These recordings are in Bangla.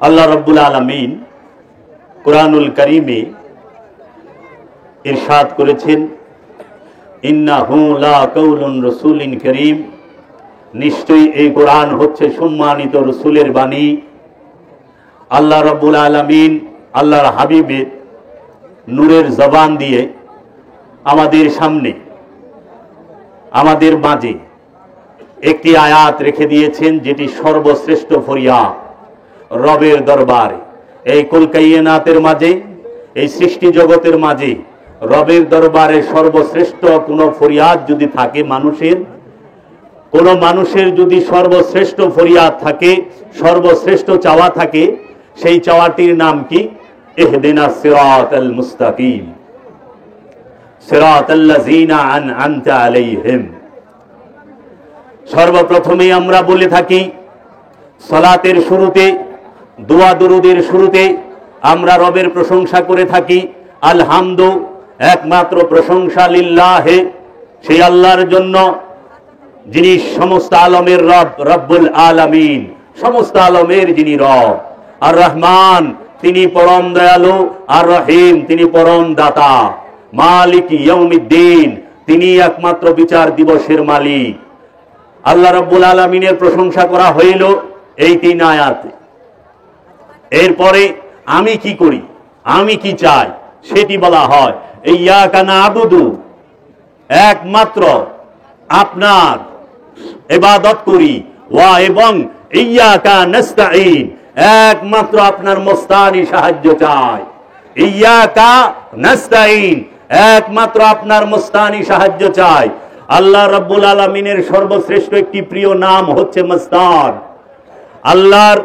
আল্লাহ রাব্বুল আলামিন কুরআনুল কারীমে ইরশাদ করেছেন, ইন্নাহু লা কাউলুন রাসূলিন কারীম, নিশ্চয়ই এই কোরআন হচ্ছে সম্মানিত রাসূলের বাণী। আল্লাহ রাব্বুল আলামিন আল্লাহর হাবিবের নূরের জবান দিয়ে আমাদের সামনে, আমাদের মাঝে একটি আয়াত রেখে দিয়েছেন, যেটি সর্বশ্রেষ্ঠ ফরিয়াদ রবের দরবারে। এই কুল কায়নাতের মাঝে, এই সৃষ্টি জগতের মাঝে রবের দরবারে সর্বশ্রেষ্ঠ কোনো ফরিয়াদ যদি থাকে, কোন মানুষের যদি সর্বশ্রেষ্ঠ ফরিয়াদ থাকে, সর্বশ্রেষ্ঠ চাওয়া থাকে, সেই চাওয়াটির নাম কি? ইহদিনাস সিরাতাল মুস্তাকিম, সিরাতাল্লাযিনা আন'আমতা আলাইহিম। সর্বপ্রথমে আমরা বলে থাকি, সালাতের শুরুতে, দোয়া দরুদের শুরুতে আমরা রবের প্রশংসা করে থাকি, আলহামদু, একমাত্র প্রশংসা লিল্লাহে, সেই আল্লাহর জন্য যিনি সমস্ত আলমের রব, রব্বুল আলামিন, সমস্ত আলমের যিনি রব। আর রহমান, তিনি পরম দয়ালু, আর রহিম, তিনি পরম দাতা। মালিক ইয়াউমিদ্দিন, তিনি একমাত্র বিচার দিবসের মালিক। আল্লাহ রাব্বুল আলামিনের প্রশংসা করা হইল এই 3 আয়াতে। এরপরে আমি কি করি, আমি কি চাই, সেটি বলা হয়। ইয়াকা না'বুদু, একমাত্র আপনার ইবাদত করি, ওয়া এবং ইয়াকা নাস্তাঈন, একমাত্র আপনার মস্তানি সাহায্য চাই। ইয়াকা নাস্তাঈন, একমাত্র আপনার মস্তানি সাহায্য চাই। আল্লাহ রাব্বুল আলামিনের সর্বশ্রেষ্ঠ একটি প্রিয় নাম হচ্ছে মস্তান। আল্লাহর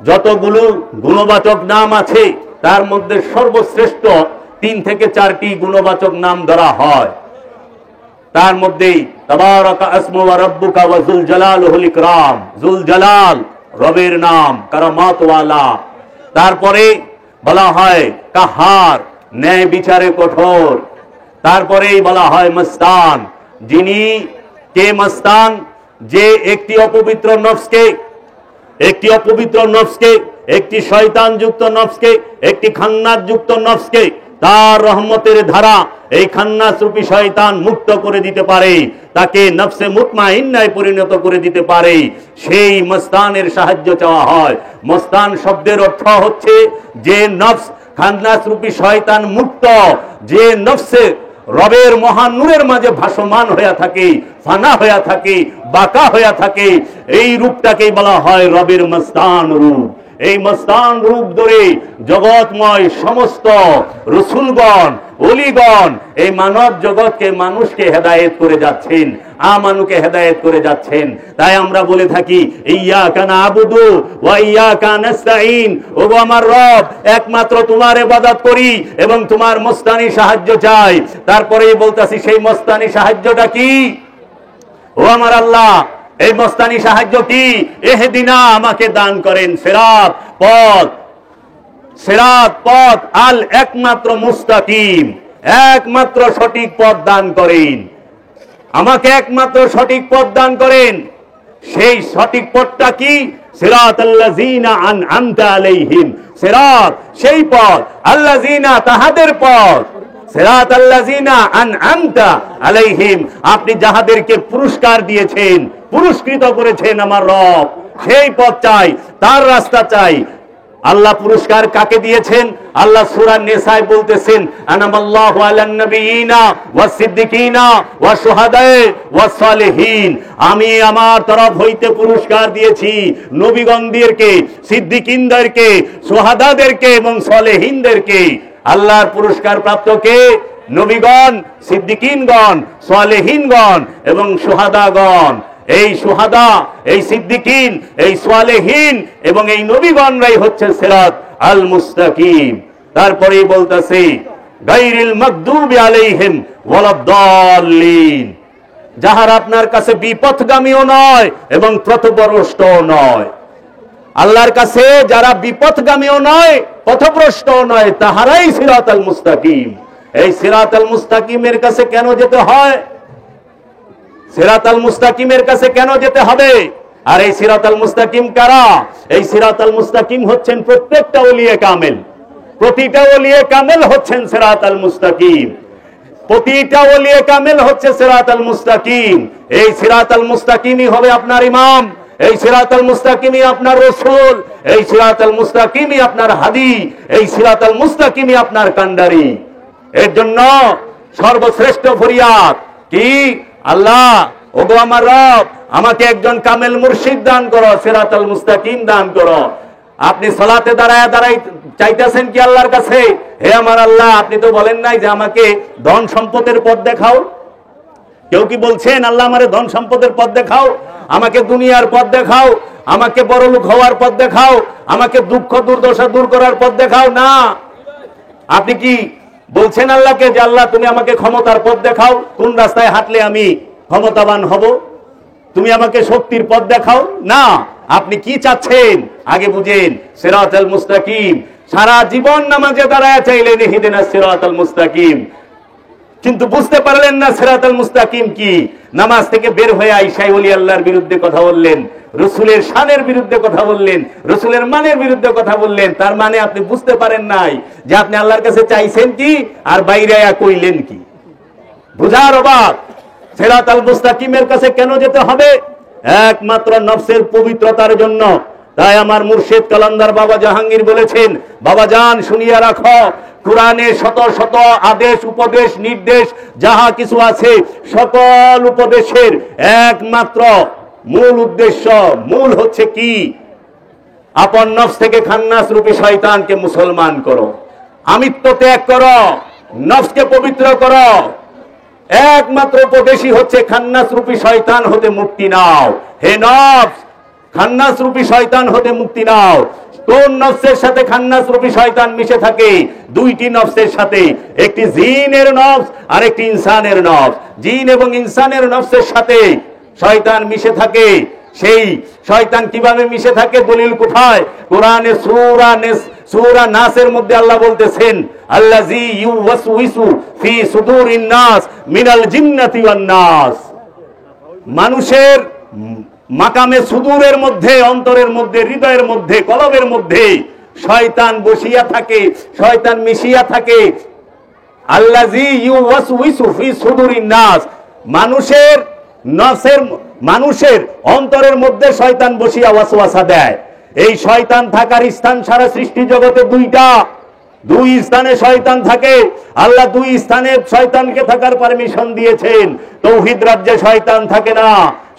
যতগুলো গুণবাচক নাম আছে, তার মধ্যে সর্বশ্রেষ্ঠ 3 থেকে 4টি গুণবাচক নাম ধরা হয়। তার মধ্যে তাবারাকা আসমু ওয়া রাব্বুকা ওয়া যুল জালালিল ইকরাম, যুল জালাল রবের নাম, কারামাত ওয়ালা। তারপরে বলা হয় কাহার, ন্যায় বিচারে কঠোর। তারপরেই বলা হয় মস্তান, যিনি কে মস্তান? যে একটি অপবিত্র নফসকে, একটি শয়তান যুক্ত নফসকে, একটি খান্নাস যুক্ত নফসকে তার রহমতের ধারা এই খান্নাস রূপী শয়তান মুক্ত করে দিতে পারে, তাকে নফসে মুতমাইন্নায় পরিণত করে দিতে পারে, সেই মস্তানের সাহায্য চাওয়া হয়। মস্তান শব্দের অর্থ হচ্ছে যে নফস খান্নাস রূপী শয়তান মুক্ত, যে নফসে রবের মহান নূরের মাঝে ভাসমান হয়ে থাকে, ফানা হয়ে থাকে, বাঁকা হয়ে থাকে, এই রূপটাকেই বলা হয় রবের মস্তান রূপ। এই মস্তান রূপ ধরে জগৎময় সমস্ত রসুলগণ, ওলিগণ এই মানব জগৎকে, মানুষকে হেদায়েত করে যাচ্ছেন, আমানুকে হেদায়েত করে যাচ্ছেন। তাই আমরা বলে থাকি ইয়াকা না'বুদু ওয়া ইয়াকা নাস্তাঈন, ওগো আমার রব, একমাত্র তোমার ইবাদত করি এবং তোমার মস্তানি সাহায্য চাই। তারপরেই বলতাছি সেই মস্তানি সাহায্যটা কি? ও আমার আল্লাহ, এই মস্তানি সাহায্য কি? ইহদিনা, আমাকে দান করেন, সিরাত পথ, আল একমাত্র মুস্তাকিম, একমাত্র সঠিক পথ দান করেন, আমাকে একমাত্র সঠিক পথ দান করেন। সেই সঠিক পথটা কি? সিরাতাল্লাযিনা আন'আমতা আলাইহিম, সিরাত সেই পথ, আল্লাযিনা তাহাদের পথ, সিরাতাল্লাযিনা আন'আমতা আলাইহিম, আপনি যাহাদেরকে পুরস্কার দিয়েছেন, পুরস্কৃত করেছেন আমার রব, সেই পথ চাই, তার রাস্তা চাই। আল্লাহ পুরস্কার কাকে দিয়েছেন? আল্লাহ সূরা নিসায় বলতেছেন, আনামাল্লাহু আলান নবিয়িনা ওয়াস সিদ্দিকিনা ওয়াস শুহাদায়ে ওয়াস সালিহিন, আমি আমার তরফ হইতে পুরস্কার দিয়েছি নবীগণদেরকে, সিদ্দিকিনদেরকে, শুহাদাদেরকে এবং সালেহিনদেরকে। আল্লাহর পুরস্কার প্রাপ্ত কে? নবীগণ, সিদ্দিকিনগণ, সালেহিনগণ এবং শুহাদাগণ। এই শুহাদা, এই সিদ্দিকিন, এই সালেহিন এবং এই নবীগণরাই হচ্ছে সিরাত আল মুস্তাকিম। তারপরেই বলতেছে গায়রিল মাগদুবি আলাইহিম ওয়ালাদ-দাল্লিন, যাহারা আপনার কাছে বিপথগামীও নয় এবং পথভ্রষ্টও নয়। আল্লাহর কাছে যারা বিপথগামীও নয়, পথভ্রষ্টও নয়, তাহারাই সিরাত আল মুস্তাকিম। এই সিরাত আল মুস্তাকিমের কাছে কেন যেতে হয়? সিরাত আল মুস্তাকিমের কাছে কেন যেতে হবে? আর এই সিরাতাল মুস্তাকিম কারা? এই সিরাতাল মুস্তাকিম হচ্ছেন প্রত্যেকটা ওলিয়ে কামেল। প্রতিটা ওলিয়ে কামেল হচ্ছেন সিরাতাল মুস্তাকিম। প্রতিটা ওলিয়ে কামেল হচ্ছে সিরাতাল মুস্তাকিম। এই সিরাতাল মুস্তাকিমই হবে আপনার ইমাম, এই সিরাতাল মুস্তাকিমই আপনার রাসূল, এই সিরাতাল মুস্তাকিমই আপনার হাদী, এই সিরাতাল মুস্তাকিমই আপনার কান্ডারি। এর জন্য সর্বশ্রেষ্ঠ ফরিয়াদ কি? আল্লাহ, ওগো আমার রব, আমাকে একজন কামেল মুর্শিদ দান করো, সিরাতাল মুস্তাকিম দান করো। আপনি সালাতে দাঁড়ায় দাঁড়ায় চাইতেছেন কি আল্লাহর কাছে? হে আমার আল্লাহ, আপনি তো বলেন নাই যে আমাকে ধন সম্পদের পথ দেখাও। কেউ কি বলছেন আল্লাহ আমারে ধন সম্পদের পথ দেখাও, আমাকে দুনিয়ার পথ দেখাও, আমাকে বড়লোক হওয়ার পথ দেখাও, আমাকে দুঃখ দুর্দশা দূর করার পথ দেখাও? না। আপনি কি বলছেন আল্লাহকে যে আল্লাহ তুমি আমাকে ক্ষমতার পথ দেখাও, কোন রাস্তায় হাঁটলে আমি ক্ষমতাবান হব? তুমি আমাকে শক্তির পথ দেখাও? না। আপনি কি চাচ্ছেন আগে বুঝেন। সিরাতাল মুস্তাকিম। সারা জীবন নামাজে দাঁড়ায় চাইলেন ইহদিনাস সিরাতাল মুস্তাকিম, কিন্তু বুঝতে পারলেন না সিরাতাল মুস্তাকিম কি। নামাজ থেকে বের হয়ে আইসাই ওলি আল্লাহর বিরুদ্ধে কথা বললেন, রসুলের শানের বিরুদ্ধে কথা বললেন, রসুলের মানের বিরুদ্ধে কথা বললেন। তার মানে আপনি বুঝতে পারেন নাই যে আপনি আল্লাহর কাছে চাইছেন কি আর বাইরে কইলেন কি। বুঝার অভাব। সিরাতাল মুস্তাকিমের কাছে কেন যেতে হবে? একমাত্র নফসের পবিত্রতার জন্য। তাই আমার মুর্শিদ কালান্দার বাবা জাহাঙ্গীর বলেছেন, বাবা জান শুনিয়া রাখো, কোরআনে শত শত আদেশ উপদেশ নির্দেশ যাহা কিছু আছে, সকল উপদেশের একমাত্র মূল উদ্দেশ্য, মূল হচ্ছে কি? আপন নফস থেকে খান্নাস রূপী শয়তানকে মুসলমান করো, আমিত্ব ত্যাগ করো, নফসকে পবিত্র করো। একমাত্র উপদেশই হচ্ছে খান্নাস রূপী শয়তান হতে মুক্তি নাও। হে নফস, খান্নাস রূপী শয়তান হতে মুক্তি নাও। কোন নফসের সাথে খান্নাস রূপী শয়তান মিশে থাকে? দুইটি নফসের সাথে, একটি জিনের নফস আর একটি ইনসানের নফস। জিন এবং ইনসানের নফসের সাথে শয়তান মিশে থাকে। সেই শয়তান কিভাবে মিশে থাকে? দলিল কোথায়? কোরআনে সূরা নাসের মধ্যে আল্লাহ বলতেছেন, আল্লাযী ইউওয়াসউইসু ফি সুদুরিন নাস মিনাল জিন্নাতি ওয়ান নাস। মানুষের মাকামে সুদূরের মধ্যে, অন্তরের মধ্যে, হৃদয়ের মধ্যে, কলবের মধ্যে শয়তান বসিয়া থাকে, শয়তান মিশিয়া থাকে। আল্লাযী ইউওয়াসউইসু ফি সুদুরিন নাস, মানুষের অন্তরের মধ্যে শয়তান বসিয়া ওয়াসওয়াসা দেয়। এই শয়তান থাকার স্থান সারা সৃষ্টি জগতে দুই স্থানে শয়তান থাকে। আল্লাহ দুই স্থানে শয়তানকে থাকার পারমিশন দিয়েছেন। তৌহিদ রাজ্যে শয়তান থাকে না,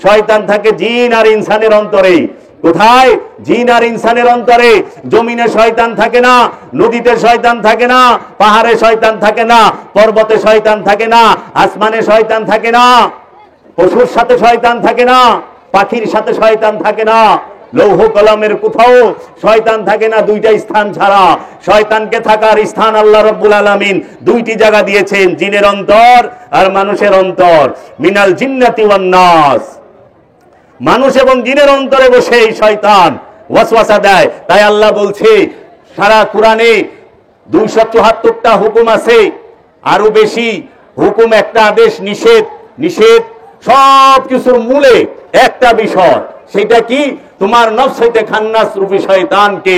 শয়তান থাকে জিন আর ইনসানের অন্তরে। কোথায়? জিন আর ইনসানের অন্তরে। জমিনে শয়তান থাকে না, নদীতে শয়তান থাকে না, পাহাড়ে শয়তান থাকে না, পর্বতে শয়তান থাকে না, আসমানে শয়তান থাকে না, পশুর সাথে শয়তান থাকে না, পাখির সাথে শয়তান থাকে না, লৌহ কলমের কোথাও শয়তান থাকে না। দুইটা স্থান ছাড়া শয়তানকে থাকার স্থান আল্লাহ রাব্বুল আলামিন দুইটি জায়গা দিয়েছেন, জিনের অন্তর আর মানুষের অন্তর। মিনাল জিন্নাতি ওয়ান নাস। মানুষ এবং জিনের অন্তরে বসে এই শয়তান ওয়াসওয়াসা দেয়। তাই আল্লাহ বলছে, সারা কোরআনে 274টা হুকুম আছে, আরো বেশি হুকুম, একটা আদেশ, নিষেধ সব কিছুর মূলে একটা বিষয়। সেটা কি? তোমার নফস হইতে খান্নাস রূপী শয়তানকে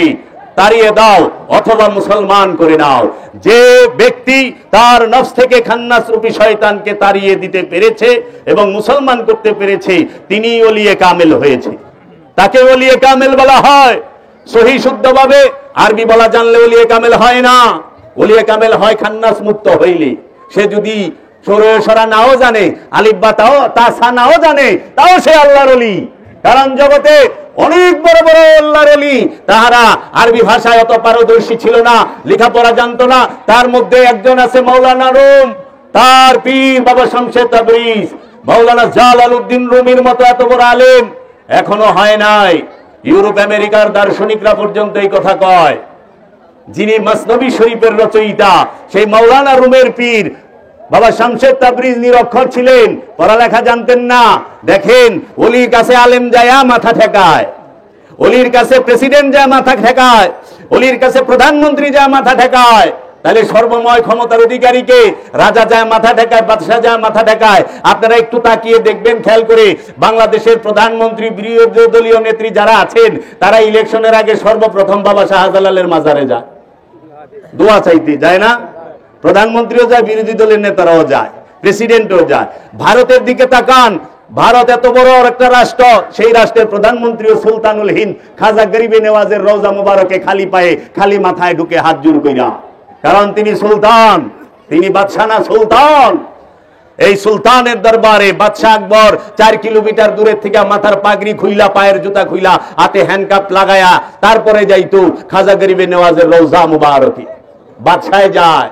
তাড়িয়ে দাও অথবা মুসলমান করে নাও। যে ব্যক্তি তার নফস থেকে খান্নাস রূপী শয়তানকে তাড়িয়ে দিতে পেরেছে এবং মুসলমান করতে পেরেছে, তিনি ওলিয়ে কামেল হয়েছে। তাকে ওলিয়ে কামেল বলা হয়। সহি শুদ্ধভাবে আরবি বলা জানলে ওলিয়ে কামেল হয় না। ওলিয়ে কামেল হয় খান্নাস মুক্ত হইলে। সে যদি সরা নাও জানে, আলিফ বা তা সা নাও জানে, তাও সে আল্লাহর ওলি। কারণ জগতে অনেক বড় বড় আল্লাহর ওলি, তাহারা আরবি ভাষায় অত পারদর্শী ছিল না, লেখাপড়া জানতো না। তার মধ্যে একজন আছে মাওলানা রুম, তার পীর বাবা শামসে তাবরিজ। মাওলানা জালালউদ্দিন রুমির মতো এত বড় আলেম এখনো হয় নাই। ইউরোপ আমেরিকার দার্শনিকরা পর্যন্ত এই কথা কয়। যিনি মসনবী শরীফের রচয়িতা, সেই মাওলানা রুমের পীর বাবা শামসেদ তাবরিজ নিরক্ষর ছিলেন, পড়ালেখা জানতেন না। দেখেন, ওলির কাছে আলেম যায় মাথা ঠেকায়, ওলির কাছে প্রেসিডেন্ট যায় মাথা ঠেকায়, ওলির কাছে প্রধানমন্ত্রী যায় মাথা ঠেকায়। তাহলে সর্বময় ক্ষমতার অধিকারীকে রাজা যায় মাথা ঠেকায়, বাদশাহ যায় মাথা ঠেকায়। আপনারা একটু তাকিয়ে দেখবেন, খেয়াল করে, বাংলাদেশের প্রধানমন্ত্রী, বিরোধী দলীয় নেত্রী যারা আছেন, তারা ইলেকশনের আগে সর্বপ্রথম বাবা শাহজালালের মাজারে যায়, দোয়া চাইতে যায় না? প্রধানমন্ত্রীও যায়, বিরোধী দলের নেতারাও যায়, প্রেসিডেন্টও যায়। ভারতের দিকে তাকান, ভারত এত বড় একটা রাষ্ট্র, সেই রাষ্ট্রের প্রধানমন্ত্রী সুলতানুল হিন্দ খাজা গরিবে নেওয়াজের রওজা মুবারকে খালি পায়ে খালি মাথায় ঢুকে হাত জোড় কইরা, কারণ তিনি সুলতান, তিনি বাদশা না, সুলতান। এই সুলতানের দরবারে বাদশাহ আকবর 4 কিলোমিটার দূরের থেকে মাথার পাগড়ি খুইলা, পায়ের জুতা খুইলা, হাতে হ্যান্ডকাপ লাগায়া তারপরে যাইতো খাজা গরিবে নেওয়াজের রওজা মুবারকে। বাদশায় যায়,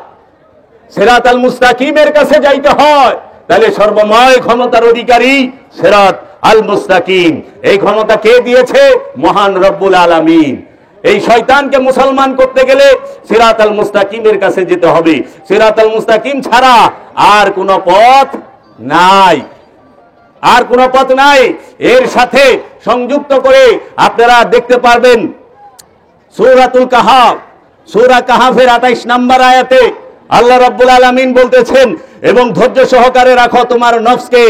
সিরাত আল মুস্তাকিমের কাছে যাইতে হয়। তাহলে সর্বময় ক্ষমতার অধিকারী সিরাত আল মুস্তাকিম, এই ক্ষমতা কে দিয়েছে? মহান রব্বুল আলামিন। এই শয়তানকে মুসলমান করতে গেলে সিরাত আল মুস্তাকিমের কাছে যেতে হবে। সিরাত আল মুস্তাকিম ছাড়া আর কোন পথ নাই, আর কোন পথ নাই। এর সাথে সংযুক্ত করে আপনারা দেখতে পারবেন সূরাতুল কাহাফ, সূরা কাহাফের 28 নম্বর আয়াতে আল্লাহ রাব্বুল আলামিন বলতেছেন, এবং ধৈর্য সহকারে রাখো তোমার নফসকে,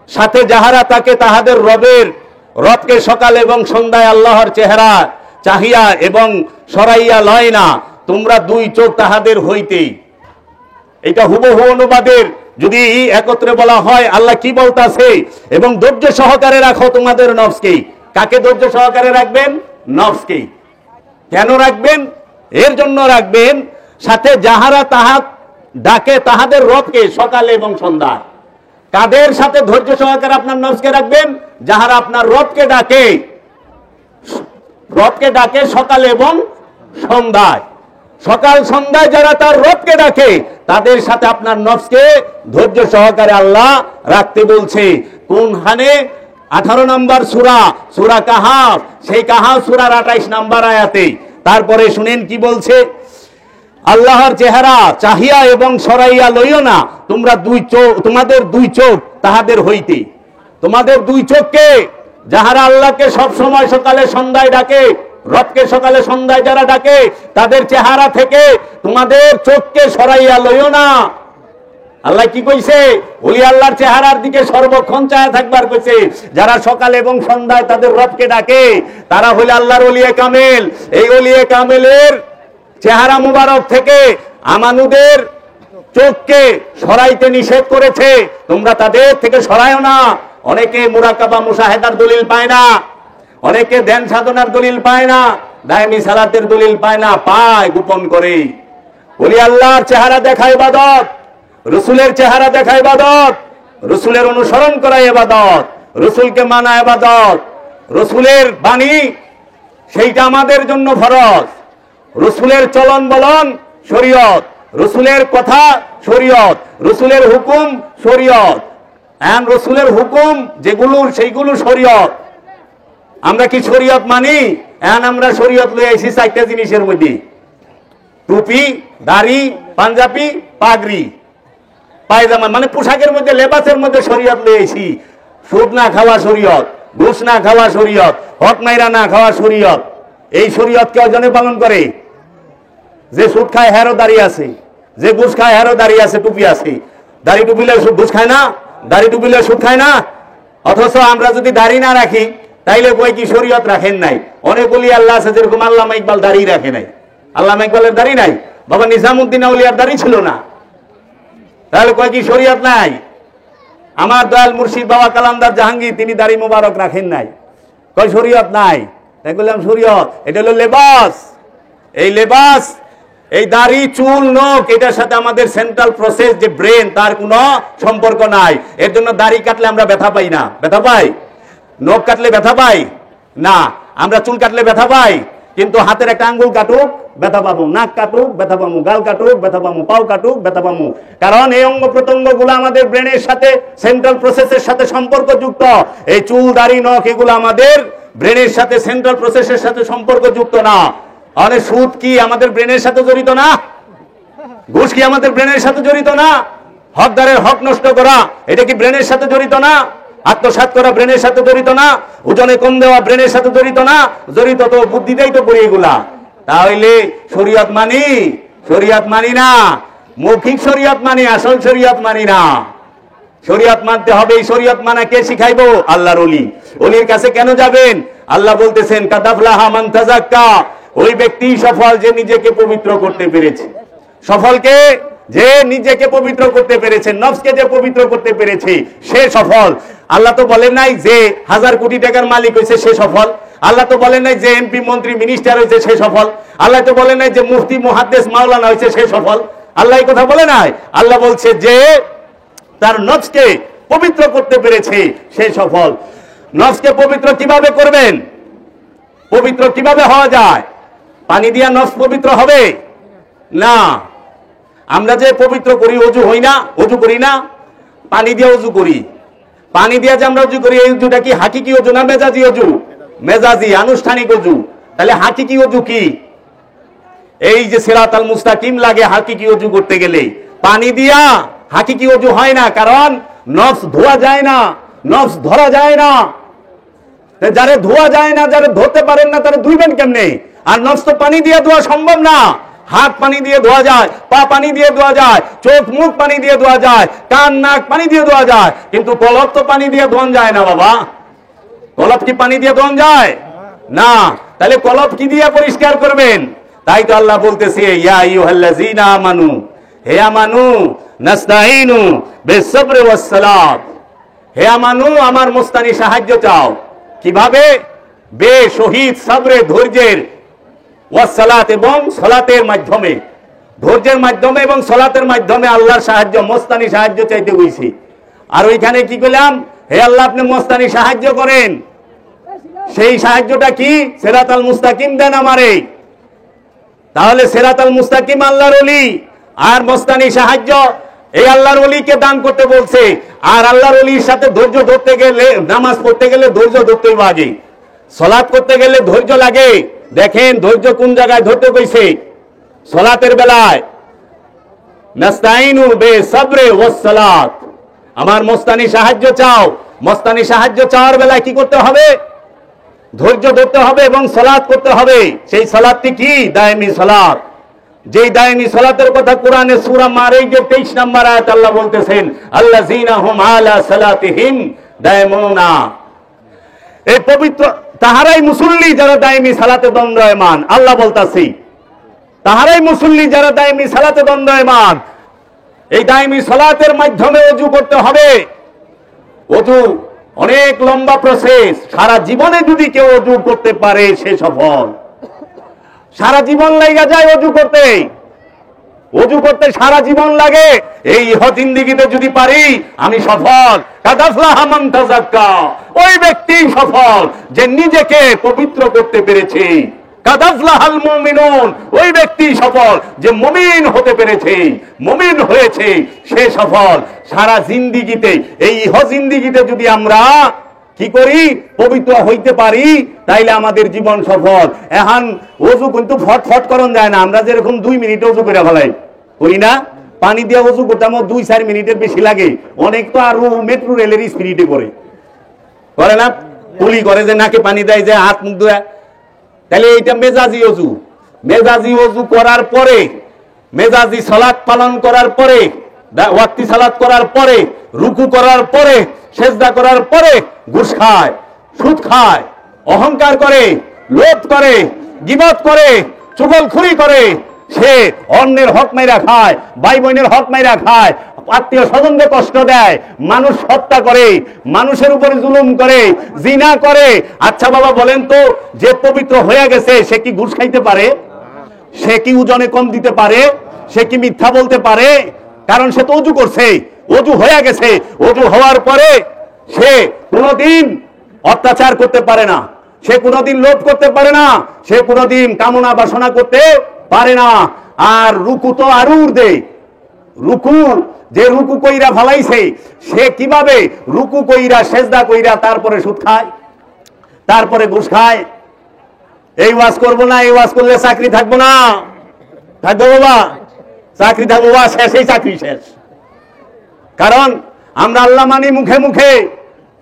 সাথে যাহারা তাকে তাহাদের রবকে সকাল এবং সন্ধ্যায় আল্লাহর চেহারা চাহিয়া এবং সরাইয়া লয় না, তোমরা 2 চোখ তাহাদের হইতেই। এটা হুবহু অনুবাদের যদি একত্রে বলা হয়, আল্লাহ কি বলতাছে? এবং ধৈর্য সহকারে রাখো তোমাদের নফসকে। কাকে ধৈর্য সহকারে রাখবেন? নফসকে। কেন রাখবেন? এর জন্য রাখবেন, সাথে যাহারা ডাকে তাহাদের রবকে সকালে এবং সন্ধ্যায়। কাদের সাথে ধৈর্য সহকারে আপনার নফসকে রাখবেন? যাহারা আপনার রবকে ডাকে সকালে এবং সন্ধ্যায়। সকাল সন্ধ্যায় যারা তার রবকে ডাকে, তাদের সাথে আপনার নফসকে ধৈর্য সহকারে আল্লাহ রাখতে বলছে। কোনখানে? 18 নম্বর সূরা, সূরা কাহাফ, সেই কাহাফ সূরার 28 নম্বর আয়াতে। তারপরে শুনেন কি বলছে, আল্লাহর চেহারা চাহিয়া এবং সরাইয়া লইও না, তোমাদের 2 চোখ তাহাদের হইতে। তোমাদের 2 চোখকে, যাহারা আল্লাহকে সব সময় সকালে সন্ধ্যায় ডাকে, রবকে সকালে সন্ধ্যায় যারা ডাকে, তাদের চেহারা থেকে তোমাদের চোখকে সরাইয়া লইও না। আল্লাহ কি কইছে? ওলি আল্লাহর চেহারার দিকে সর্বক্ষণ চায়া থাকবার কইছে। যারা সকালে এবং সন্ধ্যায় তাদের রবকে ডাকে, তারা হইল আল্লাহর ওলিয়ে কামেল। এই ওলিয়ে কামেলের চেহারা মুবারক থেকে আমানুদের চোখকে সরাইতে নিষেধ করেছে, তোমরা তাদের থেকে সরায়ও না। অনেকে মুরাকাবা মুশাহেদার দলিল পায় না, অনেকে ধ্যান সাধনার দলিল পায় না, দায়মি সালাতের দলিল পায় না, পায় গোপন করে। ওলি আল্লাহর চেহারা দেখা ইবাদত, রসুলের চেহারা দেখা ইবাদত, রসুলের অনুসরণ করা ইবাদত, রসুলকে মানা ইবাদত, রসুলের বাণী সেইটা আমাদের জন্য ফরজ। রসুলের চলন বলন শরীয়ত, রসুলের কথা শরীয়ত, রসুলের হুকুম শরীয়ত। রসুলের হুকুম যেগুলো সেইগুলো শরীয়ত। আমরা কি শরীয়ত মানি? আমরা শরীয়ত লই আইছি 4টা জিনিসের মধ্যে, টুপি, দাড়ি, পাঞ্জাবি, পাগড়ি, পায়জামা, মানে পোশাকের মধ্যে, লেবাসের মধ্যে শরীয়ত লই আইছি। সুদ না খাওয়া শরীয়ত, ঘুষ না খাওয়া শরীয়ত, হক মাইরা না খাওয়া শরীয়ত। এই শরীয়ত কেউ জনে পালন করে? যে সুদ খায় হেরও দাঁড়িয়ে আছে, যে ঘুষ খায় হেরও দাঁড়িয়ে আছে, টুপি আছে। দাড়ি টুপিলে ঘুষ খায় না, দাড়ি টুপিলে সুদ খায় না। অথচ আমরা যদি দাড়ি না রাখি, তাইলে কই কি শরীয়ত রাখেন নাই? অনেক ওলি আল্লাহ আছে, যেরকম আল্লামা ইকবাল দাড়ি রাখে নাই। আল্লামা ইকবালের দাড়ি নাই, বাবা নিজামুদ্দিন আউলিয়ার দাড়ি ছিল না, তাহলে কয় কি শরীয়ত নাই? আমার দয়াল মুর্শিদ বাবা কালামদার জাহাঙ্গীর, তিনি দাড়ি মোবারক রাখেন নাই, কয় শরীয়ত নাই। তাই বললাম শরীয়ত, এটা হলো লেবাস। এই লেবাস, এই দাড়ি, চুল, নখ, এটার সাথে আমাদের সেন্ট্রাল প্রসেস যে ব্রেন, তার কোনো সম্পর্ক নাই। এর জন্য দাড়ি কাটলে আমরা ব্যথা পাই না। ব্যথা পাই? নখ কাটলে ব্যথা পাই না। আমরা চুল কাটলে ব্যথা পাই, কিন্তু হাতের একটা আঙ্গুল কাটুক ব্যথা পাবো, নাক কাটুক ব্যথা পাবো, গাল কাটুক ব্যথা পাবো, পাও কাটুক ব্যথা পাবো। কারণ এই অঙ্গ প্রত্যঙ্গ গুলো আমাদের ব্রেনের সাথে, সেন্ট্রাল প্রসেসের সাথে সম্পর্কযুক্ত। এই চুল, দাড়ি, নখ এগুলো আমাদের ব্রেনের সাথে, সেন্ট্রাল প্রসেসের সাথে সম্পর্কযুক্ত না। অনেক সুদ কি আমাদের ব্রেনের সাথে জড়িত না? ঘুষ কি আমাদের ব্রেনের সাথে জড়িত না? হকদারের হক নষ্ট করা, এটা কি ব্রেনের সাথে জড়িত না? আত্মসাৎ করা ব্রেনের সাথে জড়িত না? ওজনে কম দেওয়া ব্রেনের সাথে জড়িত না? জড়িত তো, বুদ্ধি দেয় তো করি এগুলা। তাহলে শরীয়ত মানি? শরিয়ত মানি না, মৌখিক শরিয়ত মানি, আসল শরিয়ত মানি না। শরিয়ত মানতে হবে। এই শরিয়ত মানা কে শিখাইবো? আল্লাহর ওলি। ওলির কাছে কেন যাবেন? আল্লাহ বলতেছেন কাদাফলাহা মান তাযাক্কা, ওই ব্যক্তি সফল যে নিজেকে পবিত্র করতে পেরেছে। সফলকে যে নিজেকে পবিত্র করতে পেরেছে, নফসকে যে পবিত্র করতে পেরেছে, সে সফল। আল্লাহ তো বলেন নাই যে 1000 কোটি টাকার মালিক হয়েছে সে সফল। আল্লাহ তো বলেন নাই যে এমপি মন্ত্রী মিনিস্টার হয়েছে সে সফল। আল্লাহ তো বলেন নাই যে মুফতি মুহাদ্দিস মাওলানা হয়েছে সে সফল। আল্লাহ এই কথা বলে নাই। আল্লাহ বলছে যে তার নফসকে পবিত্র করতে পেরেছে সে সফল। নফসকে পবিত্র কিভাবে করবেন? পবিত্র কিভাবে হওয়া যায়? পানি দিয়া নফস পবিত্র হবে না। আমরা যে পবিত্র করি, অজু হই না, অজু করি না, পানি দিয়ে অজু করি। পানি দিয়ে যে আমরা অজু করি, এই অজুটা কি হাকিকি অজু না মেজাজি অজু? মেজাজি, আনুষ্ঠানিক অজু। তাহলে হাকিকি অজু কি? এই যে সিরাতাল মুস্তাকিম লাগে হাকিকি অজু করতে গেলে, পানি দিয়া হাকিকি অজু হয় না। কারণ নফস ধোয়া যায় না, নফস ধরা যায় না। যারে ধোয়া যায় না, যারে ধরতে পারেন না, তারা ধুইবেন কেমনে? আর নফস তো পানি দিয়ে ধোয়া সম্ভব না। হাত পানি দিয়ে ধোয়া যায়, পা পানি দিয়ে ধোয়া যায়, চোখ মুখ পানি দিয়ে ধোয়া যায়, কান নাক পানি দিয়ে ধোয়া যায়, কিন্তু কলব তো পানি দিয়ে ধোয়া যায় না বাবা। কলব কি পানি দিয়ে ধোয়া যায় না? তাহলে কলব কি দিয়ে পরিষ্কার করবেন? তাই তো আল্লাহ বলতেছে ইয়া আইয়ুহাল্লাযীনা আমানু, হে আমানু নাস্তাঈনু বিস-সাবরি ওয়াস-সালাত, হে আমানু আমার মুস্তানি সাহায্য চাও। কিভাবে? বে শহীদ সাবরে, ধৈর্যের, ওয়াস-সালাত এবং সালাতের মাধ্যমে, ধৈর্যের মাধ্যমে এবং সালাতের মাধ্যমে আল্লাহর সাহায্য, মস্তানি সাহায্য চাইতে হইছে। আর ওইখানে কি কইলাম? হে আল্লাহ আপনি মস্তানি সাহায্য করেন। সেই সাহায্যটা কি? সিরাতাল মুস্তাকিম দেন আমারে। তাহলে সিরাতাল মুস্তাকিম আল্লাহর ওলি, আর মস্তানি সাহায্য এই আল্লাহর ওলিকে দান করতে বলছে। আর আল্লাহর ওলির সাথে ধৈর্য ধরতে গেলে, নামাজ পড়তে গেলে ধৈর্য ধরতে হবে আগে, সালাত করতে গেলে ধৈর্য লাগে। দেখেন ধৈর্য কোন জায়গায় ধরতে কইছে? সালাতের বেলায় নাস্তাইনু বিস-সাবরি ওয়াস-সালাত, আমার মস্তানি সাহায্য চাও। মস্তানি সাহায্য চাওয়ার বেলায় কি করতে হবে? ধৈর্য ধরতে হবে এবং সালাত করতে হবে। সেই সালাতটি কি? দায়েমি সালাত। যেই দায়েমি সালাতের কথা কোরআনে সূরা মারিজের 23 নম্বর আয়াত আল্লাহ বলতেছেন আল্লাযীনা হুম আলা সালাতিহিম দায়মুনা, এই পবিত্র তাহারাই মুসল্লি যারা দায়েমি সালাতে দণ্ডায়মান। আল্লাহ বলতাছি তাহারাই মুসল্লি যারা দায়েমি সালাতে দণ্ডায়মান। এই দায়েমি সালাতের মাধ্যমে ওযু করতে হবে। ওযু অনেক লম্বা প্রসেস। সারা জীবনে যদি কেউ ওযু করতে পারে সে সফল। সারা জীবন লাগা যায় ওযু করতে, ওযু করতে সারা জীবন লাগে। এই জিন্দেগিতে যদি পারি আমি সফল। কাদাফলাহা মান তাযাক্কা, ওই ব্যক্তি সফল যে নিজেকে পবিত্র করতে পেরেছে। কাদাফলাহাল মুমিনুন, ওই ব্যক্তি সফল যে মুমিন হতে পেরেছে, মুমিন হয়েছে, সে সফল। সারা জিন্দেগিতে, এই জিন্দেগিতে যদি আমরা কি করি? পবিত্র হইতে পারি, তাইলে আমাদের জীবন সফল। এখন ওযু কিন্তু ফটফট করন যায় না। আমরা যেরকম 2 মিনিট ওযু করে ফেলাই, করি না? পানি দিয়ে ওযু করতে আমার 2-4 মিনিটের বেশি লাগে। অনেক তো আরো মেট্রো রেলের স্পিডে করে না, পুলি করে যে নাকে পানি দেয়, যে হাত মুখ ধোয়া। তাহলে এইটা মেজাজি ওযু। মেজাজি ওযু করার পরে, মেজাজি সালাত পালন করার পরে, ওয়াক্তি সালাত করার পরে, রুকু করার পরে, সেজদা করার পরে ঘুষ খায়, সুদ খায়, অহংকার করে, লোভ করে, গীবত করে, চুগলখুরি করে, সে অন্যের হক মাইরা খায়, ভাই বোনের হক মাইরা খায়, আত্মীয় স্বজনকে কষ্ট দেয়, মানুষ হত্যা করে, মানুষের উপরে জুলুম করে, জিনা করে। আচ্ছা বাবা বলেন তো, যে পবিত্র হয়ে গেছে সে কি ঘুষ খাইতে পারে? সে কি ওজনে কম দিতে পারে? সে কি মিথ্যা বলতে পারে? কারণ সে তো ওযু করছে, ওযু হয়ে গেছে। ওযু হওয়ার পরে সে কোনোদিন অত্যাচার করতে পারে না, সে কোনোদিন লোভ করতে পারে না, সে কোনোদিন কামনা বাসনা করতে পারে না। আর রুকু তো আরো ঊর্ধ্বে। রুকু, যে রুকু কইরা ফলাইছে, সে কিভাবে রুকু কইরা সেজদা কইরা তারপরে সুদ খায়, তারপরে ঘুষ খায়। এই ওয়াজ করবো না, এই ওয়াজ করলে চাকরি থাকবো না। থাকবো বাবা? চাকরি থাকবো, ওয়াজ শেষ, এই চাকরি শেষ। কারণ আমরা আল্লাহ মানি মুখে মুখে,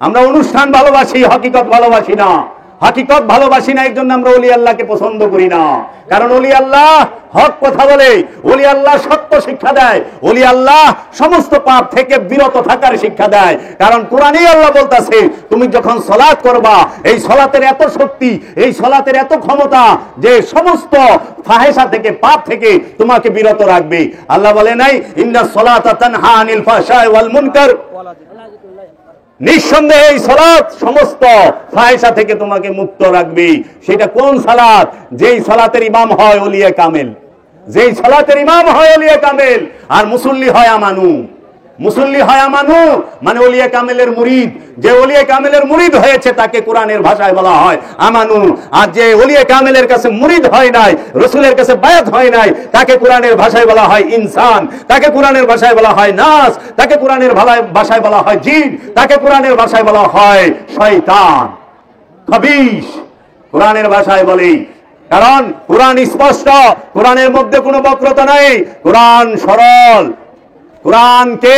আমরা অনুষ্ঠান ভালোবাসি, হকিকত ভালোবাসি না। হাকিকত ভালোবাসি না, এর জন্য আমরা ওলি আল্লাহকে পছন্দ করি না। কারণ ওলি আল্লাহ হক কথা বলে, ওলি আল্লাহ সত্য শিক্ষা দেয়, ওলি আল্লাহ সমস্ত পাপ থেকে বিরত থাকার শিক্ষা দেয়। কারণ কোরআনেই আল্লাহ বলতেছে, তুমি যখন সালাত করবা, এই সালাতের এত শক্তি, এই সালাতের এত ক্ষমতা যে সমস্ত ফাহেশা থেকে, পাপ থেকে তোমাকে বিরত রাখবে। আল্লাহ বলে নাই, ইন্নাস সালাতা তানহা আনিল ফাহশাই ওয়াল মুনকার, নিঃসন্দেহে এই সালাত সমস্ত ফাহিশা থেকে তোমাকে মুক্ত রাখবে। সেটা কোন সালাত? যেই সালাতের ইমাম হয় ওলিয়ে কামেল, যেই সালাতের ইমাম হয় ওলিয়ে কামেল, আর মুসল্লি হয় আমানু। মুসল্লি হয় আমানু মানে ওলিয়ে কামেলের মুরিদ। যে ওলিয়ে কামেলের মুরিদ হয়েছে তাকে কোরআনের ভাষায় বলা হয় আমানু। আর যে ওলিয়ে কামেলের কাছে মুরিদ হয় নাই, রাসূলের কাছে বায়াত হয় নাই, তাকে কোরআনের ভাষায় বলা হয় ইনসান, তাকে কোরআনের ভাষায় বলা হয় নাস, তাকে কোরআনের ভাষায় বলা হয় জিন, তাকে কোরআনের ভাষায় বলা হয় শয়তান, খবিশ। কোরআনের ভাষায় বলি, কারণ কোরআন স্পষ্ট, কোরআনের মধ্যে কোনো বক্রতা নাই, কোরআন সরল। কোরআনকে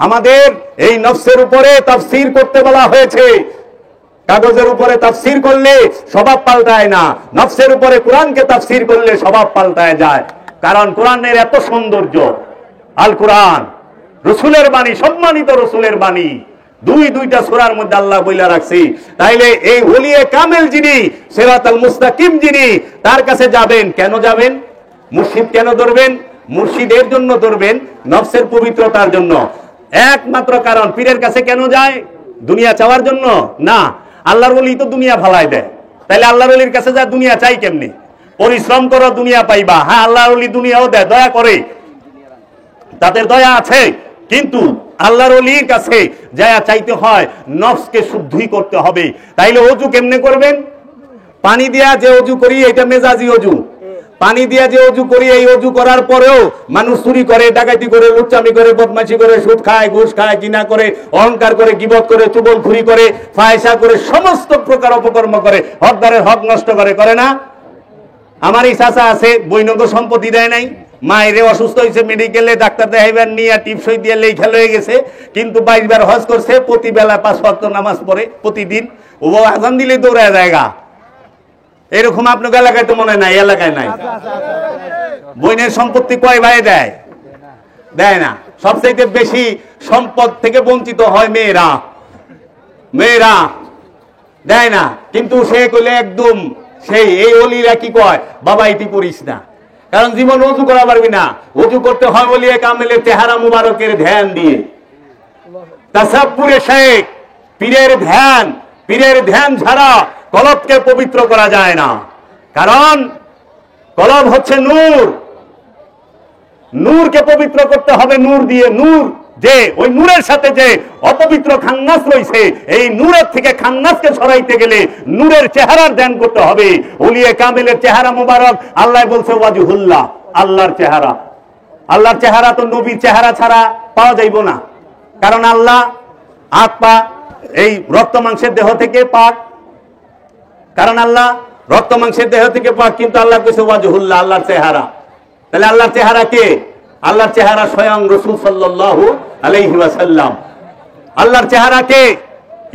আমাদের এই নফসের উপরে তাফসীর করতে বলা হয়েছে। কাগজের উপরে তাফসীর করলে স্বভাব পাল্টায় না, নফসের উপরে কোরআনকে তাফসীর করলে স্বভাব পাল্টায় যায়। কারণ কোরআনের এত সৌন্দর্য। আল কোরআন রাসূলের বাণী, সম্মানিত রাসূলের বাণী। দুইটা সূরার মধ্যে আল্লাহ বইলা রাখছি। তাইলে এই ওলিয়ে কামেল যিনি, সিরাতাল মুস্তাকিম যিনি, তার কাছে যাবেন। কেন যাবেন? মুর্শিদ কেন ধরবেন? মুর্শিদের জন্য ধরবেন, নফসের পবিত্রতার জন্য। একমাত্র কারণ। পীরের কাছে কেন যায়? দুনিয়া চাওয়ার জন্য না। আল্লাহর ওলি তো দুনিয়া ভালাই দেয়, তাইলে আল্লাহর ওলির কাছে যা দুনিয়া চাই কেমনি? পরিশ্রম করো দুনিয়া পাইবা। হ্যাঁ, আল্লাহর ওলি দুনিয়াও দেয়, দয়া করে, তাদের দয়া আছে। কিন্তু আল্লাহর ওলির কাছে যা চাইতে হয়, নফসকে শুদ্ধি করতে হবে। তাইলে অজু কেমনে করবেন? পানি দিয়া যে অজু করি, এটা মেজাজি অজু। পানি দিয়া যে অজু করি, এই অজু করার পরেও মানুষ চুরি করে, ডাকাতি করে, লুচ্চামি করে, বদমাশি করে, সুদ খায়, ঘুষ খায়, জিনা করে, অহংকার করে, গীবত করে, চুগলখুরি করে, ফাহিশা করে, সমস্ত প্রকার অপকর্ম করে, হকদারের হক নষ্ট করে। করে না? আমার এই চাচা আছে, বৈনগ সম্পত্তি দেয় নাই, মায়েরে অসুস্থ হয়েছে, মেডিকেলে ডাক্তার দেখাইবার নিয়ে টিপসই দিয়ে লেখা লয়ে গেছে, কিন্তু 22 বার হজ করছে, প্রতি বেলা 5 ওয়াক্ত নামাজ পড়ে প্রতিদিন। ও আজান দিলে দৌড়ায় জায়গা। এরকম আপনার এলাকায় তো মনে নাই? এলাকায় নাই। বইনের সম্পত্তি কয় ভাই দেয়? দেয় না। সবচেয়ে বেশি সম্পদ থেকে বঞ্চিত হয় মেয়েরা। মেয়েরা দেয় না। কিন্তু সে কইলে একদম সেই এই ওলিরা কি কয়, বাবা এটি করিস না, কারণ জীবন অজু করা পারবি না। অজু করতে হয় ওলিয়ে কামেলের চেহারা মুবারকের ধ্যান দিয়ে। তাসাব্বুরে শেখ, পীরের ধ্যান ছাড়া কলবকে পবিত্র করা যায় না। কারণ কলব হচ্ছে নূর, নূরকে পবিত্র করতে হবে নূর দিয়ে। নূর যে ওই নূরের সাথে যে অপবিত্র খান্নাস রয়েছে, এই নূরের থেকে খান্নাসকে সরাইতে গেলে নূরের চেহারার ধ্যান করতে হবে। ওলিয়ে কামেলের চেহারা মুবারক, আল্লাহ বলছে ওয়াজহুল্লাহ, আল্লাহর চেহারা। আল্লাহর চেহারা তো নবীর চেহারা ছাড়া পাওয়া যাইব না। কারণ আল্লাহ হাত পা এই রক্ত মাংসের দেহ থেকে পাক, কারণ আল্লাহ রক্ত মাংসের দেহ থেকে পাক, কিন্তু আল্লাহ কইছে ওয়াজহুল্লাহ, আল্লাহর চেহারা। তাহলে আল্লাহর চেহারা কে? আল্লাহর চেহারা স্বয়ং রাসূল সাল্লাল্লাহু আলাইহি ওয়াসাল্লাম। আল্লাহর চেহারা কে?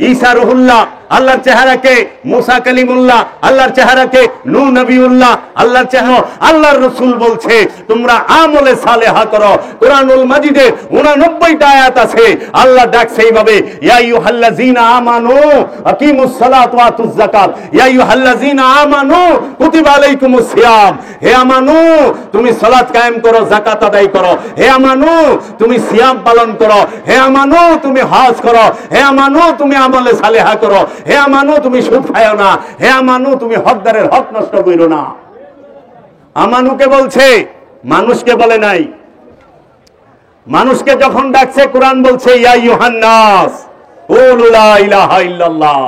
ঈসা রুহুল্লাহ। আল্লাহর চেহারা কে? মুসা কালিমুল্লাহ। আল্লাহর চেহারা কে? নূহ নবিউল্লাহ। আল্লাহর চেহারা, আল্লাহর রাসূল বলছে তোমরা আমলে সালেহা করো। কোরআনুল মাজিদে 89টা আয়াত আছে, আল্লাহ ডাকছে এইভাবে, ইয়া আইয়ুহাল্লাযীনা আমানু আকিমুস সালাত ওয়া আতুজ যাকাত, ইয়া আইয়ুহাল্লাযীনা আমানু কুতিবা আলাইকুমুস সিয়াম। হে আমানু, তুমি সালাত কায়েম করো, যাকাত আদায় করো। হে আমানু, তুমি সিয়াম পালন করো। হে আমানু, তুমি হজ করো। হে আমানু, তুমি আমলে সালেহা করো। হে আমানু, তুমি সুদ খাও না। হে আমানু, তুমি হকদারের হক নষ্ট করো না। আমানুকে বলছে, মানুষকে বলে নাই। মানুষকে যখন ডাকছে কোরআন বলছে ইয়া আইয়ুহান নাস কুলু লা ইলাহা ইল্লাল্লাহ।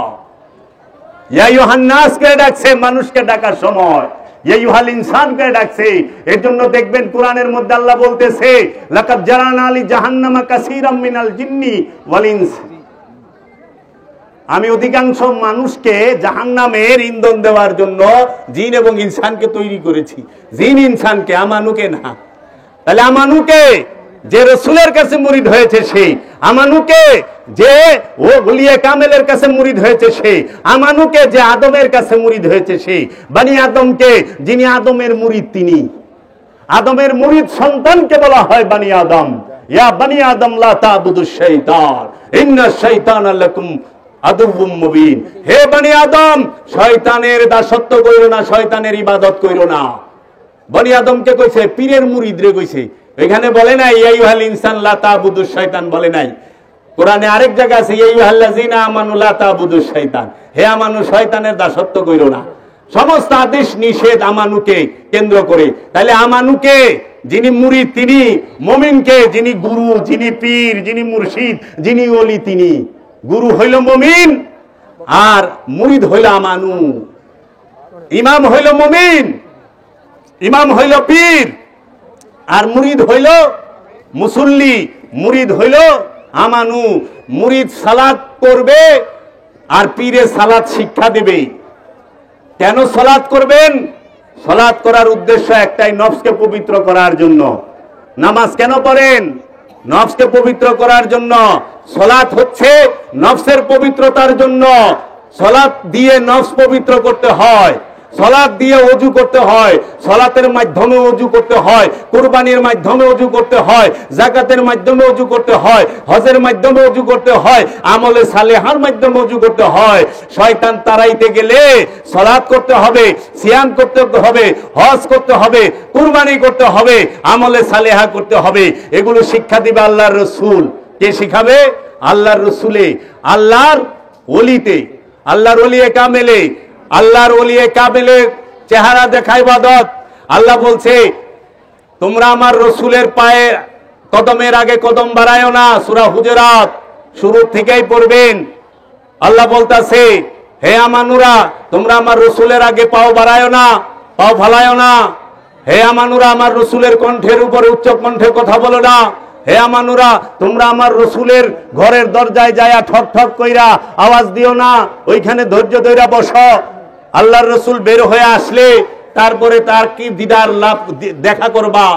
ইয়া আইয়ুহান নাস কে ডাকছে মানুষকে ডাকার সময়, ইয়া আইয়ুহাল ইনসান কে ডাকছে। এর জন্য দেখবেন কোরআনের মধ্যে আল্লাহ বলতেছে লাকাদ জারানা লি জাহান্নামা কাসীরাম মিনাল জিন্নি ওয়াল ইনস। আমি অধিকাংশ মানুষকে জাহান্নামের ইন্ধন দেওয়ার জন্য জিন এবং ইনসানকে তৈরি করেছি। জিন ইনসানকে, আমানুকে না। তাহলে আমানুকে যে রসুলের কাছে মুরিদ হয়েছে সে, আমানুকে যে ও ওলিয়ে কামেলের কাছে মুরিদ হয়েছে সে, আমানুকে যে আদমের কাছে মুরিদ হয়েছে সে, বানি আদমকে যিনি আদমের মুরিদ তিনি। আদমের মুরিদ সন্তানকে বলা হয় বানি আদম। ইয়া বানি আদম লা তা'বুদুশ শাইতান ইন্নাশ শাইতানা লাকুম আদুউম মুবিন। হে বানি আদম, শয়তানের দাসত্ব কইরো না, শয়তানের ইবাদত কইরো না। বানি আদমকে কইছে, পীরের মুরিদরে কইছে। এখানে বলে নাই ইয়া আইয়ুহাল ইনসান লা তা'বুদুশ শাইতান, বলে নাই। কোরআনে আরেক জায়গা আছে ইয়া আইয়ুহাল্লাযিনা আমানু লা তা'বুদুশ শাইতান, হে আমানু শয়তানের দাসত্ব কইরো না। সমস্ত আদেশ নিষেধ আমানুকে কেন্দ্র করে। তাহলে আমানুকে যিনি মুরিদ তিনি, মুমিনকে যিনি গুরু, যিনি পীর, যিনি মুর্শিদ, যিনি ওলি তিনি। গুরু হইল মুমিন আর মুরিদ হইল আমানু। ইমাম হইল মুমিন, ইমাম হইল পীর, আর মুরিদ হইল মুসল্লি, মুরিদ হইল আমানু। মুরিদ সালাত করবে আর পীরে সালাত শিক্ষা দেবে। কেন সালাত করবেন? সালাত করার উদ্দেশ্য একটাই, নফসকে পবিত্র করার জন্য। নামাজ কেন পড়েন? নফসকে পবিত্র করার জন্য। সালাত হচ্ছে নফসের পবিত্রতার জন্য। সালাত দিয়ে নফস পবিত্র করতে হয়, সালাত দিয়ে ওযু করতে হয়, সালাতের মাধ্যমে ওযু করতে হয়, কুরবানির মাধ্যমে ওযু করতে হয়, যাকাতের মাধ্যমে ওযু করতে হয়, হজের মাধ্যমে ওযু করতে হয়, আমলে সালেহার মাধ্যমে ওযু করতে হয়। শয়তান তাড়াইতে গেলে সালাত করতে হবে, সিয়াম করতে হবে, হজ করতে হবে, কুরবানি করতে হবে, আমলে সালেহা করতে হবে। এগুলো শিক্ষা দিবে আল্লাহর রাসূল। কে শিখাবে? আল্লাহর রাসূলে, আল্লাহর ওলিতে, আল্লাহর ওলিয়ে কামেলে। আল্লাহর ওলিয়ে কামেলের চেহারা দেখা ইবাদত। আল্লাহ বলছে তোমরা আমার রসুলের পায়ে কদমের আগে কদম বাড়ায়ো না। সূরা হুজুরাত শুরু থেকেই পড়বেন। আল্লাহ বলতাছে হে আমানুরা, তোমরা আমার রসুলের আগে পাও বাড়ায়ো না, পাও ফালায়ো না। হে আমানুরা, আমার রসুলের কণ্ঠের উপরে উচ্চ কণ্ঠে কথা বলো না। হে আমানুরা, তোমরা আমার রসুলের ঘরের দরজায় যায়া ঠক ঠক কইরা আওয়াজ দিও না, ওইখানে ধৈর্য ধইরা বসো। আল্লাহর রসুল বের হয়ে আসলে তারপরে তার কি দিদার লাভ দেখা করবা।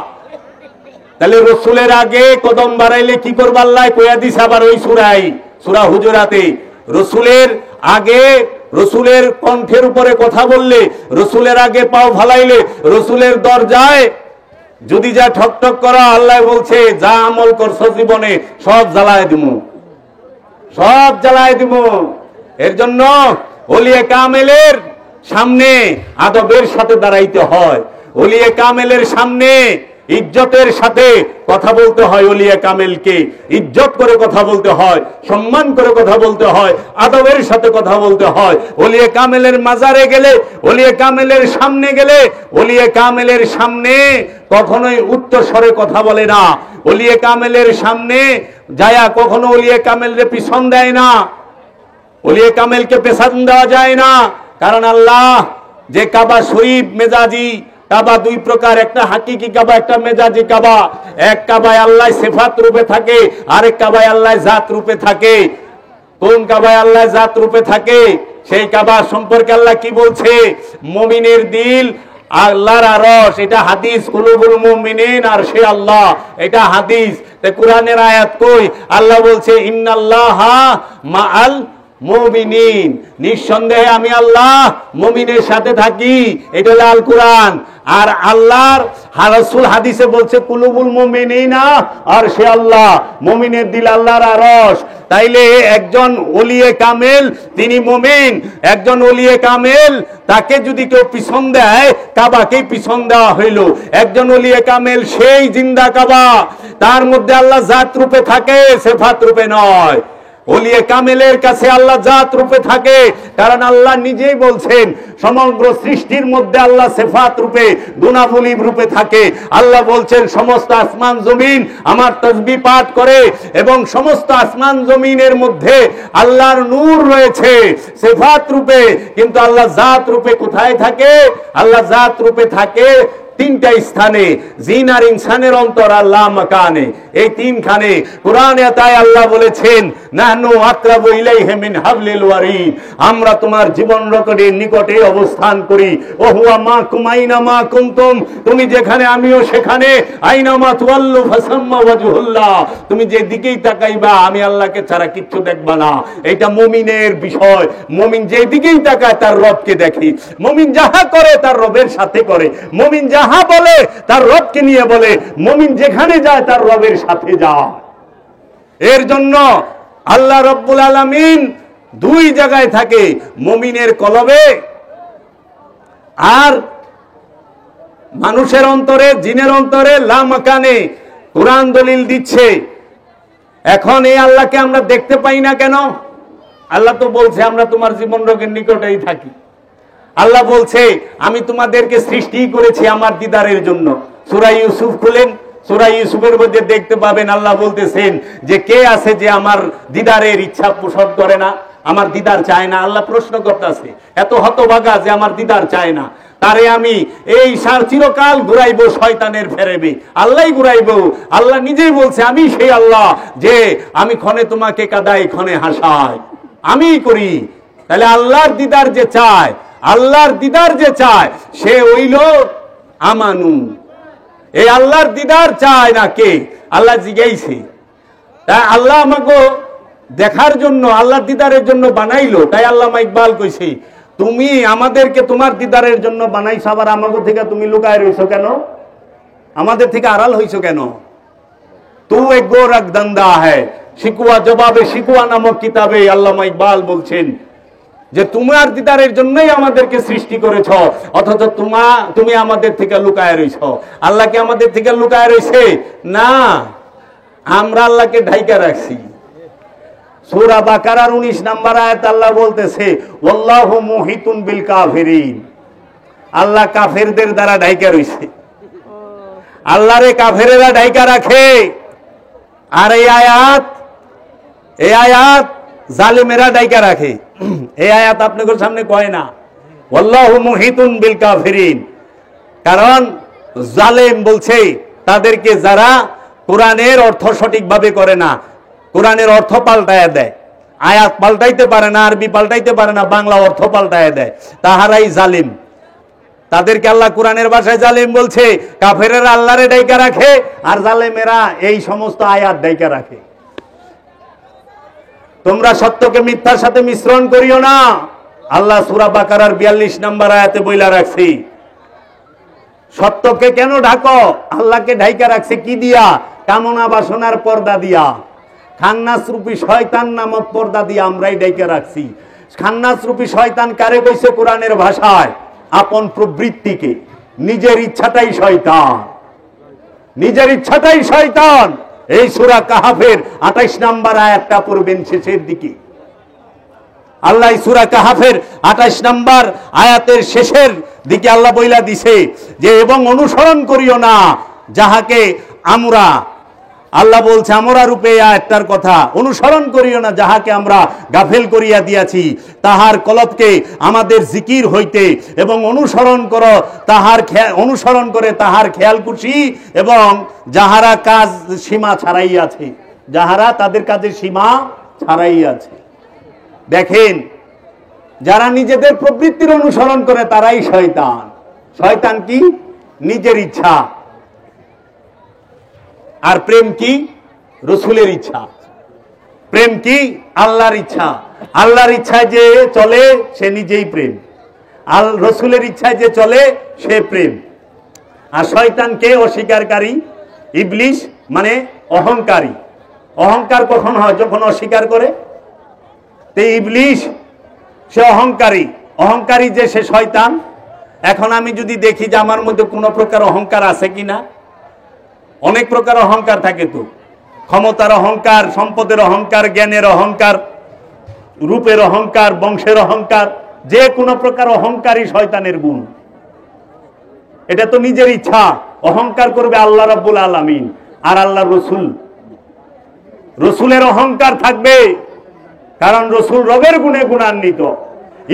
তাহলে রসুলের আগে কদম বাড়াইলে কি করবা? আল্লাহ কইয়া দিছে আবার ওই সূরা হুজুরাতে। রসুলের আগে, রসুলের কণ্ঠের উপরে কথা বললে, রসুলের আগে পাও ফালাইলে, রসুলের দরজায় যদি যা ঠক ঠক করা, আল্লাহ বলছে যা আমল করছো জীবনে সব জ্বালায় দিমু, সব জ্বালায় দিমু। এর জন্য ওলিয়ে কামেলের সামনে আদবের সাথে দাঁড়াইতে হয়। ওলিয়ে কামেলের সামনে ইজ্জতের সাথে কথা বলতে হয়। ওলিয়ে কামেলকে ইজ্জত করে কথা বলতে হয়, সম্মান করে কথা বলতে হয়, আদবের সাথে কথা বলতে হয়। ওলিয়ে কামেলের মাজারে গেলে, ওলিয়ে কামেলের সামনে গেলে, ওলিয়ে কামেলের সামনে কখনোই উচ্চ স্বরে কথা বলে না। ওলিয়ে কামেলের সামনে যায়া কখনো ওলিয়ে কামেলরে পিছন দেয় না। ওলিয়ে কামেলকে পেছন দেওয়া যায় না। কারণ আল্লাহ যে কাবা শরীফ মেজাজি কাবা দুই প্রকার, একটা হাকিকি কাবা, একটা মেজাজি কাবা। এক কাবায় আল্লাহ সিফাত রূপে থাকে, আরেক কাবায় আল্লাহ জাত রূপে থাকে। কোন কাবায় আল্লাহ জাত রূপে থাকে সেই কাবা সম্পর্কে আল্লাহ কি বলছে? মুমিনের দিল আল্লাহর আরশ, এটা হাদিস। কুলুবুল মুমিনিন আর সে আল্লাহ, এটা হাদিস। তে কোরআনের আয়াত কই? আল্লাহ বলছে ইন্নাল্লাহা মাআল মুমিনিন, নিঃসন্দেহে আমি আল্লাহ মুমিনের সাথে থাকি। এটা হলো আল কোরআন। আর আল্লাহর রাসূল হাদিসে বলছে কুলুবুল মুমিনিনা আর সে আল্লাহ, মুমিনের দিল আল্লাহর আরশ। তাইলে একজন ওলিয়ে কামেল তিনি মুমিন। একজন ওলিয়ে কামেল তাকে যদি কেউ পিছন দেয়, কাবাকে পিছন দেওয়া হইল। একজন ওলিয়ে কামেল সেই জিন্দা কাবা, তার মধ্যে আল্লাহ জাত রূপে থাকে, সিফাত রূপে নয়। ওলিয়ে কামেলের কাছে আল্লাহ জাত রূপে থাকে, কারণ আল্লাহ নিজেই বলছেন সমগ্র সৃষ্টির মধ্যে আল্লাহ সিফাত রূপে, গুণাবলী রূপে থাকে। আল্লাহ বলছেন সমস্ত আসমান জমিন আমার তাসবিহ পাঠ করে, এবং সমস্ত আসমান জমিনের মধ্যে আল্লাহর নূর রয়েছে সিফাত রূপে। কিন্তু আল্লাহ জাত রূপে কোথায় থাকে? আল্লাহ জাত রূপে থাকে তিনটা স্থানে, জিন আর ইনসানের অন্তর আল্লাহ মাকানে, এই তিনখানে কোরআনে তাই আল্লাহ বলেছেন নাহনু আকরাবু ইলাইহি মিন হাবলিল ওয়ারিদ, আমরা তোমার জীবন রকেটের নিকটে অবস্থান করি। ও হুয়া মাকুম আইনা মা কুনতুম, তুমি যেখানে আমিও সেখানে। আইনা মা তুওয়াল্লু ফাসাম্মা ওয়াজহুল্লাহ, তুমি যে দিকেই তাকাইবা আমি আল্লাহকে ছাড়া কিচ্ছু দেখবা না। এটা মুমিনের বিষয়। মুমিন যে দিকেই তাকায় তার রবকে দেখে। মুমিন যাহা করে তার রবের সাথে করে। মুমিন যাহা বলে তার রবকে নিয়ে বলে। মুমিন যেখানে যায় তার রবের সাথে যায়। এর জন্য আল্লাহ রব্বুল আলামিন দুই জায়গায় থাকে, মুমিনের কলবে আর মানুষের অন্তরে, জিনের অন্তরে, লা মাকানে। কোরআন দলিল দিচ্ছে। এখন এই আল্লাহকে আমরা দেখতে পাই না কেন? আল্লাহ তো বলছে আমরা তোমার জীবন রোগের নিকটেই থাকি। আল্লাহ বলছে আমি তোমাদেরকে সৃষ্টি করেছি আমার দিদারের জন্য। সূরা ইউসুফ খুলেন, সূরা ইউসুফের মধ্যে দেখতে পাবেন আল্লাহ বলতেছেন যে কে আছে যে আমার দিদারের ইচ্ছা পোষণ করে না, আমার দিদার চায় না। আল্লাহ প্রশ্ন করতেছে, এত হতভাগা যে আমার দিদার চায় না, তারে আমি এই চিরকাল ঘুরাইবো শয়তানের ফেরেবে। আল্লাহই ঘুরাইবো। আল্লাহ নিজেই বলছে আমি সেই আল্লাহ যে আমি ক্ষণে তোমাকে কাদাই ক্ষণে হাসাই, আমি করি। তাহলে আল্লাহর দিদার যে চায়, আল্লাহর দিদার যে চায় সে হইল আমানু। এই আল্লাহর দিদার চায় না কে? আল্লাহ জিজ্ঞাইছে। তাই আল্লাহ আমাকে দেখার জন্য, আল্লাহর দিদারের জন্য বানাইলো। তাই আল্লামা ইকবাল কইছে তুমি আমাদেরকে তোমার দিদারের জন্য বানাইছো, আবার আমাকে থেকে তুমি লুকায় রইছো কেন? আমাদের থেকে আড়াল হইছো কেন? তু এক গোরখ দন্দা হ্যায়, শিকওয়া জবাবে শিকওয়া নামক কিতাবে আল্লামা ইকবাল বলছেন যে তোমার দিদারের জন্যই আমাদেরকে সৃষ্টি করেছ, অথচ তুমি আমাদের থেকে লুকায় রইছ। আল্লাহ কি আমাদের থেকে লুকায় রইছে? না, আমরা আল্লাহকে ঢাইকা রাখছি। সূরা বাকারার 19 নম্বর আয়াত আল্লাহ বলতেছে ওয়াল্লাহু মুহিতুন বিল কাফিরিন, আল্লাহ কাফেরদের দ্বারা ঢাইকা রইছে। আল্লাহরে কাফেরেরা ঢাইকা রাখে। আর এই আয়াত জালিমেরা ঢাইকা রাখে। এই আয়াত আপনাদের সামনে কয় না ওয়াল্লাহু মুহিতুন বিল কাফিরিন, কারণ জালেম বলছে তাদেরকে যারা কোরআনের অর্থ সঠিকভাবে করে না, কোরআনের অর্থ পাল্টায় দেয়, আয়াত পাল্টাইতে পারে না, আরবি পাল্টাইতে পারে না, বাংলা অর্থ পাল্টায় দেয়, তাহারাই জালিম। তাদেরকে আল্লাহ কোরআনের ভাষায় জালিম বলছে। কাফেরেরা আল্লাহরে ডাইকা রাখে আর জালেমেরা এই সমস্ত আয়াত ডাইকা রাখে। তোমরা সত্যকে মিথ্যার সাথে মিশ্রণ করিও না। আল্লাহ সূরা বাকারার 42 নম্বর আয়াতে বইলা রাখছি। সত্যকে কেন ঢাকো? আল্লাহকে ঢাইকা রাখছে কি দিয়া? কামনা বাসনার পর্দা দিয়া, খান্নাস রূপী শয়তান নামক পর্দা দিয়ে আমরাই ঢাইকা রাখছি। খান্নাস রূপী শয়তান কারে কইছে কোরআনের ভাষায়? আপন প্রবৃত্তিকে। নিজের ইচ্ছাটাই শয়তান, নিজের ইচ্ছাটাই শয়তান। এই সূরা কাহাফের 28 নম্বর আয়াতটা পড়বেন শেষের দিকে। আল্লাহ সূরা কাহাফের 28 নম্বর আয়াতের শেষের দিকে আল্লাহ বইলা দিছে যে এবং অনুসরণ করিও না যাহাকে আমরা, আল্লাহ বলছে আমরা রূপে আয়াতটার কথা, অনুসরণ করিও না যাহাকে আমরা গাফেল করিয়া দিয়াছি, তাহার কলবকে আমাদের জিকির হইতে, এবং অনুসরণ করো তাহার অনুসরণ করে তাহার খেয়াল খুশি, এবং যাহারা কাজ সীমা ছাড়াই আছে, যাহারা তাদের কাজের সীমা ছাড়াই আছে। দেখেন, যারা নিজেদের প্রবৃত্তির অনুসরণ করে তারাই শয়তান। শয়তান কি? নিজের ইচ্ছা। আর প্রেম কি? রসুলের ইচ্ছা। প্রেম কি? আল্লাহর ইচ্ছা। আল্লাহর ইচ্ছায় যে চলে সে নিজেই প্রেম, আর রসুলের ইচ্ছায় যে চলে সে প্রেম। আর শয়তান কে? অস্বীকারী। ইবলিশ মানে অহংকারী। অহংকার কখন হয়? যখন অস্বীকার করে। তো ইবলিশ সে অহংকারী। অহংকারী যে সে শয়তান। এখন আমি যদি দেখি যে আমার মধ্যে কোনো প্রকার অহংকার আছে কিনা, অনেক প্রকার অহংকার থাকে তো, ক্ষমতার অহংকার, সম্পদের অহংকার, জ্ঞানের অহংকার, রূপের অহংকার, বংশের অহংকার, যে কোনো প্রকার অহংকারই শয়তানের গুণ। এটা তো নিজের ইচ্ছা। অহংকার করবে আল্লাহ রাব্বুল আলামিন আর আল্লাহ রসুল। রসুলের অহংকার থাকবে, কারণ রসুল রবের গুণে গুণান্বিত।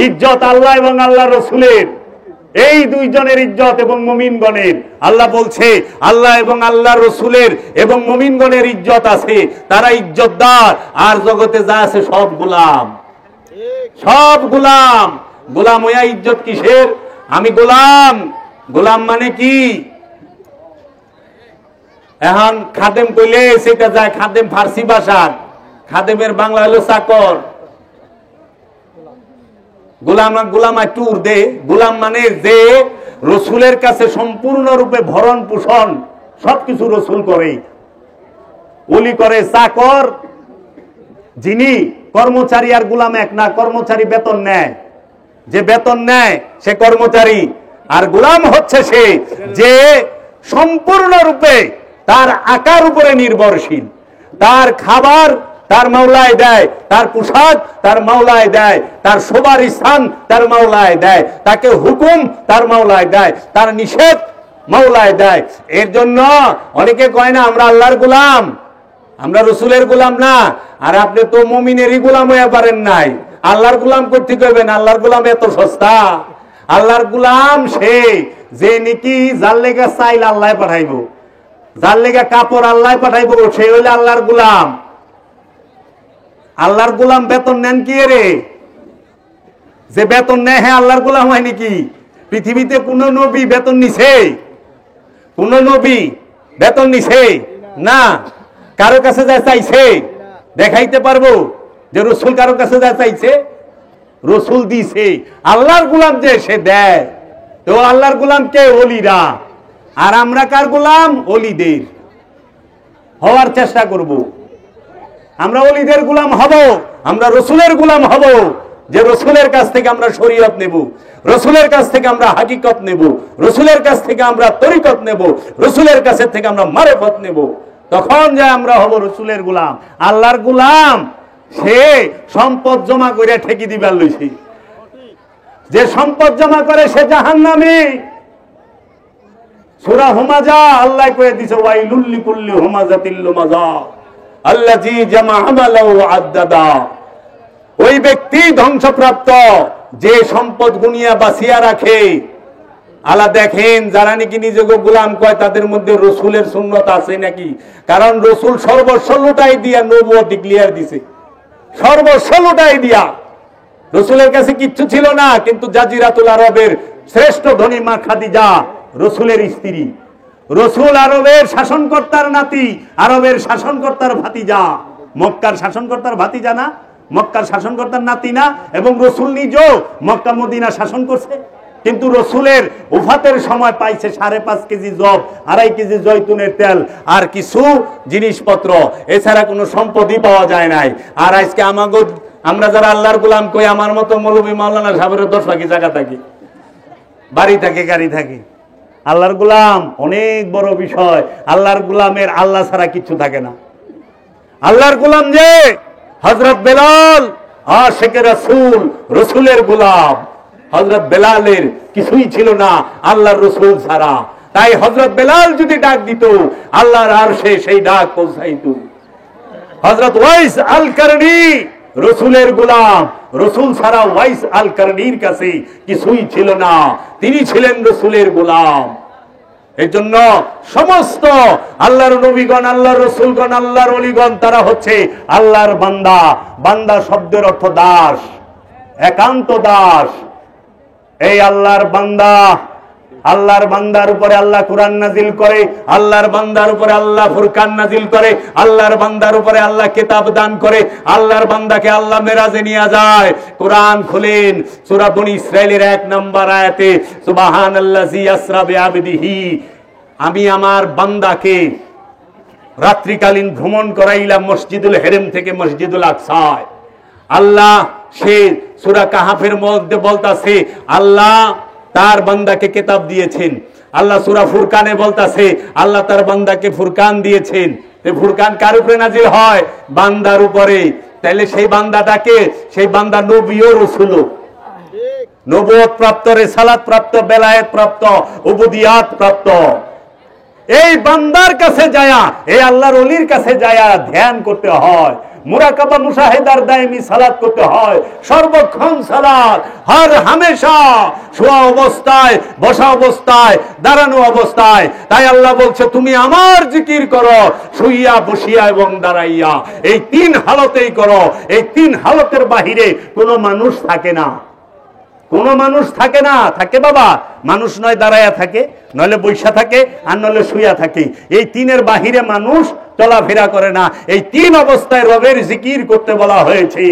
ইজ্জত আল্লাহ এবং আল্লাহ রসুলের। এই দুইজনের ইজ্জত এবং মুমিনগণের, আল্লাহ বলছে আল্লাহ এবং আল্লাহ রসুলের এবং মুমিনগণের ইজ্জত আছে, তারা ইজ্জতদার। আর জগতে যা আছে সব গোলাম, সব গোলাম। গোলাম হইয়া ইজ্জত কিসের? আমি গোলাম। গোলাম মানে কি? এখন খাদেম কইলে সেটা যায়, খাদেম ফার্সি ভাষার, খাদেমের বাংলা হলো চাকর। গোলাম গোলাম একটু উর্দে। গোলাম মানে যে রসুলের কাছে সম্পূর্ণরূপে ভরণ পোষণ সবকিছু রসুল করে, ওলি করে। চাকর যিনি কর্মচারী আর গোলাম এক না, কর্মচারী বেতন নেয়, যে বেতন নেয় সে কর্মচারী, আর গোলাম হচ্ছে সে যে সম্পূর্ণরূপে তার আকার উপরে নির্ভরশীল। তার খাবার তার মাওলায় দেয়, তার পোশাক তার মাওলায় দেয়, তার শোবার স্থান তার মাওলায় দেয়, তাকে হুকুম তার মাওলায় দেয়, তার নিষেধ মাওলায় দেয়। এর জন্য অনেকে কয় না আমরা আল্লাহর গোলাম, আমরা রসুলের গোলাম না। আর আপনি তো মুমিনেরই গোলাম হয়ে পারেন নাই, আল্লাহর গোলাম করতে কইবেন? আল্লাহর গোলাম এত সস্তা? আল্লাহর গোলাম সে যে নাকি যার লেগা চাইল আল্লাহ পাঠাইবো, যার লেগা কাপড় আল্লাহ পাঠাইবো, সে হইলে আল্লাহর গোলাম। আল্লাহর গোলাম বেতন নেন কি রে? যে বেতন নেয় হ্যাঁ আল্লাহর গোলাম হয় নাকি? পৃথিবীতে কোন নবী বেতন নিছে? কোন নবী বেতন নিছে? না। কারো কাছে যা চাইছে দেখাইতে পারবো যে রসুল কারো কাছে যা চাইছে? রসুল দিছে। আল্লাহর গোলাম যে সে দেয়। তো আল্লাহর গোলাম কে? ওলিরা। আর আমরা কার গোলাম? ওলিদের হওয়ার চেষ্টা করব। আমরা ওলিদের গোলাম হব, আমরা রসুলের গোলাম হব, যে রসুলের কাছ থেকে আমরা শরীয়ত নেব, রসুলের কাছ থেকে আমরা হাকিকত নেব, রসুলের কাছ থেকে আমরা তরিকত নেব, রসুলের কাছ থেকে আমরা মারেফত নেব। তখন যে আমরা হব রসুলের গোলাম। আল্লাহর গোলাম সে সম্পদ জমা করে ঠেকি দিবার লইছে। যে সম্পদ জমা করে সে জাহান্নামী। সূরা হুমাজা আল্লাহ কয়ে দিয়েছে ওয়াইলুল লিকুল্লি হুমাজাতিল লুমাজা আল্লাযী জামা আমালাহু আদ্দাদা। ওই ব্যক্তি ধ্বংসপ্রাপ্ত যে সম্পদ গুনিয়া বাঁচিয়া রাখে। আল্লাহ দেখেন যারা নাকি নিজেকে গোলাম কয় তাদের মধ্যে রসুলের সুন্নত আছে নাকি? কারণ রসুল সর্বস্ব লুটাই দিয়া নবুয়ত ডিক্লেয়ার দিছে, সর্বস্ব লুটাই দিয়া। রসুলের কাছে কিচ্ছু ছিল না, কিন্তু জাজিরাতুল আরবের শ্রেষ্ঠ ধনী মা খাদিজা রসুলের স্ত্রী, রসুল আরবের শাসনকর্তার নাতি, আরবের শাসনকর্তার ভাতিজা, মক্কার শাসনকর্তার ভাতিজা না, মক্কার শাসনকর্তার নাতি না। এবং রসুল নিজেও মক্কা মদিনা শাসন করছে, কিন্তু রসুলের উফাতের সময় পাইছে 5.5 কেজি জব, 2.5 কেজি জয়তুনের তেল আর কিছু জিনিসপত্র, এছাড়া কোনো সম্পদই পাওয়া যায় নাই। আর আজকে আমাগো আমরা যারা আল্লাহর গোলাম কই, আমার মতো মৌলভী মাওলানা সাহেবের 10 লাখ জায়গা থাকে, বাড়ি থাকে, গাড়ি থাকে। আল্লাহর গোলাম অনেক বড় বিষয়। আল্লাহর গোলামের আল্লাহ ছাড়া কিছু থাকে না। আল্লাহর গোলাম যে হযরত বেলাল আশিকে রাসূল, রসুলের গোলাম। হযরত বেলালের কিছুই ছিল না আল্লাহর রসুল ছাড়া। তাই হযরত বেলাল যদি ডাক দিত আল্লাহর আরশে সেই ডাক পৌঁছাইত। হযরত ওয়াইস আল কারনী রসুলের গোলাম, রসুল ছাড়া ওয়াইস আল কারনীর কাছে কিছুই ছিল না, তিনি ছিলেন রসুলের গোলাম। এই জন্য সমস্ত আল্লাহর নবীগণ, আল্লাহর রসুলগণ, আল্লাহর ওলিগণ তারা হচ্ছে আল্লাহর বান্দা। বান্দা শব্দের অর্থ দাস, একান্ত দাস। এই আল্লাহর বান্দা, আল্লাহর বান্দার উপরে আল্লাহ কুরআন নাজিল করে, আল্লাহর বান্দার উপরে আল্লাহ ফুরকান নাজিল করে, আল্লাহর বান্দার উপরে আল্লাহ কিতাব দান করে, আল্লাহর বান্দাকে আল্লাহ মেরাজে নিয়ে যায়। কোরআন খুলেন সূরা বনী ইসরাঈলের 1 নম্বর আয়াতে, সুবহানাল্লাযী আসরা বিআবদিহি, আমি আমার বান্দাকে রাত্রিকালীন ভ্রমণ করাইলাম মসজিদুল হেরেম থেকে মসজিদুল আকসায়। আল্লাহ সে সূরা কাহাফের মধ্যে বলতাছে আল্লাহ তার বান্দাকে কিতাব দিয়েছেন। আল্লাহ সূরা ফুরকানে বলতাছে আল্লাহ তার বান্দাকে ফুরকান দিয়েছেন। এই ফুরকান কার উপরে নাজিল হয়? বান্দার উপরে। তাহলে সেই বান্দাটাকে, সেই বান্দা নবী ও রাসূল, নবুয়ত প্রাপ্ত, রিসালাত প্রাপ্ত, বেলায়েত প্রাপ্ত, উবুদিয়াত প্রাপ্ত। এই বান্দার কাছে যায়া, এই আল্লাহর ওলির কাছে যায়া ধ্যান করতে হয়, মুরাকাবা মুশাহিদার দায়মি সালাত করতে হয়, সর্বক্ষণ সালাত, হর হামেশা, শোয়া অবস্থায়, বসা অবস্থায়, দাঁড়ানো অবস্থায়। তাই আল্লাহ বলছে তুমি আমার জিকির করো, শুইয়া, বসিয়া এবং দাঁড়াইয়া, এই তিন হালতেই করো। এই তিন হালতের বাহিরে কোনো মানুষ থাকে না, কোন মানুষ থাকে না। থাকে বাবা, মানুষ নয় দাঁড়ায়া থাকে, নইলে বৈশা থাকে, আর নইলে শুইয়া থাকে। এই তিনের বাহিরে মানুষ চলাফেরা করে না। এই তিন অবস্থায় রবের জিকির করতে বলা হয়েছে।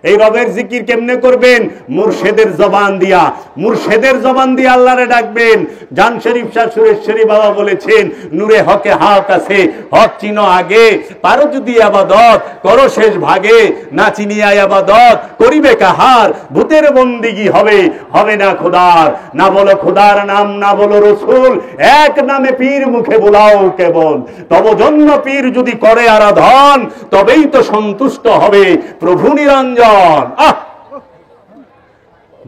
এই রবের জিকির কেমনে করবেন? মুর্শেদের জবান দিয়া, মুর্শেদের জবান দিয়ে আল্লাহরে ডাকবেন। জান শরীফ শাহ সুরেশ্বরী বাবা বলেছেন, নূরে হকে হক আছে, হক চিনো আগে, পারো যদি আবাদত করো শেষ ভাগে, না চিনিয়া আবাদত করিবে কাহার, ভূতের বন্দিগি হবে, হবে না খোদার। না বলো খোদার নাম, না বলো রসুল, এক নামে পীর মুখে বোলাও কেবল। তব জন্য পীর যদি করে আরাধন, তবেই তো সন্তুষ্ট হবে প্রভু নিরঞ্জন।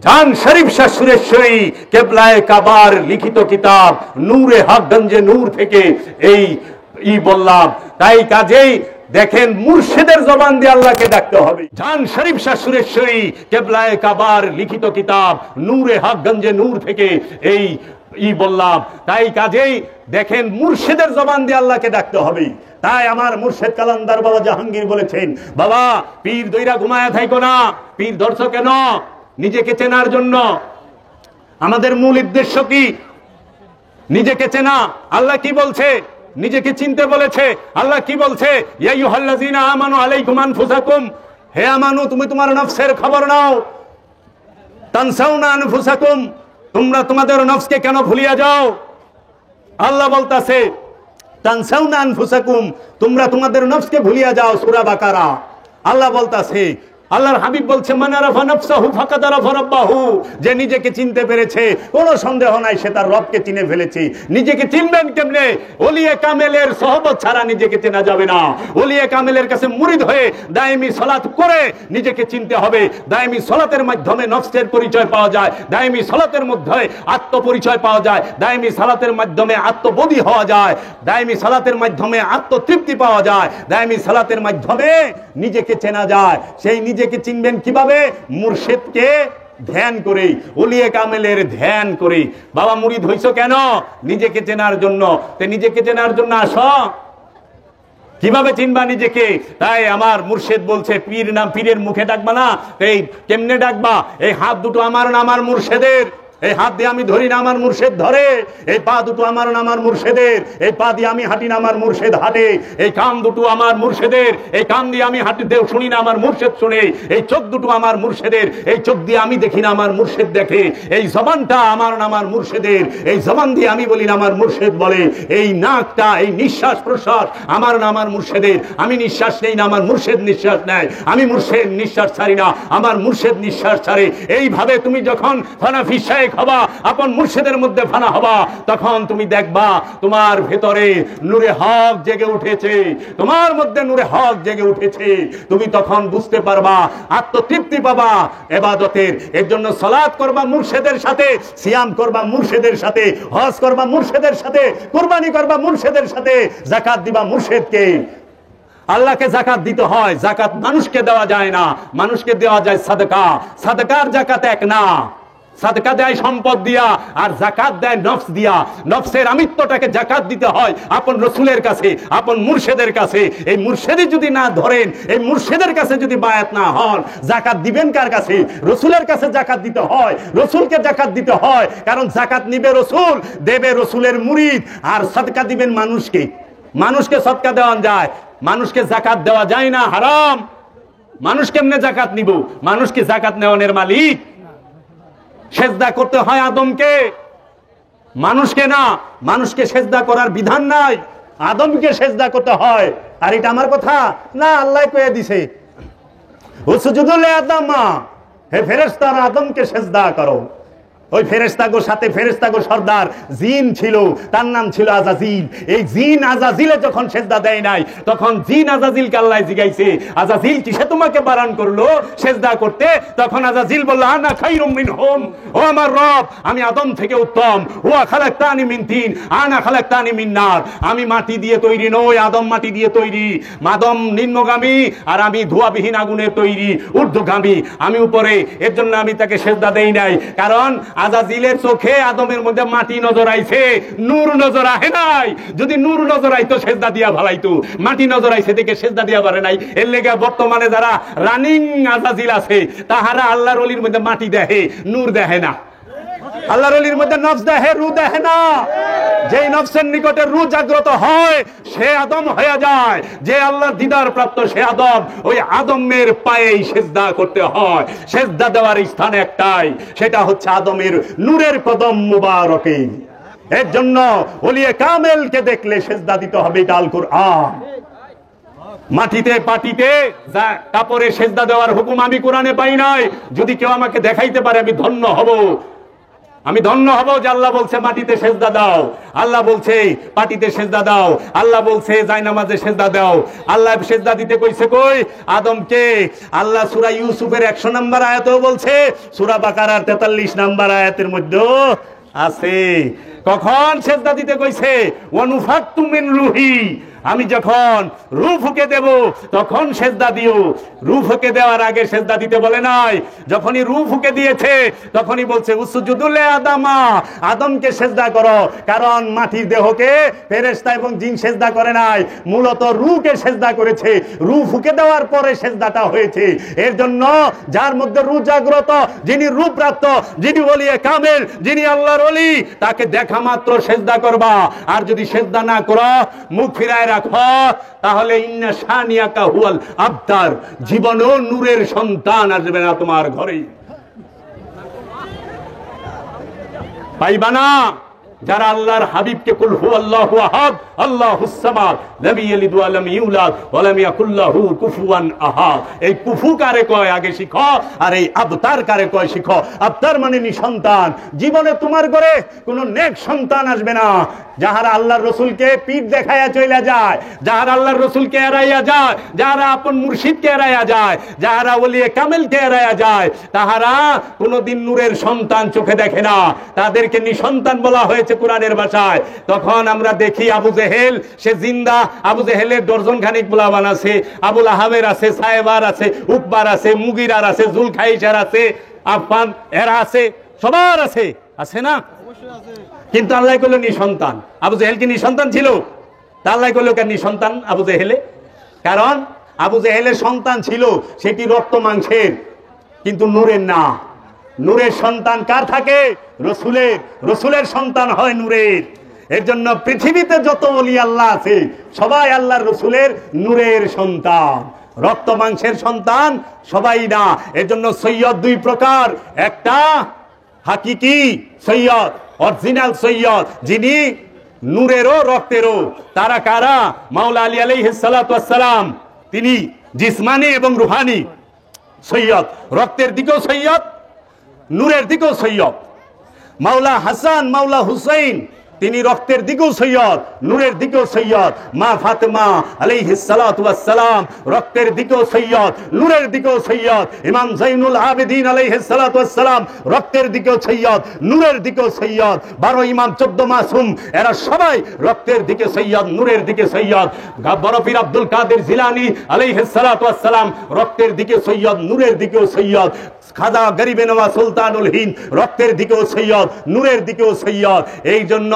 জান শরীফ শাহ সুরেশ্বরী কেবলায়ে কাবার লিখিত কিতাব নূরে হক গঞ্জে নূর থেকে এই বললাম। তাই কাজেই দেখেন, মুর্শিদের জবান দিয়ে আল্লাহকে ডাকতে হবে। জান শরীফ শাহ সুরেশ্বরী কেবলায়ে কাবার লিখিত কিতাব নূরে হক গঞ্জে নূর থেকে এই বললাম। তাই কাজেই দেখেন, মুর্শিদের জবান দিয়ে আল্লাহকে ডাকতে হবে। তাই আমার মুর্শিদ কালান্দার বাবা জাহাঙ্গীর বলেছেন, বাবা পীর দইরা ঘুমায়া থাইকো না। পীর ধরছো কেন? নিজেকে চেনার জন্য। আমাদের মূল উদ্দেশ্য কি? নিজেকে চেনা। আল্লাহ কি বলছে? নিজেকে চিনতে বলেছে। আল্লাহ কি বলছে? ইয়া আইয়ুহাল্লাযীনা আমানু আলাইকুম আনফুসাকুম, হে আমানু তুমি তোমার নফসের খবর নাও। তানসাউনা আনফুসাকুম, তোমরা তোমাদের নফসকে কেন ভুলিয়া যাও? আল্লাহ বলতাছে তানসাউনা আনফুসাকুম, তোমরা তোমাদের নফসকে ভুলিয়া যাও। সূরা বাকারা। আল্লাহ বলতাছে, আল্লাহর হাবিব বলছে, মান আরাফা নাফসাহু ফাকাদ আরাফা রাব্বাহু, যে নিজেকে চিনতে পেরেছে কোনো সন্দেহ নাই সে তার রবকে চিনে ফেলেছে। নিজেকে চিনবেন কেমনে? ওলিয়ে কামেলের সোহবত ছাড়া নিজেকে চেনা যাবে না। ওলিয়ে কামেলের কাছে মুরিদ হয়ে দায়েমি সালাত করে নিজেকে চিনতে হবে। দায়েমি সালাতের মাধ্যমে নফসের পরিচয় পাওয়া যায়, দায়েমি সালাতের মধ্যে আত্মপরিচয় পাওয়া যায়, দায়েমি সালাতের মাধ্যমে আত্মবোধী হওয়া যায়, দায়েমি সালাতের মাধ্যমে আত্মতৃপ্তি পাওয়া যায়, দায়েমি সালাতের মাধ্যমে নিজেকে চেনা যায়। সেই নিজেকে চিনবেন কিভাবে? মুর্শিদকে ধ্যান করে, ওলিয়ে কামেলের ধ্যান করে। বাবা মুরিদ হইছো কেন? নিজেকে চেনার জন্য। তে নিজেকে চেনার জন্য আসো। কিভাবে চিনবা নিজেকে? তাই আমার মুর্শিদ বলছে, পীর নাম পীরের মুখে ডাকবা না। এই কেমনে ডাকবা? এই হাত দুটো আমার না আমার মুর্শিদের। এই হাত দিয়ে আমি ধরি না, আমার মুর্শিদ ধরে। এই পা দুটো আমার না আমার মুর্শিদের। এই পা দিয়ে আমি হাঁটি না, আমার মুর্শিদ হাঁটে। এই কান দুটো আমার মুর্শিদের। এই কান দিয়ে আমি হাঁটিতে শুনি না, আমার মুর্শিদ শুনে। এই চোখ দুটো আমার মুর্শিদের। এই চোখ দিয়ে আমি দেখি না, আমার মুর্শিদ দেখে। এই জবানটা আমার না আমার মুর্শিদের। এই জবান দিয়ে আমি বলি না, আমার মুর্শিদ বলে। এই নাকটা, এই নিঃশ্বাস প্রশ্বাস আমার না আমার মুর্শিদের। আমি নিঃশ্বাস নেই না, আমার মুর্শিদ নিঃশ্বাস নেয়। আমি মুর্শিদ নিঃশ্বাস ছাড়ি না, আমার মুর্শিদ নিঃশ্বাস ছাড়ে। এইভাবে তুমি যখন হানাফি শেখ হবা, আপন মুর্শিদের মধ্যে ফানা হবা, তখন তুমি দেখবা তোমার ভেতরে নূরে হক জেগে উঠেছে, তোমার মধ্যে নূরে হক জেগে উঠেছে। তুমি তখন বুঝতে পারবা, আত্মতৃপ্তি পাবা ইবাদতের। এর জন্য সালাত করবা মুর্শিদের সাথে, সিয়াম করবা মুর্শিদের সাথে, হজ করবা মুর্শিদের সাথে, কুরবানি করবা মুর্শিদের সাথে, যাকাত দিবা মুর্শিদকে। আল্লাহকে যাকাত দিতে হয়, যাকাত মানুষকে দেওয়া যায় না, মানুষকে দেওয়া যায় সাদকা। সাদকার যাকাত এক না। সাদকা দেয় সম্পদ দিয়া, আর যাকাত দেয় নফস দিয়া। নফসের আমিত্বটাকে যাকাত দিতে হয় আপন রসুলের কাছে, আপন মুর্শিদের কাছে। এই মুর্শিদই যদি না ধরেন, এই মুর্শিদের কাছে যদি বায়াত না হন, যাকাত দিবেন কার কাছে? রসুলের কাছে যাকাত দিতে হয়, রসুলকে যাকাত দিতে হয়। কারণ যাকাত নিবে রসুল, দেবে রসুলের মুরিদ। আর সাদকা দিবেন মানুষকে। মানুষকে সদকা দেওয়া যায়, মানুষকে যাকাত দেওয়া যায় না, হারাম। মানুষ কেমনে যাকাত নিব? মানুষ কি যাকাত নেওয়ানের মালিক? সেজদা করতে হয় আদমকে, মানুষকে না। মানুষকে সেজদা করার বিধান নাই, আদমকে সেজদা করতে হয়। আর এটা আমার কথা না, আল্লাহ কয়ে দিছে, উসজুদু লিআদম, হে ফেরেশতারা আদমকে সেজদা করো। ওই ফেরেশতাগোর সাথে ফেরেশতাগো সর্দার জিন ছিল, তার নাম ছিল আজাজিল। এই জিন আজাজিলে যখন সেজদা দেয় নাই, তখন জিন আজাজিলকে আল্লাহ জিগাইছে, আজাজিল কিসে তোমাকে বারণ করলো সেজদা করতে? তখন আজাজিল বলল, আনা খায়রুম মিনহুম, ও আমার রব, আমি আদম থেকে উত্তম। হুয়া খালাকতানি মিন তিন, আনা খালাকতানি মিন নার। আমি মাটি দিয়ে তৈরি নই, আদম মাটি দিয়ে তৈরি। আদম নিম্নগামী আর আমি ধোঁয়াবিহীন আগুনের তৈরি, ঊর্ধ্বগামী, আমি উপরে। এর জন্য আমি তাকে সেজদা দেই নাই, কারণ আজাজিলের চোখে আদমের মধ্যে মাটি নজর আইছে, নূর নজর আহে নাই। যদি নূর নজর আইতো সেজদা দিয়া ভালাইতো, মাটি নজর আইছে দেখে সেজদা দিয়া পারে নাই। এর লেগে বর্তমানে যারা রানিং আজাজিল আছে, তাহারা আল্লাহর ওলির মধ্যে মাটি দেখে, নূর দেখে না। আল্লাহর ওলির মধ্যে নফস দেখে, রূহ দেখে না। যেই নফসের নিকটে রূহ জাগ্রত হয়, সে আদম হয়ে যায়। যে আল্লাহর দিদার প্রাপ্ত, সে আদম। ওই আদমের পায়েই সেজদা করতে হয়। সেজদা দেওয়ার স্থান একটাই, সেটা হচ্ছে আদমের নূরের কদম মুবারকে। এর জন্য ওলিয়ে কামেলকে দেখলে সেজদা দিতে হবে, এটা আল কুরআন। মাটিতে পাটিতে কাপড়ে সেজদা দেওয়ার হুকুম আমি কোরআনে পাই নাই। যদি কেউ আমাকে দেখাইতে পারে, আমি ধন্য হব। আমি ধন্য হব যে আল্লাহ বলছে মাটিতে সেজদা দাও, আল্লাহ বলছে পাটিতে সেজদা দাও, আল্লাহ বলছে জায়নামাজে সেজদা দাও। আল্লাহ সেজদা দিতে কইছে কই? আদমকে। আল্লাহ সূরা ইউসুফের 100 নম্বর আয়াতেও বলছে, সূরা বাকারার 43 নম্বর আয়াতের মধ্যেও আছে। কখন সেজদা দিতে কইছে? ওয়ানুফাক্তু মিন রূহি, আমি যখন রূহ ফুঁকে দেব তখন সেজদা দিও। রূহ ফুঁকে দেওয়ার আগে সেজদা দিতে বলে নাই। যখনই রূহ ফুঁকে দিয়েছে তখনই বলছে উসজুদু লি আদামা, আদমকে সেজদা করো। কারণ মাটির দেহকে ফেরেশতা এবং জিন সেজদা করে নাই, মূলত রূহকে সেজদা করেছে। রূহ ফুঁকে দেওয়ার পরে সেজদাটা হয়েছে। এর জন্য যার মধ্যে রূহ জাগ্রত, যিনি রূহ প্রাপ্ত, যিনি ওলিয়ে কামেল, যিনি আল্লাহর ওলি, তাকে দেখা মাত্র সেজদা করবা। আর যদি সেজদা না করো, মুখ ফিরায় রাখো, তাহলে ইন্না শানিয়াকা হুয়াল আবতার, জীবনেও নূরের সন্তান আসবে না তোমার ঘরে, পাইবা না। যারা আল্লাহর হাবিবকে কুল হুয়াল্লাহু আহাদ আল্লাহুস সামাদ লাম ইয়ালিদ ওয়া লাম ইউলাদ ওয়া লাম ইয়াকুল লাহু কুফুয়ান আহাদ। এই কুফু কারে কয় আগে শিখো, আর এই আবতার কারে কয় শিখো। আবতার মানে নিঃসন্তান। জীবনে তোমার ঘরে কোনো নেক সন্তান আসবে না। যাহারা আল্লাহর রাসূলকে পিঠ দেখাইয়া চইলা যায়, যাহারা আল্লাহর রাসূলকে এড়াইয়া যায়, যাহারা আপন মুর্শিদকে এড়াইয়া যায়, যাহারা ওলিয়ে কামেলকে এড়াইয়া যায়, তাহারা কোনোদিন নূরের সন্তান চোখে দেখে না। তাদেরকে নিঃসন্তান বলা হয়েছে কুরআনের ভাষায়। তখন আমরা দেখি আবু জেহেল, সে জিন্দা। আবু জেহেলের ডর্জন খানিক পোলাপান আছে, আবুল আহাবের আছে, সাহেবার আছে, উকবার আছে, মুগিরার আছে, জুলখাইসার আছে, আফফান এরা আছে, সবার আছে, আছে না? কিন্তু আল্লাহ কইল নিঃসন্তান। আবু জেহেল কি নিঃসন্তান ছিল? তা আল্লাহ কইল কেন নিঃসন্তান আবু জেহেলে? কারণ আবু জেহেলের সন্তান ছিল, সেটি রক্ত মাংসের, কিন্তু নূরের না। নূরের সন্তান কার থাকে? রসুলের। রসুলের সন্তান হয় নূরের। এর জন্য পৃথিবীতে যত ওলি আল্লাহ আছে, সবাই আল্লাহর রসুলের নূরের সন্তান, রক্ত মাংসের সন্তান সবাই না। এর জন্য সৈয়দ দুই প্রকার, একটা হাকিকি সৈয়দ, অরিজিনাল সৈয়দ, যিনি নূরেরও রক্তেরও। তারা কারা? মাওলা আলী আলাইহিস সালাতু ওয়াস সালাম, তিনি জিসমানি এবং রুহানি সৈয়দ, রক্তের দিকেও সৈয়দ, নূরের দিকেও সৈয়দ। মাওলা হাসান, মাওলা হুসাইন, তিনি রক্তের দিকেও সৈয়দ, নূরের দিকেও সৈয়দ। মা ফাতেমা আলাইহিস সালাতু ওয়াস সালাম, রক্তের দিকেও সৈয়দ, নূরের দিকেও সৈয়দ। ইমাম জাইনুল আবেদিন আলাইহিস সালাতু ওয়াস সালাম, রক্তের দিকেও সৈয়দ, নূরের দিকেও সৈয়দ। 12 ইমাম 14 মাসুম, এরা সবাই রক্তের দিকে সৈয়দ, নূরের দিকে সৈয়দ। বড় পীর আব্দুল কাদের জিলানী আলাইহিস সালাতু ওয়াস সালাম, রক্তের দিকে সৈয়দ, নূরের দিকেও সৈয়দ। খাজা গরিবে নওয়াজ সুলতানুল হিন্দ, রক্তের দিকেও সৈয়দ, নূরের দিকেও সৈয়দ। এই জন্য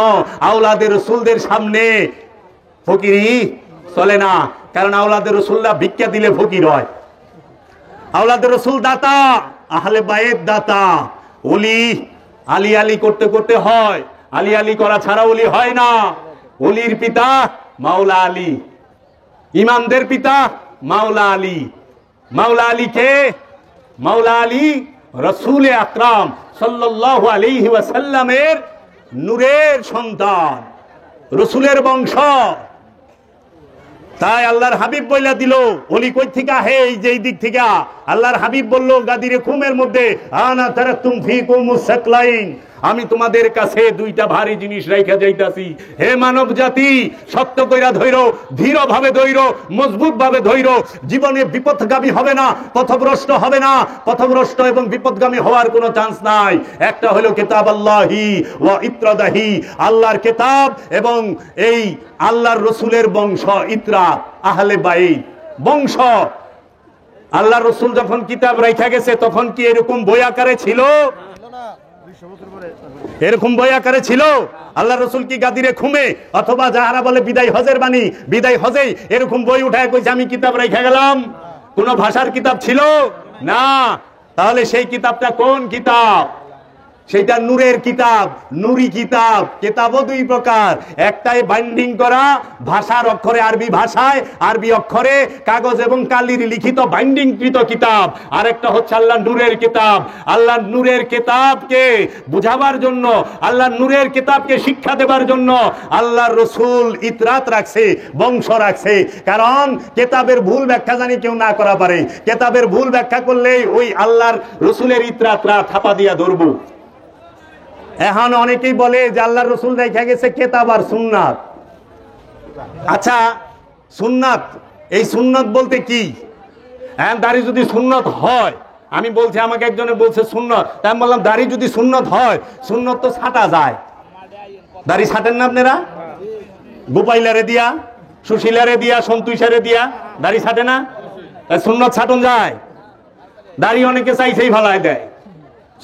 আওলাদে রসুলদের সামনে ফকিরি চলে না, কারণ আওলাদে রসুলরা ভিক্ষা দিলে ফকির হয়। আওলাদে রসুল দাতা, আহলে বায়েত দাতা। ওলি আলী আলী করতে করতে হয়, আলী আলী করা ছাড়া ওলি হয় না। ওলির পিতা মাওলা আলী, ইমামদের পিতা মাওলা আলী। মাওলা আলী কে? মাওলা আলী রাসূল আকরাম সাল্লাল্লাহু আলাইহি ওয়াসাল্লামের নূরের সন্তান, রসুলের বংশ। তাই আল্লাহর হাবিব বইলা দিল, ওলি কই থেকে হে, এই যে এই দিক থেকে। আল্লাহর হাবিব বলল গাদিরে খুমের মধ্যে, আনা তারাকতুম ফিকুমুস সাকলাইন, আমি তোমাদের কাছে দুইটা ভারী জিনিস রাইখা যাইতাছি। হে মানব জাতি, শক্ত কইরা ধইরো, ধীর ভাবে ধইরো, মজবুত ভাবে ধইরো। জীবনে বিপথগামী হবে না, পথভ্রষ্ট হবে না। পথভ্রষ্ট এবং বিপথগামী হওয়ার কোনো চান্স নাই। একটা হলো কিতাব আল্লাহি ওয়া ইত্রাদাহি, আল্লাহর কিতাব এবং এই আল্লাহর রসুলের বংশ, ইত্রাত আহলে বাইত বংশ। আল্লাহ রসুল যখন কিতাব রাইখা গেছে তখন কি এরকম বই আকারে ছিল? এরকম বই আকারে ছিল? আল্লাহ রসুল কি গাদিরে খুমে অথবা যাহারা বলে বিদায় হজের বাণী, বিদায় হজে এরকম বই উঠায় কইছে আমি কিতাব রাইখা গেলাম? কোন ভাষার কিতাব ছিল না। তাহলে সেই কিতাবটা কোন কিতাব? সেটা নূরের কিতাব, নুরি কিতাব। কিতাবও দুই প্রকার, একটাই বাইন্ডিং করা ভাষার অক্ষরে, আরবি ভাষায় আরবি অক্ষরে কাগজ এবং কালির লিখিত বাইন্ডিংকৃত কিতাব, আর একটা হচ্ছে আল্লাহ নূরের কিতাব। আল্লাহ নূরের কিতাবকে বুঝাবার জন্য, আল্লাহ নূরের কিতাবকে শিক্ষা দেবার জন্য আল্লাহর রসুল ইতরাত রাখছে, বংশ রাখছে। কারণ কিতাবের ভুল ব্যাখ্যা জানি কেউ না করা পারে। কিতাবের ভুল ব্যাখ্যা করলেই ওই আল্লাহর রসুলের ইতরাতরা থাপা দিয়া ধরবো। এখন অনেকেই বলে যে আল্লাহর রসুল রেখে গেছে কিতাব আর সুন্নাত। আচ্ছা, সুন্নাত, এই সুন্নাত বলতে কি? হ্যাঁ, দাড়ি যদি সুন্নত হয়, আমি বলছি, আমাকে একজনে বলছে সুন্নত, তাই আমি বললাম দাড়ি যদি সুন্নত হয়, সুন্নত তো ছাটা যায়। দাড়ি ছাটেন না আপনারা? গোপাইলারে দিয়া, সুশীলারে দিয়া, সন্তুষারে দিয়া দাড়ি ছাটে না? সুন্নত ছাটন যায়? দাড়ি অনেকে চাইছেই ফালায় দেয়,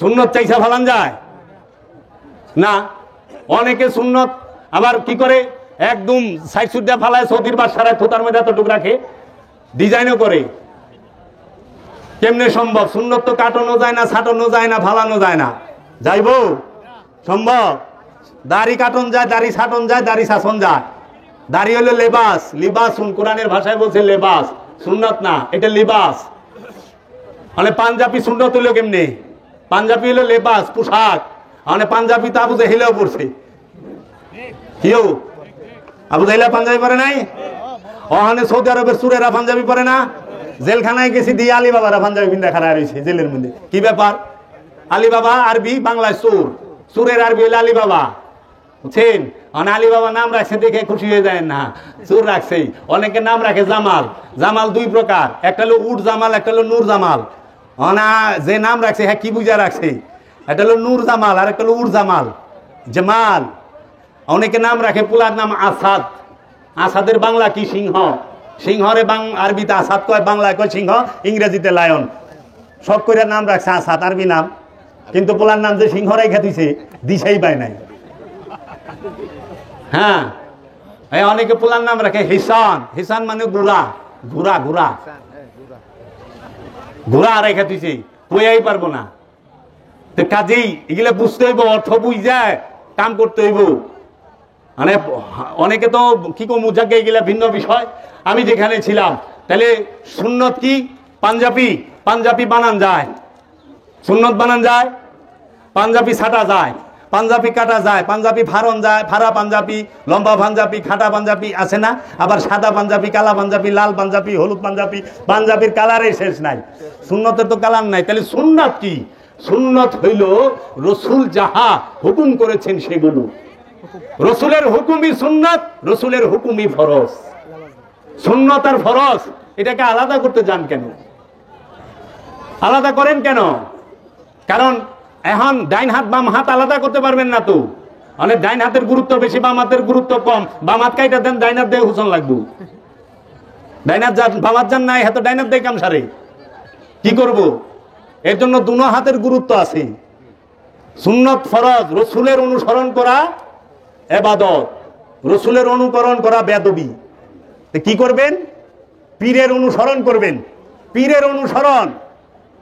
সুন্নত চাইছা ফালান যায় না। অনেকে সুন্নত আবার কি করে, একদম সাইড সুদ্ধা ফালায়, সৌদির বাসারায় থোতার মধ্যে এতটুকু রাখে, ডিজাইনও করে। কেমনে সম্ভব? সুন্নত তো কাটানো যায় না, ছাটানো যায় না, ফালানো যায় না। যাইব সম্ভব? দাড়ি কাটন যায়, দাড়ি ছাটন যায়, দাড়ি শাসন যায়। দাড়ি হলো লেবাস, লিবাসুন, কোরআনের ভাষায় বলছে লেবাস, সুন্নত না, এটা লিবাস। মানে পাঞ্জাবি সুন্নত হলো কেমনে? পাঞ্জাবি হলো লেবাস, পোশাক। মানে পাঞ্জাবি তো আবু জাহিলাও পড়ছে। কেউ আবু জাহিলা পাঞ্জাবি পরে নাই? ওখানে সৌদি আরবের সুরেরা পাঞ্জাবি পরে না? জেলখানায় গেছি দিয়ে আলী বাবারা পাঞ্জাবি পিন্দা খাড়া রয়েছে জেলের মধ্যে। কি ব্যাপার? আলী বাবা আরবি, বাংলায় সুর, সুরের আরবি হলো আলী বাবা, বুঝছেন? মানে আলী বাবা নাম রাখছে দেখে খুশি হয়ে যায় না, সুর রাখছেই। অনেকে নাম রাখে জামাল। জামাল দুই প্রকার, একটা হলো উট জামাল, একটা হলো নূর জামাল। না, যে নাম রাখছে হ্যাঁ কি বুঝা রাখছে, এটা হলো নূর জামাল আর একটা হলো উর জামাল, জামাল। অনেকে নাম রাখে পুলার নাম আসাদ। আসাদের বাংলা কি? সিংহ। সিংহরে আরবিতে আসাদ কয়, বাংলায় কয় সিংহ, ইংরেজিতে লায়ন। সব করে নাম রাখছে আসাদ, আরবি নাম, কিন্তু পোলার নাম যে সিংহ রেখে দিছে দিছেই পায় নাই। হ্যাঁ, অনেকে পোলার নাম রাখে হিসান। হিসান মানে ঘোড়া, ঘোড়া, ঘোড়া, ঘোড়া রেখে দিছে, কইয়াই পারবো না। তো কাজেই এগুলা বুঝতে হইব, অর্থ বুঝায় কাম করতে হইব। মানে অনেকে তো কি কমু, যাকে এগুলা ভিন্ন বিষয়। আমি যেখানে ছিলাম, তাহলে সুন্নত কি? পাঞ্জাবি, পাঞ্জাবি বানান যায়, সুন্নত বানান যায়, পাঞ্জাবি ছাটা যায়, পাঞ্জাবি কাটা যায়, পাঞ্জাবি ফারন যায়, ফাড়া পাঞ্জাবি, লম্বা পাঞ্জাবি, খাটা পাঞ্জাবি আছে না? আবার সাদা পাঞ্জাবি, কালা পাঞ্জাবি, লাল পাঞ্জাবি, হলুদ পাঞ্জাবি। পাঞ্জাবির কালারের শেষ নাই, সুন্নতের তো কালার নাই। তাহলে সুন্নাত কি? সুন্নত হইল রসুল যাহা হুকুম করেছেন সেগুলো। রসুলের হুকুমই সুন্নাত, রসুলের হুকুমই ফরজ। সুন্নত আর ফরজ এটাকে আলাদা করতে যান কেন? আলাদা করেন কেন? কারণ এখন ডাইন হাত বাম হাত আলাদা করতে পারবেন না তো। মানে ডাইন হাতের গুরুত্ব বেশি, বাম হাতের গুরুত্ব কম। বাম হাত কাইটা দেন, ডাইন হাত দিয়ে হুসন লাগবো। ডাইন হাত যান, বাম হাত যান নাই, হাতে ডাইন হাত দিয়ে কাম সারে। কি করব? এর জন্য দুনো হাতের গুরুত্ব আছে। সুন্নত ফরজ, রসুলের অনুসরণ করা ইবাদত, রসুলের অনুকরণ করা বেয়াদবি। কি করবেন? পীরের অনুসরণ করবেন। পীরের অনুসরণ,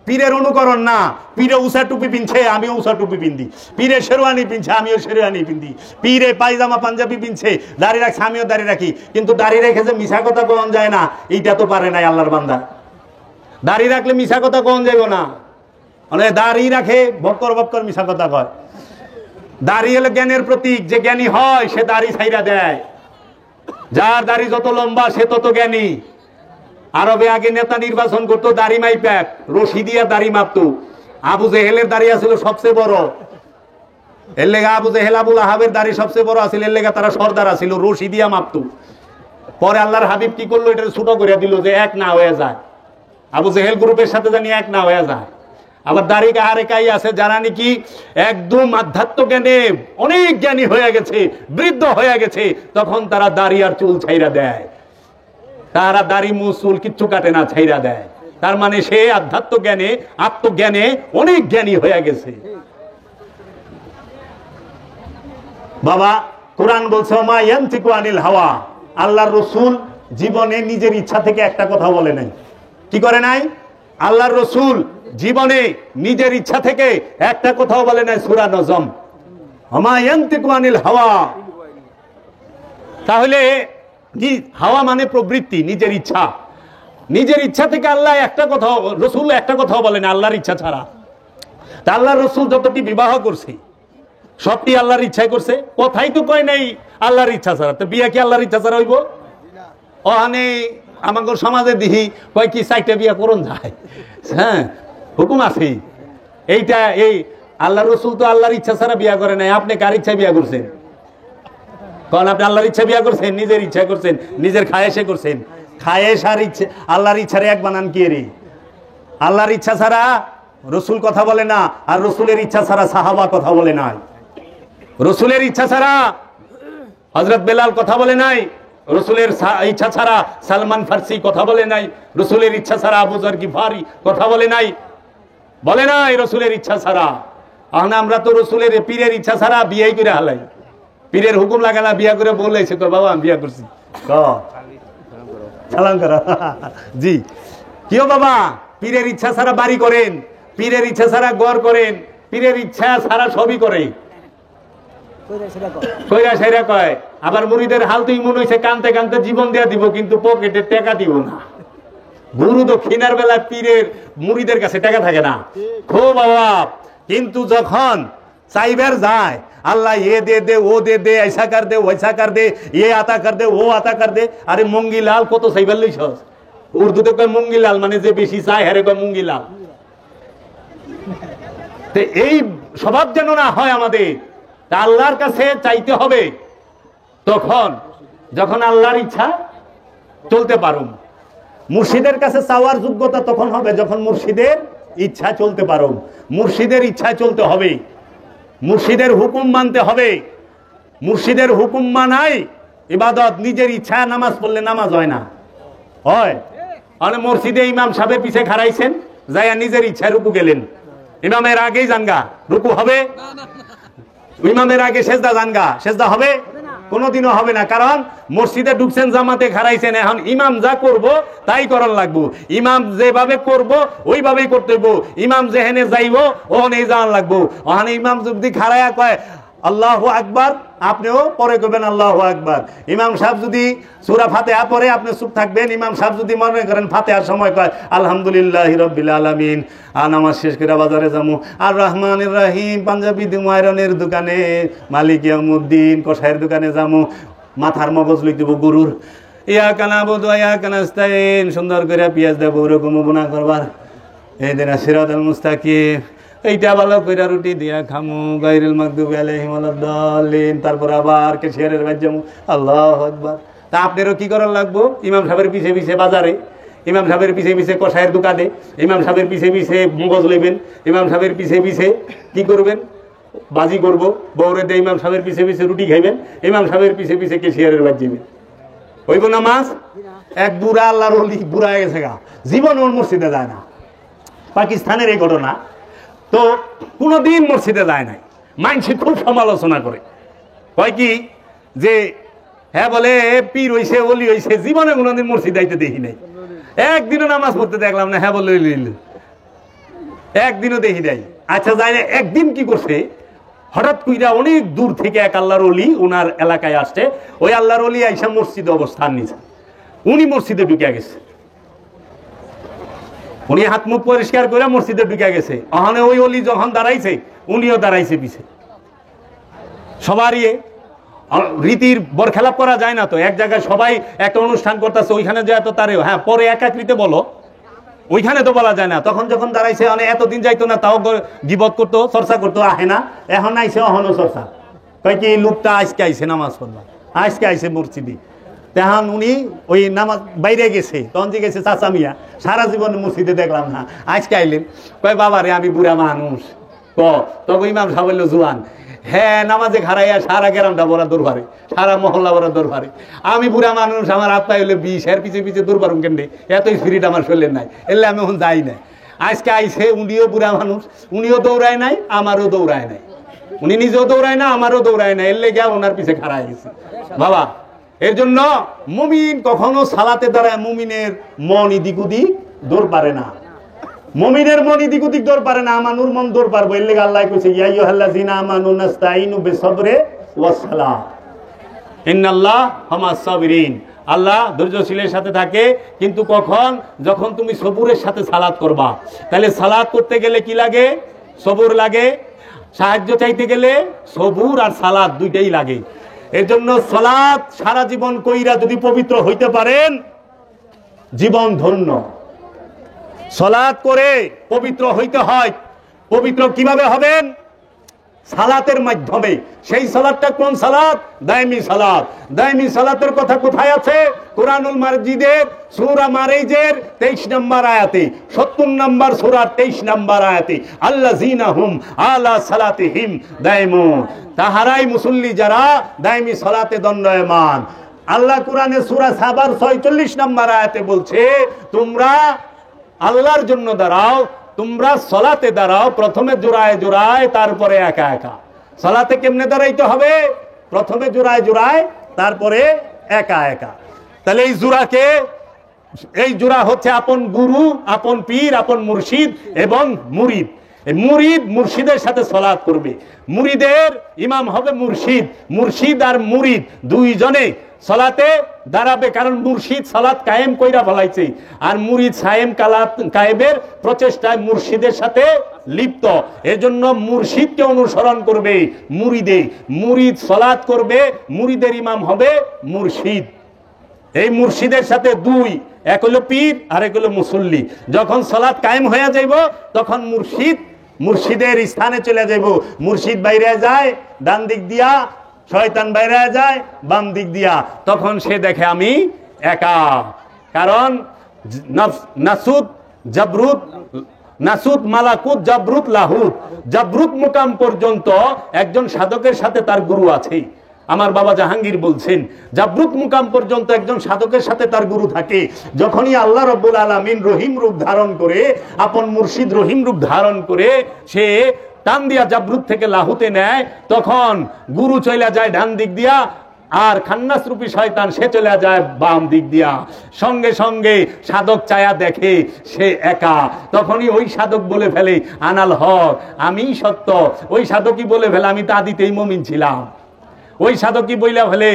পীরের অনুকরণ না। পীরে উষা টুপি পিনছে, আমিও উষা টুপি পিন্দি। পীরে শেরওয়ানি পিনছে, আমিও শেরওয়ানি পিন্দি। পীরে পায়জামা পাঞ্জাবি পিনছে, দাড়ি রাখছে, আমিও দাড়ি রাখি। কিন্তু দাড়ি রেখে যে মিশা কথা কন যায় না, এইটা তো পারে নাই আল্লাহর বান্দা। দাড়ি রাখলে মিশা কথা কন যাইব না। মানে দাড়ি রাখে, বক্কর বক্কর মিশা কথা কয়। দাড়ি হলো জ্ঞানের প্রতীক। যে জ্ঞানী হয় সে দাড়ি ছাইরা দেয়। যার দাড়ি যত লম্বা সে তত জ্ঞানী। আরবে আগে নেতা নির্বাচন করতো দাড়ি মাইপ্যাক, রশি দিয়া দাড়ি মাপতো। আবু জেহেলের দাড়ি আছিল সবচেয়ে বড়, এর লেগা আবু জেহেল আবুল আহাবের দাড়ি সবচেয়ে বড় আছিল, এর লেগা তারা সর্দার আছিল, রশি দিয়া মাপতো। পরে আল্লাহর হাবিব কি করলো, এটা ছোট করে দিল যে এক না হয়ে যায়, আবু জেহেল গ্রুপের সাথে জানি এক না হয়ে যায়। আবার দাড়ি কাহারে কাই আছে যারা নাকি একদম আধ্যাত্ম জ্ঞানে অনেক জ্ঞানী হয়ে গেছে, বৃদ্ধ হয়ে গেছে, তখন তারা দাড়ি আর চুল ছাইরা দেয়, তারা দাড়ি মুসুল কিচ্ছু কাটে না, ছাইরা দেয়। তার মানে সে আধ্যাত্ম জ্ঞানে আত্মজ্ঞানে অনেক জ্ঞানী হয়ে গেছে। বাবা কোরআন বলছে মা ইয়ানতিকু আনিল হাওয়া, আল্লাহর রাসূল জীবনে নিজের ইচ্ছা থেকে একটা কথা বলে নাই। কি করে নাই? আল্লাহর রাসূল জীবনে নিজের ইচ্ছা থেকে একটা কথাও বলে নাই। সূরা নজম মা ইয়ানতিকু আনিল হাওয়া। তাহলে কি হাওয়া মানে প্রবৃত্তি, নিজের ইচ্ছা। নিজের ইচ্ছা থেকে আল্লাহ একটা কথা, রাসূল একটা কথাও বলে না আল্লাহর ইচ্ছা ছাড়া। তা আল্লাহর রাসূল যতটি বিবাহ করছে সবটি আল্লাহর ইচ্ছায় করছে, কথাই তো কয় নাই আল্লাহর ইচ্ছা ছাড়া। তো বিয়া কি আল্লাহর ইচ্ছা ছাড়া হইব? ওখানে আমাদের সমাজে দিহি কয় কি 4টা বিয়া করুন যায়, হ্যাঁ হুকুম আছে এইটা। এই আল্লাহর রাসূল তো আল্লাহর ইচ্ছা ছাড়া বিয়া করে নাই। আপনি কার ইচ্ছায় বিয়া করছেন? কারণ আপনি আল্লাহর ইচ্ছা বিয়া করছেন, নিজের ইচ্ছা করছেন, নিজের খায়েশে করছেন। খায়েশ আর ইচ্ছা আল্লাহর ইচ্ছার এক বানান কি রে? আল্লাহর ইচ্ছা ছাড়া রাসূল কথা বলে না, আর রাসূলের ইচ্ছা ছাড়া সাহাবা কথা বলে নাই। রাসূলের ইচ্ছা ছাড়া হযরত বেলাল কথা বলে নাই, রাসূলের ইচ্ছা ছাড়া সালমান ফারসি কথা বলে নাই, রাসূলের ইচ্ছা ছাড়া আবু যর গিফারি কথা বলে নাই, বলে নাই রাসূলের ইচ্ছা ছাড়া। আমরা তো রাসূলের পীরের ইচ্ছা ছাড়া বিয়েই করে হালাই, পীরের হুকুম লাগালা বিয়া করে বলেছে তো বাবা আমি বিয়া করছি, সালাম করো জি। কিও বাবা পীরের ইচ্ছা ছাড়া বাড়ি করেন, পীরের ইচ্ছা ছাড়া ঘর করেন, পীরের ইচ্ছা ছাড়া সবই করে, কইরা সেরা কয়। আবার মুরিদের হাল তুই মনে হইছে কানতে কানতে জীবন দেয়া দিব, কিন্তু পকেটে টাকা দিব না। গুরু দক্ষিণার বেলা পীরের মুরিদের কাছে টাকা থাকে না, খুব অভাব। কিন্তু যখন চাইবার যায় আল্লাহ এ দে দে ও দে দে, ऐसा कर दे वैसा कर दे, ये आता कर दे वो आता कर दे। আরে মুঙ্গিলাল কত চাইবার লইছস? উর্দুতে কয় মুঙ্গিলাল, মানে যে বেশি চায় হারে কয় মুঙ্গিলাল। তো এই স্বভাব যেন না হয় আমাদের। তা আল্লাহর কাছে চাইতে হবে তখন যখন আল্লাহর ইচ্ছা চলতে পারুম। মুর্শিদের কাছে চাওয়ার যোগ্যতা তখন হবে যখন মুর্শিদের ইচ্ছা চলতে পারুম। মুর্শিদের ইচ্ছায় চলতে হবে, মুর্শিদের হুকুম মানতে হবে। মুর্শিদের হুকুম মানাই ইবাদত। নিজের ইচ্ছা নামাজ পড়লে নামাজ হয় না, হয় মানে মসজিদে ইমাম সাহেবের পিছে খাড়াইছেন, যাইয়া নিজের ইচ্ছায় রুকু গেলেন, ইমামের আগেই জানগা রুকু হবে? ইমামের আগে সেজদা জানগা সেজদা হবে? কোনোদিনও হবে না। কারণ মসজিদে ঢুকছেন, জামাতে খাড়াইছেন, এখন ইমাম যা করব তাই করার লাগবো। ইমাম যেভাবে করব ওইভাবেই করতে হইব। ইমাম যেখানে যাইব ওখানে যাওয়ার লাগবো। ওখানে ইমাম যদি খাড়াইয়া কয় আল্লাহু আকবার, আপনিও পরে করবেন আল্লাহু আকবার। ইমাম সাহেব যদি সূরা ফাতিহা পড়ে আপনি চুপ থাকবেন। ইমাম সাহেব যদি মনে করেন ফাতিহার সময় কয় আলহামদুলিল্লাহি রাব্বিল আলামিন, আর নামাজ শেষ করে বাজারে যামু, আর রহমানির রহিম পাঞ্জাবি দিমায়রনের দোকানে, মালিক ইয়াউমুদ্দিন কসাইয়ের দোকানে যামু, মাথার মগজ লই দেব গরুর, ইয়াকা নাবুদু ওয়া ইয়াকা নাস্তাইন, সুন্দর করে পেঁয়াজ দেব, ওরকম গুনাহ করবার, ইহদিনাস সিরাতাল মুস্তাকিম, এইটা ভালো কইরা রুটি দিয়া খামু, গায়রুল মাগদুবি আলাইহিম ওয়ালাদ-দাল্লিন, তারপর আবার কেশিয়ারের বাড়ি যামু, আল্লাহু আকবার। তা আপনারও কি করার লাগবো? ইমাম সাহেবের পিছে পিছে বাজারে, ইমাম সাহেবের পিছে পিছে কসাইয়ের দোকানে, ইমাম সাহেবের পিছে পিছে মগজ লইবেন, ইমাম সাহেবের পিছে পিছে কি করবেন? বাজি করবো, বউরে দিয়ে ইমাম সাহেবের পিছে পিছে রুটি খাইবেন, ইমাম সাহেবের পিছে পিছে কেশিয়ারের বাড়ি যাবেন। হইব না মাস? এক বুড়া আল্লাহর ওলি বুড়া হয়ে গেছে গা, জীবন ওর মসজিদে যায় না। পাকিস্তানের এই ঘটনা। তো কোনোদিন মসজিদে যায় নাই, মানুষ খুব সমালোচনা করে, কয় কি যে হ্যাঁ বলে পীর হইছে ওলি হইছে, জীবনে কোনোদিন মসজিদ আইতে দেখি নাই, একদিনও নামাজ পড়তে দেখলাম না। হ্যাঁ বলে একদিনও দেখি নাই। আচ্ছা যায় না, একদিন কি করছে, হঠাৎ কইরা অনেক দূর থেকে এক আল্লাহর ওলি ওনার এলাকায় আসছে। ওই আল্লাহর ওলি আইসা মসজিদে অবস্থান নিছে, উনি মসজিদে ঢুকে গেছে, উনি হাত মুখ পরিষ্কার করে মসজিদে ঢুকে গেছে। ওখানে ওই অলি যখন দাঁড়াইছে উনিও দাঁড়াইছে পিছে সবারই। রীতির বরখেলাপ করা যায় না তো। এক জায়গায় সবাই একটা অনুষ্ঠান করতেছে, ওইখানে যায় তো তারে হ্যাঁ পরে একাকৃতে বলো, ওইখানে তো বলা যায় না। তখন যখন দাঁড়াইছে মানে এতদিন যাইতো না, তাও গিবত করতো, চর্চা করতো, আহে না। এখন আইসে অহনো চর্চা, কয় কি লোকটা আজকে আইসে নামাজ পড়বা, আজকে আইসে মসজিদে। তখন উনি ওই নামাজ বাইরে গেছে, তখন যে গেছে চাচা মিয়া, সারা জীবন মসজিদে দেখলাম না, আজকে আইলেন। কয় বাবা রে আমি বুড়া মানুষ, তবে ইমাম সাহেব বললো জুয়ান, হ্যাঁ নামাজে খারাইয়া সারা গ্রামটা বড় দৌড় পারে, সারা মহল্লা বড় দৌড় পারে। আমি বুড়া মানুষ, আমার হাত পায়ে হলে 20, এর পিছিয়ে পিছিয়ে দৌড় পারুন কেন, এতই স্পিরিট আমার শরীরে নাই, এলে আমি এখন যাই না। আজকে আইসে, উনিও বুড়া মানুষ, উনিও দৌড়ায় নাই, আমারও দৌড়ায় নাই, উনি নিজেও দৌড়ায় না, আমারও দৌড়ায় না, এলে গিয়া ওনার পিছিয়ে খাড়াই গেছে বাবা। এর জন্য মুমিন কখনো সালাতে দাঁড়ায় মুমিনের মন ইদিক উদিক দৌড় পারে না, মুমিনের মন ইদিক উদিক দৌড় পারে না, আমানুর মন দৌড় পারবো। এর লেগে আল্লাহ কইছে ইয়া আইয়ুহাল্লাযিনা আমানু নাস্তাইনু বিসসবরি ওয়াস সালাহ ইন্নাল্লাহ মা'আস সাবিরিন। আল্লাহ ধৈর্যশীলের সাথে থাকে, কিন্তু কখন? যখন তুমি সবুরের সাথে সালাত করবা। তাহলে সালাত করতে গেলে কি লাগে? সবুর লাগে। সাহায্য চাইতে গেলে সবুর আর সালাত দুইটাই লাগে। এর জন্য সালাত সারা জীবন কইরা যদি পবিত্র হইতে পারেন, জীবন ধন্য। সালাত করে পবিত্র হইতে হয়। পবিত্র কিভাবে হবেন? সালাতের মাধ্যমে। সেই সালাতটা কোন সালাত? দায়মি সালাত। দায়মি সালাতের কথা কোথায় আছে? কুরআনুল মাজিদের সূরা মারিজের 23 নম্বর আয়াতে, 70 নম্বর সূরার 23 নম্বর আয়াতে, আল্লাযিনা হুম আলা সালাতিহিম দায়মুন, তাহারাই মুসল্লি যারা দায়মি সালাতে দণ্ডায়মান। আল্লাহ কোরআনে সূরা সাবার 46 নম্বর আয়াতে বলছে, তোমরা আল্লাহর জন্য দাঁড়াও, তোমরা সালাতে দাঁড়াও, প্রথমে জোড়ায় জোড়ায়, তারপরে একা একা। সালাতে কেমনে দাঁড়াইতে হবে? প্রথমে জোড়ায় জোড়ায়, তারপরে একা একা। তাহলে এই জোড়াকে, এই জোড়া হচ্ছে আপন গুরু, আপন পীর, আপন মুর্শিদ এবং মুরিদ। মুরিদ মুর্শিদের সাথে সালাত করবে, মুরিদের ইমাম হবে মুর্শিদ। মুর্শিদ আর মুরিদ দুইজনে সালাতে দাঁড়াবে, কারণ মুর্শিদ সালাত কায়েম কইরা ফলাইছে, আর মুরিদ সায়েম কায়েমের প্রচেষ্টায় মুর্শিদের সাথে লিপ্ত। এজন্য মুর্শিদকে অনুসরণ করবে মুরিদে, মুরিদ সালাত করবে, মুরিদের ইমাম হবে মুর্শিদ। এই মুর্শিদের সাথে দুই, এক হলো পীর আর এক হলো মুসল্লি। যখন সালাত কায়েম হয়ে যাইব, তখন মুর্শিদের স্থানে চলে যাইব। মুর্শিদ বাইরে যায় ডান দিক দিয়া, শয়তান বাইরে যায় বাম দিক দিয়া। তখন সে দেখে আমি একা, কারণ নাসুদ মালাকুত জাবরুত লাহুত, জাবরুত মুকাম পর্যন্ত একজন সাধকের সাথে তার গুরু আছে। আমার বাবা জাহাঙ্গীর বলছেন, জাবরুত মুকাম পর্যন্ত একজন সাধকের সাথে তার গুরু থাকে। যখনই আল্লাহ রাব্বুল আলামিন রহিম রূপ ধারণ করে, আপন মুর্শিদ রহিম রূপ ধারণ করে সে টান দিয়া জাবরুত থেকে লাহুতে নেয়, তখন গুরু চলে যায় ডান দিক দিয়া, আর খান্নাস রূপী শয়তান সে চলে যায় বাম দিক দিয়া। সঙ্গে সঙ্গে সাধক চায়া দেখে সে একা। তখনই ওই সাধক বলে ফেলে আনাল হক, আমি সত্য। ওই সাধকই বলে ফেলে আমি তা দিতেই মুমিন ছিলাম। ওই সাধকই বইলা ফেলে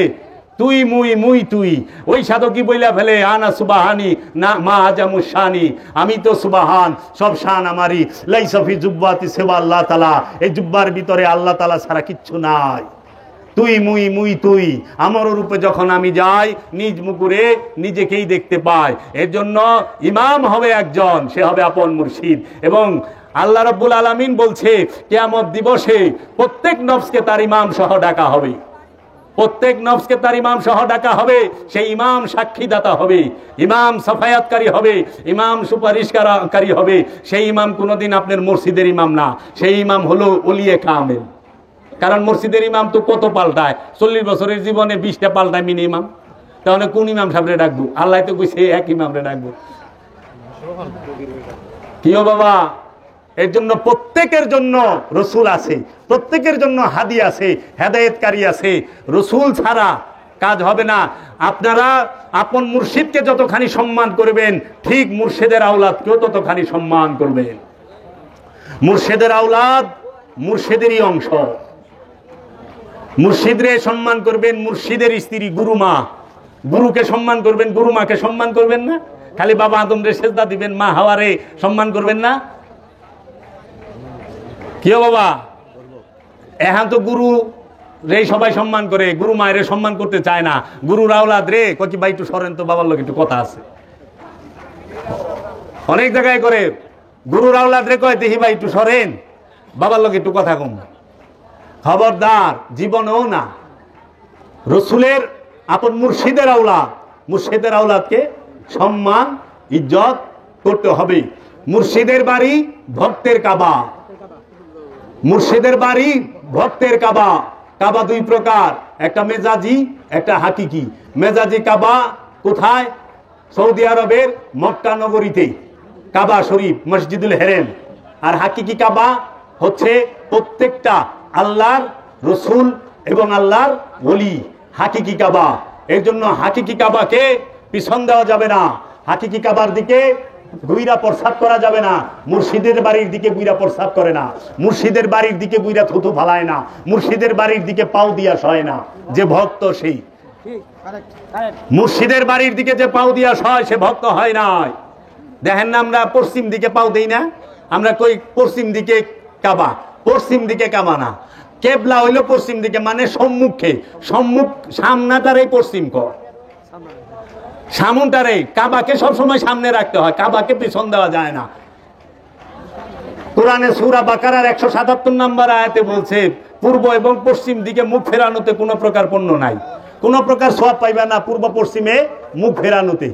তুই মুই মুই তুই। ওই সাধকই বইলা ফেলে আনা সুবাহানি না মা আজামুসানি, আমি তো সুবাহান, সব শান আমারই। লাইসা ফি জুব্বাতি সিওয়া আল্লাহ তাআলা, এই জুব্বার ভিতরে আল্লাহ তাআলা ছাড়া কিচ্ছু নাই। তুই মুই মুই তুই, আমার রূপে যখন আমি যাই, নিজ মুকুরে নিজেকেই দেখতে পাই। এর জন্য ইমাম হবে একজন, সে হবে আপন মুর্শিদ। এবং আল্লাহ রাব্বুল আলামিন বলছে, কিয়ামত দিবসে প্রত্যেক নফসকে তার ইমাম সহ ডাকা হবে। প্রত্যেক নফসকে তার ইমাম সহ ডাকা হবে। সেই ইমাম সাক্ষীদাতা হবে, ইমাম সাফায়াতকারী হবে, ইমাম সুপারিশকারী হবে। সেই ইমাম কোনোদিন আপনার মসজিদের ইমাম না, সেই ইমাম হলো ওলিয়ে কামেল। কারণ মসজিদের ইমাম তো কত পাল্টায়, 40 বছরের জীবনে 20টা পাল্টায় মিনিমাম। তাহলে কোন ইমাম সাহেবরে ডাকবো? আল্লাহ তো কইছে এক ইমামরে ডাকবো। কিও বাবা, এর জন্য প্রত্যেকের জন্য রসুল আছে, প্রত্যেকের জন্য হাদি আছে, হেদায়েতকারী আছে। রসুল ছাড়া কাজ হবে না। আপনারা আপন মুর্শিদকে যতখানি সম্মান করবেন, ঠিক মুর্শিদের আওলাদকেও ততখানি সম্মান করবেন। মুর্শিদের আওলাদ মুর্শিদেরই অংশ। মুর্শিদরে সম্মান করবেন, মুর্শিদের স্ত্রী গুরুমা, গুরুকে সম্মান করবেন, গুরুমাকে সম্মান করবেন না। খালি বাবা আদম রে সেজদা দিবেন, মা হাওয়ারে সম্মান করবেন না। কি বাবা, এখন তো গুরু রে সবাই সম্মান করে, গুরু মায়ের সম্মান করতে চায় না। গুরুর আওলাদ রে কচি ভাই একটু সরেন তো, বাবার লোক একটু কথা আছে। অনেক জায়গায় করে গুরুর আওলাদ রে কয় দেখি ভাই একটু সরেন, বাবার লোক একটু কথা কম। খবরদার, জীবনেও না। রসুলের আপন মুর্শিদের আওলাদ, মুর্শিদের আওলাদকে সম্মান ইজ্জত করতে হবে। মুর্শিদের বাড়ি ভক্তের কাবা, মুর্শিদের বাড়ি ভক্তের কাবা। কাবা দুই প্রকার, একটা মেজাজি, একটা হাকিকি। মেজাজি কাবা কোথায়? সৌদি আরবের মক্কা নগরীতে কাবা শরীফ, মসজিদুল হেরেম। আর হাকিকি কাবা হচ্ছে প্রত্যেকটা আল্লাহর রসুল এবং আল্লাহর ওলি, হাকিকি কাবা। এর জন্য হাকিকি কাবাকে পিছন দেওয়া যাবে না, হাকিকি কাবার দিকে গুইরা প্রস্রাব করা যাবে না। মুর্শিদের বাড়ির দিকে গুইরা প্রস্রাব করে না, মুর্শিদের বাড়ির দিকে গুইরা থুতু ফালায় না, মুর্শিদের বাড়ির দিকে পাও দিয়া সয় না। যে ভক্ত সেই মুর্শিদের বাড়ির দিকে যে পাও দিয়া সয় সে ভক্ত হয় নাই। দেখেন না আমরা পশ্চিম দিকে পাও দেই না, আমরা কই পশ্চিম দিকে কাবা, পশ্চিম দিকে কাবা না, কেবলা হইলো পশ্চিম দিকে, মানে সম্মুখে, সম্মুখ সামনাটারে পশ্চিম কর, সামনটারে। কাবাকে সবসময় সামনে রাখতে হয়, কাবাকে পিছন দেওয়া যায় না। কোরআনে সূরা বাকারার 177 নম্বর আয়াতে বলছে পূর্ব এবং পশ্চিম দিকে মুখ ফেরানোতে কোনো প্রকার পুণ্য নাই, কোনো প্রকার সওয়াব পাইবা না পূর্ব পশ্চিমে মুখ ফেরানোতে।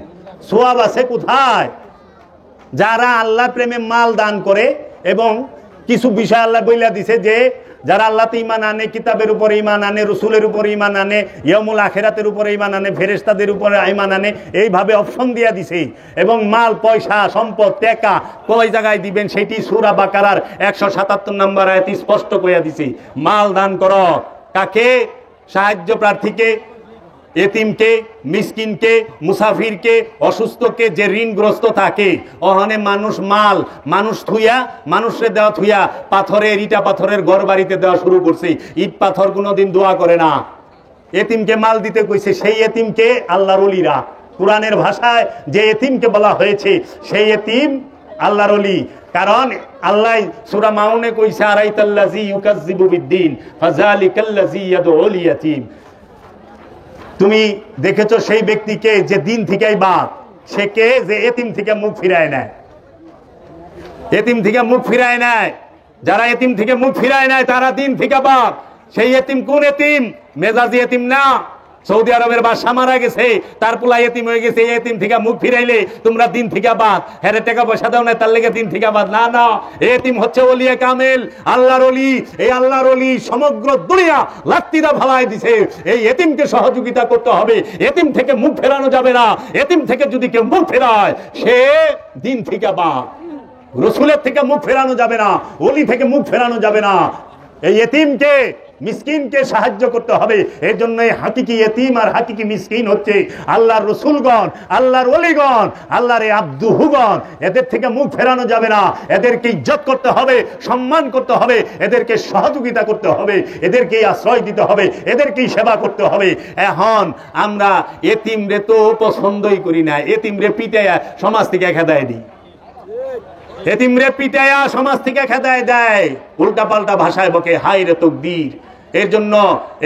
সওয়াব আছে কোথায়? যারা আল্লাহ প্রেমে মাল দান করে, এবং কিছু বিষয় আল্লাহ বইলা দিছে যে যারা আল্লাহতে ঈমান আনে, কিতাবের উপরে ঈমান আনে, রসুলের উপরে ঈমান আনে, ইয়াউমুল আখিরাতের উপরে ঈমান আনে, ফেরেশতাদের উপরে ঈমান আনে, এইভাবে অপশন দিয়া দিছে। এবং মাল পয়সা সম্পদ টাকা কয় জায়গায় দিবেন সেটি সূরা বাকারার 177 নম্বর আয়াতে স্পষ্ট কইয়া দিছে। মাল দান করো কাকে? সাহায্য প্রার্থীকে, এতিমকে, মিসকিনকে, মুসাফিরকে, অসুস্থকে, যে ঋণগ্রস্ত থাকে। ওখানে মানুষ মাল মানুষ থুইয়া, মানুষে দেওয়া থুইয়া পাথরের, ইটা পাথরের ঘর বাড়িতে দেওয়া শুরু করছে। ইট পাথর কোনোদিন দোয়া করে না। এতিমকে মাল দিতে কইছে, সেই এতিমকে আল্লাহর ওলিরা, কোরআনের ভাষায় যে এতিমকে বলা হয়েছে সেই এতিম আল্লাহর ওলি। কারণ আল্লাহ সূরা মাউনে কইছে আরাইতাল্লাযী ইউকাজ্জিবু বিদ্দীন ফাযালিকাল্লাযী ইয়াদউল ইয়াতীম। তুমি দেখেছো সেই ব্যক্তিকে যে দিন থেকেই বাদ, সে কে? যে এতিম থেকে মুখ ফিরায় নেয়, এতিম থেকে মুখ ফিরায় নেয়। যারা এতিম থেকে মুখ ফিরায় নেয় তারা দিন থেকে বাদ। সেই এতিম কোন এতিম? মেজাজি এতিম না। সৌদি আরবের বাদশা মারা গেছে, তার পোলা এতিম হয়ে গেছে, এই এতিম থেকে মুখ ফিরাইলে তোমরা দিন থেকে বাদ। হ্যাঁ, টাকা পয়সা দাও না তার লেগে দিন থেকে বাদ না। না, এতিম হচ্ছে ওলিয়ে কামেল, আল্লাহর ওলি। এই আল্লাহর ওলি সমগ্র দুনিয়া লাত্তিরা ভালাই দিছে। এই এতিমকে সহযোগিতা করতে হবে, এতিম থেকে মুখ ফেরানো যাবে না। এতিম থেকে যদি কেউ মুখ ফেরায় সে দিন থেকে বাদ। রসুলের থেকে মুখ ফেরানো যাবে না, ওলি থেকে মুখ ফেরানো যাবে না। এই এতিমকে, মিসকিনকে সাহায্য করতে হবে। এর জন্য হাকিকি এতিম আর হাকিকি মিসকিন হচ্ছে আল্লাহর রসুলগণ, আল্লাহর ওলিগণ, আল্লাহর আব্দুহুগণ। এদের থেকে মুখ ফেরানো যাবে না। এদেরকে ইজ্জত করতে হবে, সম্মান করতে হবে, এদেরকে সহযোগিতা করতে হবে, এদেরকে আশ্রয় দিতে হবে, এদেরকেই সেবা করতে হবে। এখন আমরা এতিম রে তো পছন্দই করি না, এতিম রে পিটাইয়া সমাজ থেকে খেদায় দিই, এতিমরে পিটায়া সমাজ থেকে খেদায় দেয়, উল্টা পাল্টা ভাষায় বকে হায় রে তকদীর। এর জন্য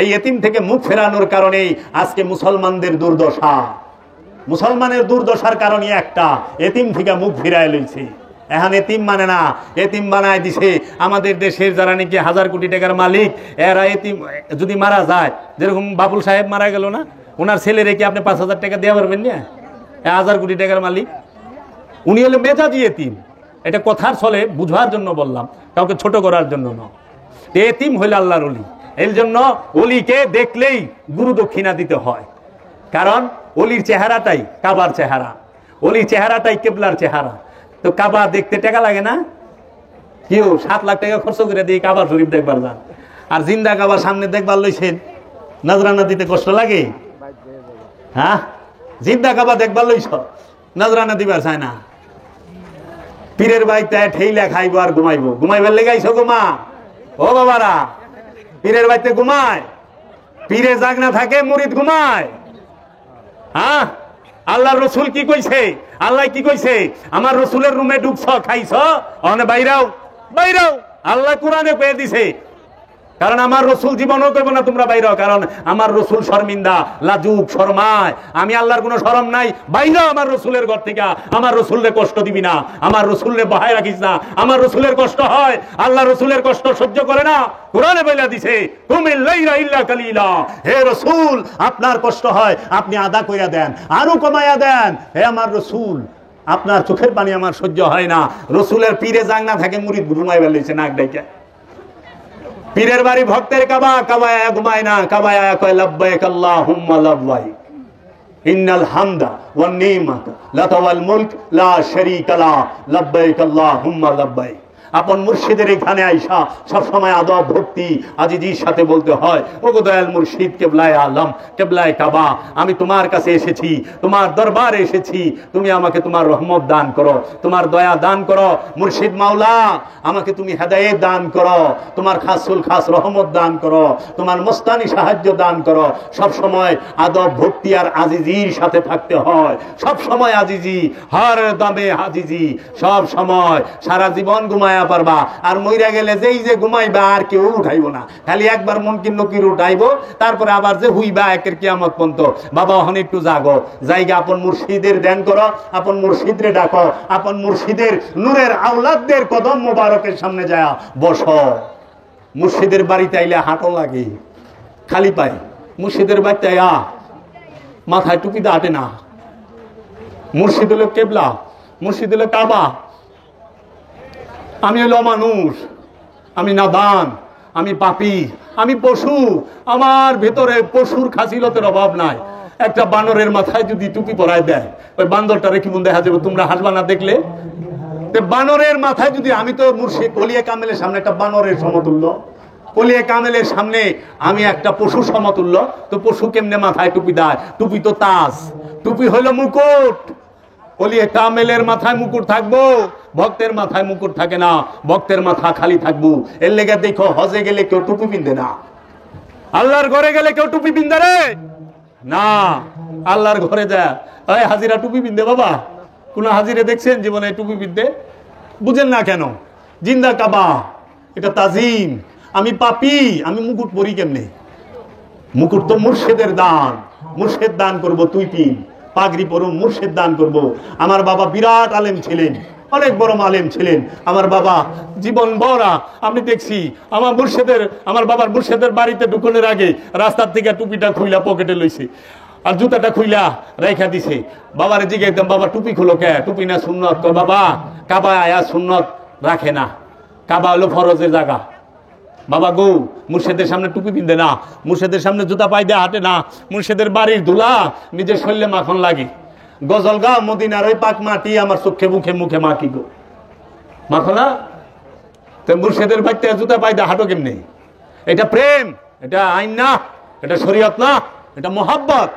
এই এতিম থেকে মুখ ফেরানোর কারণেই আজকে মুসলমানদের দুর্দশা। মুসলমানের দুর্দশার কারণে একটা, এতিম থেকে মুখ ফিরায় লইছে। এখন এতিম মানে না, এতিম বানায় দিছে আমাদের দেশের যারা নাকি 1000 কোটি টাকার মালিক। এরা এতিম যদি মারা যায়, যেরকম বাবুল সাহেব মারা গেল না, ওনার ছেলে রেখে আপনি 5000 টাকা দেওয়া পারবেন না? 1000 কোটি টাকার মালিক উনি হলে মেজাজি এতিম। এটা কথার ছলে বুঝার জন্য বললাম, কাউকে ছোট করার জন্য নয়। এতিম হইল আল্লাহর ওলি। এর জন্য ওলিকে দেখলেই গুরু দক্ষিণা দিতে হয়, কারণ ওলির চেহারাটাই কাবার চেহারা, ওলির চেহারাটাই কেবলার চেহারা। তো কাবা দেখতে টাকা লাগে না? কেউ 7 লাখ টাকা খরচ করে দিয়ে কাবা শরীফ দেখবার যান, আর জিন্দা কাবার সামনে দেখবার লইছেন, নজরানা দিতে কষ্ট লাগে? হ্যাঁ, জিন্দা কাবা দেখবার লইছ, নজরানা দিবার চায় না। পীরের বাড়িতে ঠেইলা খাইবো আর ঘুমাইবো, ঘুমাইবার লেগাইছো ঘুমা? ও বাবারা, পীরের বাড়িতে ঘুমায়, পীরে জাগনা থাকে, মুরিদ ঘুমায়। হ্যাঁ, আল্লাহর রসুল কি কইছে? আল্লাহ কি কইছে? আমার রসুলের রুমে ঢুকছ, খাইছ, অনে বাইরাও, বাইরাও। আল্লাহ কোরআনে কয়ে দিছে কারণ আমার রসুল জীবনও করবো না তোমরা বাইরে, কারণ আমার রসুল শর্মিন্দা, লাজুক, শর্মায়। আমি আল্লাহর কোনো শরম নাই, বাইরে আমার রসুলের ঘর থেকে। আমার রসুলরে কষ্ট দিবি না, আমার রসুলরে বহায় রাখিস না। আমার রসুলের কষ্ট হয়, আল্লাহ রসুলের কষ্ট সহ্য করে না। কোরআনে বলে দিছে কুমিল লাইলা ইল্লা কালিলা, হে রসুল আপনার কষ্ট হয় আপনি আদা কইরা দেন, আরো কমায়া দেন। হে আমার রসুল আপনার চোখের পানি আমার সহ্য হয় না। রসুলের পীরে জাংনা থাকে, মুরিদ ঘুমাই বেলিয়েছে নাক ডাইকা। পীরের বাড়ি ভক্তের কাবা, কাবায় ঘুমায় না, কাবায় কয় লাব্বাইক আল্লাহুম্মা লাব্বাইক ইন্নাল হামদা ওয়ান নিমাতা লাকা ওয়াল মুলক লা শারীকা লা লাব্বাইক আল্লাহুম্মা লাব্বাইক। আপন মুর্শিদের এখানে আইসা সব সময় আদব ভক্তি আজিজির সাথে বলতে হয়, ওগো দয়াল মুর্শিদ কেবলায়ে আলম, কেবলায়ে কাবা, আমি তোমার কাছে এসেছি, তোমার দরবারে এসেছি, তুমি আমাকে তোমার রহমত দান করো, তোমার দয়া দান করো। মুর্শিদ মাওলা আমাকে তুমি হেদায়েত দান করো, তোমার খাসুল খাস রহমত দান করো, তোমার মস্তানি সাহায্য দান করো। সব সময় আদব ভক্তি আর আজিজির সাথে থাকতে হয়, সব সময় আজিজি, হর দমে আজিজি, সব সময়। সারা জীবন ঘুমায় পারবা, আর মইরা গেলে যেই যে ঘুমাইবা আর কেউ উঠাইব না, খালি একবার মনকির নকির উঠাইব, তারপরে আবার যে হুইবা একের কিয়ামত পর্যন্ত। বাবা হন একটু জাগো, জায়গা আপন মুর্শিদের ধ্যান করো, আপন মুর্শিদরে ডাকো, আপন মুর্শিদের নূরের আওলাদদের কদম মোবারকের সামনে যায় বসো। মুর্শিদের বাড়িতে আইলে হাঁটো লাগে খালি পায়, মুর্শিদের বাড়িতে আয়া মাথায় টুপিতে আটে না। মুর্শিদ হলো কেবলা, মুর্শিদ হলো কাবা। আমি হলো মানুষ, আমি নাদান, আমি পাপী, আমি পশু, আমার ভেতরে পশুর খাসিলতের অভাব নাই। একটা বানরের মাথায় যদি টুপি পরায় দেয়, ওই বান্দরটারে কেমন দেখা যাবে? তোমরা হাসবা না দেখলে? বানরের মাথায় যদি, আমি তো মুর্শিদ ওলিয়ে কামেলের সামনে একটা বানরের সমতুল্য, ওলিয়ে কামেলের সামনে আমি একটা পশু সমতুল্য। তো পশু কেমনে মাথায় টুপি দেয়? টুপি তো তাজ, টুপি হইলো মুকুট। ওলিয়ে কামেলের মাথায় মুকুট থাকবো, ভক্তের মাথায় মুকুট থাকে না, ভক্তের মাথা খালি থাকবো। এর লেগে দেখো হজে গেলে কেউ টুপি পিনতে না, আল্লাহর ঘরে গেলে কেউ টুপি পিনতে রে না। আল্লাহর ঘরে যায় ওই হাজিরা টুপি পিনতে, বাবা কোন হাজিরে দেখছেন জীবনে টুপি পিনতে? বুঝেন না কেন? জিন্দা কাবা, এটা তাজিম। আমি পাপী, আমি মুকুট পরি কেমনে? মুকুট তো মুর্শিদের দান, মুর্শিদ দান করবো, তুই পিন। পাগড়ি পরুম, মুর্শিদ দান করব। আমার বাবা বিরাট আলেম ছিলেন, অনেক বড় আলেম ছিলেন আমার বাবা, জীবন বড়া। আমি দেখছি আমার মুর্শিদের, আমার বাবার মুর্শিদের বাড়িতে ঢুকনের আগে রাস্তার থেকে টুপিটা খুইলা পকেটে লইছে, আর জুতাটা খুইলা রেখা দিছে। বাবারে জিজ্ঞাসা, বাবা টুপি খুলো কে? টুপি না সুন্নত? কয় বাবা কাবা আয়া সুন্নত রাখে না, কাবা হলো ফরজের জায়গা। বাবা গো, মুর্শিদের সামনে টুপি পিনতে না, মুর্শিদের সামনে জুতা পাই দিয়ে হাঁটে না, মুর্শিদের বাড়ির ধুলা নিজের শরীরে মাখন লাগে। গজল গা মদিনার ওই পাক মাটি আমার চোখে মুখে মুখে মাখি গো, মাখো না? তো মুর্শিদের বাড়িতে জুতা পাই দিয়ে হাঁটো কেমনি? এটা প্রেম, এটা আইন না, এটা শরীয়ত না, এটা মোহাব্বত।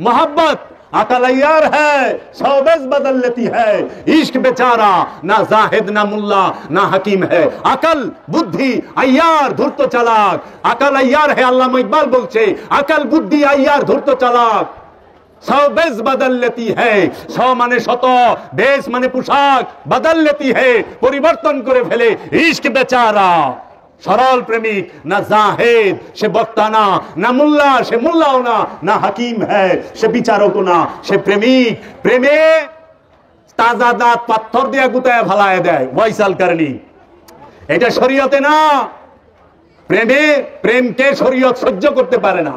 মোহাব্বত अकल अय्यार है, सौबेज बदल लेती है। इश्क बेचारा ना जाहिद ना मुल्ला ना हकीम है। अकल बुद्धि अय्यार धूर्त चालाक, अकल अय्यार है अल्लामा इकबाल बोलছে, अकल बुद्धि अय्यार धूर्त चालाक। सौ बेज बदल लेती है, सौ माने शत, बेज माने पोशाक, बदल लेती है परिवर्तन करे फेले। इश्क बेचारा সরল প্রেমিক না জাহেদ, সে বক্তা না, না মুল্লা, সে মুল্লাও না, না হাকিম হ্যায়, সে বিচারক না, সে প্রেমিক। প্রেমে তাজা দাঁত পাথর দিয়ে গুতায় ভালায় দেয়, ওয়াইসাল কারণী। এটা শরীয়তে না। প্রেমে, প্রেমকে শরীয়ত সহ্য করতে পারে না,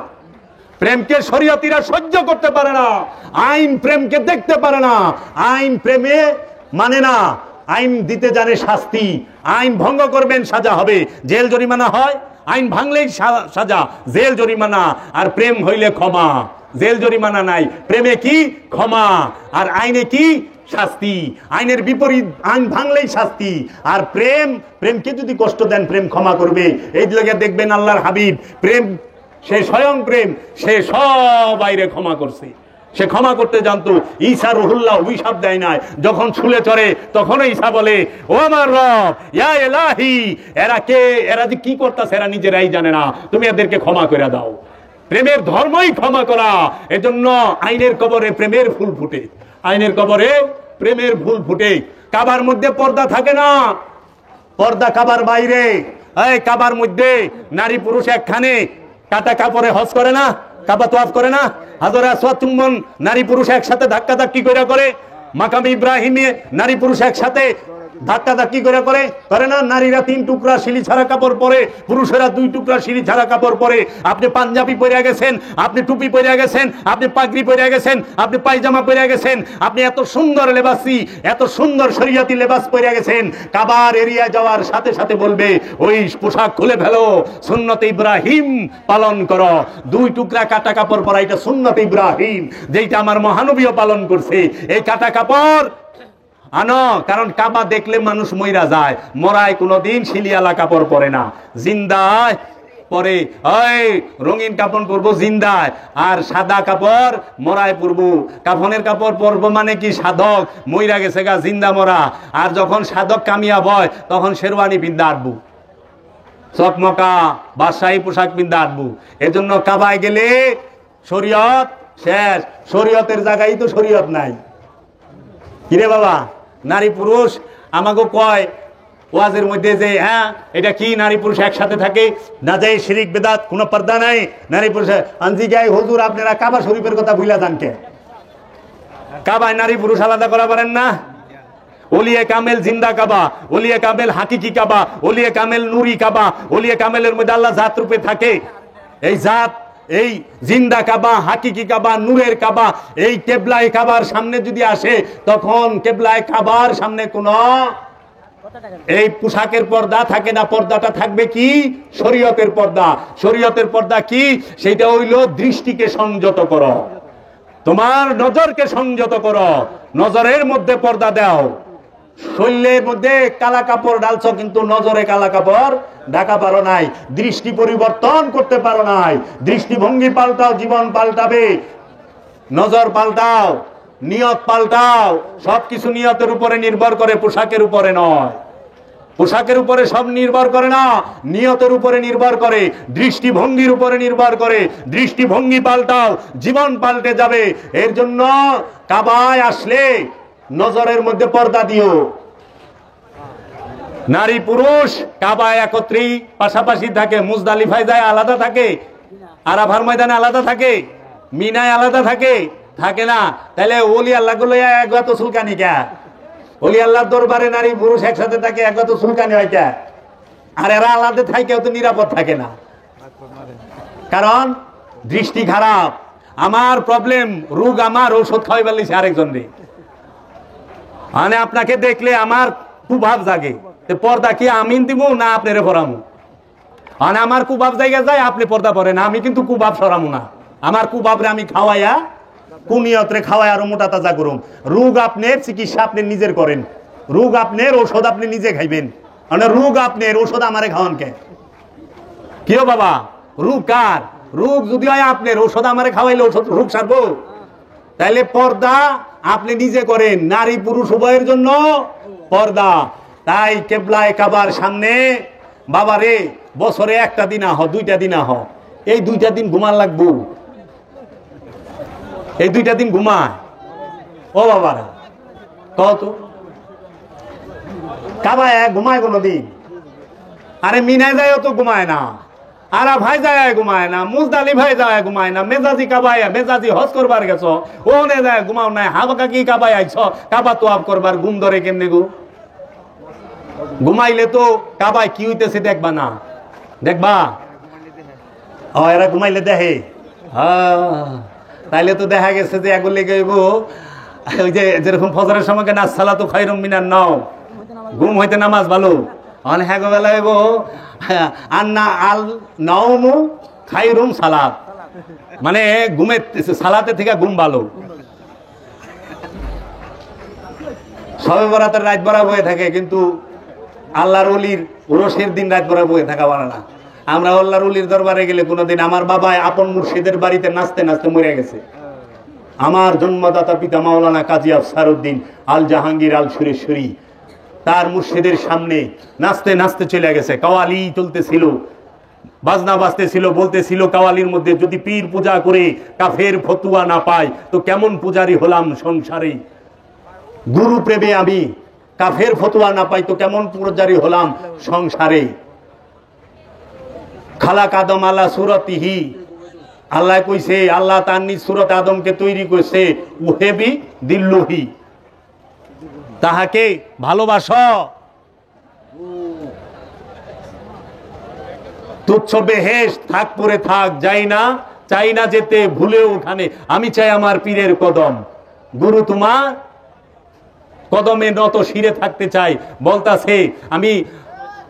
প্রেমকে শরীয়তিরা সহ্য করতে পারে না। আইন প্রেমকে দেখতে পারে না, আইন প্রেমে মানে না। আইন দিতে জানে শাস্তি, আইন ভঙ্গ করবেন সাজা হবে, জেল জরিমানা হয়। আইন ভাঙলেই সাজা, জেল জরিমানা। আর প্রেম হইলে ক্ষমা, জেল জরিমানা নাই। প্রেমে কি? ক্ষমা। আর আইনে কি? শাস্তি। আইনের বিপরীত, আইন ভাঙলেই শাস্তি। আর প্রেম, প্রেমকে যদি কষ্ট দেন প্রেম ক্ষমা করবে। এই দিকে দেখবেন আল্লাহর হাবিব প্রেম, সে স্বয়ং প্রেম, সে সবাইরে ক্ষমা করছে, সে ক্ষমা করতে জানতো। ঈসা রুহুল্লাহ অভিশাপ দেয় নাই, যখন ছুলে চড়ে তখন ঈসা বলে, ও আমার রব, ইয়া ইলাহি, এরা কে? এরা যে কি করতেছে এরা নিজেরাই জানে না, তুমি এদেরকে ক্ষমা করে দাও। প্রেমের ধর্মই ক্ষমা করা। এজন্য আইনের কবরে প্রেমের ফুল ফুটে, আইনের কবরে প্রেমের ফুল ফুটে। কাবার মধ্যে পর্দা থাকে না, পর্দা কাবার বাইরে। এই কাবার মধ্যে নারী পুরুষ একখানে কাটা কাপড়ে হজ করে না, কাবা তোয়াফ করে না? হাজরে আসওয়াদ চুম্বন নারী পুরুষ একসাথে ধাক্কা ধাক্কি করে মাকাম ইব্রাহিমে নারী পুরুষ একসাথে ধাক্কা ধাক্কি করে না? নারীরা 3 টুকরা শিলি ছাড়া কাপড় পরে, পুরুষেরা 2 টুকরা শিলি ছাড়া কাপড় পরে। আপনি পাঞ্জাবি পরে গেছেন, আপনি টুপি পরে গেছেন, আপনি পাগড়ি পরে গেছেন, আপনি পায়জামা পরে গেছেন, আপনি এত সুন্দর লেবাসি, এত সুন্দর শরীয়তি লেবাস পরে গেছেন। কাবার এরিয়া যাওয়ার সাথে সাথে বলবে ওই পোশাক খুলে ফেলো, সুন্নতে ইব্রাহিম পালন করো। 2 টুকরা কাটা কাপড় পরা এটা সুন্নতে ইব্রাহিম, যেটা আমার মহানবীও পালন করছে। এই কাটা কাপড় আনো, কারণ কাবা দেখলে মানুষ মইরা যায়, মরায় কোনোদিন শিলিয়ালা কাপড় পরে না, জিন্দায় পরে। ওই রঙিন কাপড় পরবো জিন্দায়, আর সাদা কাপড় মরায় পরবো। কাফনের কাপড় পরবো মানে কি সাধক মইরা গেছে গা, জিন্দা মরা। আর যখন সাধক কামিয়াব হয় তখন শেরওয়ানি পিন্দা আটবো, চকমকা বাদশাহী পোশাক পিন্দা আটবো। এজন্য কাবায় গেলে শরীয়ত শেষ, শরীয়তের জায়গায় তো শরীয়ত নাই। কিরে বাবা, নারী পুরুষ আমাকে কয় ওয়াজের মধ্যে যে হ্যাঁ এটা কি নারী পুরুষ একসাথে থাকে, না যায় শিরিক বেদাত, কোনো পর্দা নাই, নারী পুরুষ আনজি গায়ে হুজুর আপনারা কাবা শরীফের কথা ভুলা যান কে? কাবায় নারী পুরুষ আলাদা করা পারেন না? ওলিয়ে কামেল জিন্দা কাবা, ওলিয়ে কামেল হাকিকি কাবা, ওলিয়ে কামেল নুরি কাবা, ওলিয়ে কামেলের মধ্যে আল্লাহ জাত রূপে থাকে। এই জাত, এই জিন্দা কাবা, হাকিকি কাবা, নূরের কাবা, এই কেবলায় কাবার সামনে যদি আসে তখন কেবলায় কাবার সামনে কোন এই পোশাকের পর্দা থাকে না। পর্দাটা থাকবে কি? শরীয়তের পর্দা। শরীয়তের পর্দা কি? সেটা হইল দৃষ্টিকে সংযত করো, তোমার নজরকে সংযত করো, নজরের মধ্যে পর্দা দাও। শরীরের মধ্যে কালা কাপড় ডালছো কিন্তু নজরে কালা কাপড় ঢাকা পারো নাই, দৃষ্টি পরিবর্তন করতে পারো নাই। দৃষ্টিভঙ্গি পাল্টাও, জীবন পাল্টাবে। নজর পাল্টাও, নিয়ত পাল্টাও। সবকিছু নিয়তের উপরে নির্ভর করে, পোশাকের উপরে নয়। পোশাকের উপরে সব নির্ভর করে না, নিয়তের উপরে নির্ভর করে, দৃষ্টিভঙ্গির উপরে নির্ভর করে। দৃষ্টিভঙ্গি পাল্টাও, জীবন পাল্টে যাবে। এর জন্য কাবায় আসলে নজরের মধ্যে পর্দা দিও। নারী পুরুষ কাবায় একত্রেই পাশাপাশি থাকে, মুজদালিফায় যায় আলাদা থাকে, আরাফার ময়দানে আলাদা থাকে, মিনায় আলাদা থাকে, থাকে না। তাহলে ওলি আল্লাহ গুলো একগত সুলকানি কে? ওলি আল্লাহর দরবারে নারী পুরুষ একসাথে থাকে, একগত সুলকানি হয় কে? আর এরা আলাদা থাকে তো নিরাপদ থাকে না, কারণ দৃষ্টি খারাপ। আমার প্রবলেম, রোগ আমার, ঔষধ খাওয়াই বলিছে আরেকজন রে। মানে আপনাকে দেখলে আমার কুভাব জাগে, পর্দা কি আমি দিব না আপনারে পরামু? মানে আমার কুভাব জায়গা যায়, আপনি পর্দা পরেন, আমি কিন্তু কুভাব সরামু না। আমার কুভাবরে আমি খাওয়াইয়া কুনিয়তরে খাওয়াই আরো মোটা তাজা করুম। রোগ আপনার চিকিৎসা আপনি নিজের করেন, রোগ আপনার ঔষধ আপনি নিজে খাইবেন। মানে রোগ আপনার, ঔষধ আমারে খাওয়ান কে? কেউ বাবা, রোগ কার? রোগ যদি হয় আপনার, ঔষধ আমারে খাওয়াইলে ঔষধ রোগ সারবো? তাইলে পর্দা আপনি নিজে করেন, নারী পুরুষ উভয়ের জন্য পর্দা। তাই কেবলায় কাবার সামনে বাবারে বছরে একটা দিন আহ, 2টা দিন আহ, এই 2টা দিন ঘুমান লাগবো, এই 2টা দিন ঘুমায়। ও বাবারা কত কাবায় ঘুমায় কোনদিন? আরে মিনায় যায় তো ঘুমায় না, আরা ভাই যায় ঘুমায় না, মুজদালি ভাই যায় ঘুমায় না, মেজাজি কাবায়, মেজাজি হজ করবার গেছ ওনে যায় ঘুমাও নাই, হাবাকা কি কাবায় আইছ, কাবা তো আপ করবার ঘুম ধরে কেমনে গো? ঘুমাইলে তো কাবায় কি হইতেছে দেখবা না, দেখবা? এরা ঘুমাইলে দেখে। তাইলে তো দেখা গেছে যে এগুলো গেব ওই যে যেরকম ফজরের সময় না সালাতু খায়রুম মিনান নাওম, ঘুম হইতে নামাজ ভালো। হ্যাঁ গো বেলা গো আন্না আল নাওমু খায়রুম সালাত, মানে ঘুমের সালাতে থেকে ঘুম ভালো। সবে বরাতের রাত ভরা বয়ে থাকে, কিন্তু আল্লাহর ওলির ওরসের দিন রাত ভরা বয়ে থাকা পারে না। আমরা আল্লাহর ওলির দরবারে গেলে কোনোদিন, আমার বাবা আপন মুর্শিদের বাড়িতে নাচতে নাচতে মরে গেছে। আমার জন্মদাতা পিতা মাওলানা কাজী আফসারউদ্দিন আল জাহাঙ্গীর আল সুরেশ্বরী, তার মুর্শিদের সামনে নাচতে নাচতে চলে গেছে। কাওয়ালি চলতেছিল, বাজনা বাজতেছিল, বলতেছিল কাওয়ালির মধ্যে যদি পীর পূজা করে কাফের ফতুয়া না পাই তো কেমন পূজারি হলাম সংসারে, গুরু প্রেমে আমি কাফের ফতুয়া না পাই তো কেমন পূজারি হলাম সংসারে। খালাক আদম আলা সুরতিহি, আল্লাহ কইছে আল্লাহ তার নিজ সুরত আদমকে তৈরি করছে, উহেবি দিল্লুহি, তাহাকে ভালোবাসো। তুচ্ছ বেহেশত থাক পরে থাক, যাই না চাই না যেতে ভুলেও ওখানে, আমি চাই আমার পীরের কদম। গুরু তোমার কদমে নত শিরে থাকতে চাই। বলতাছে আমি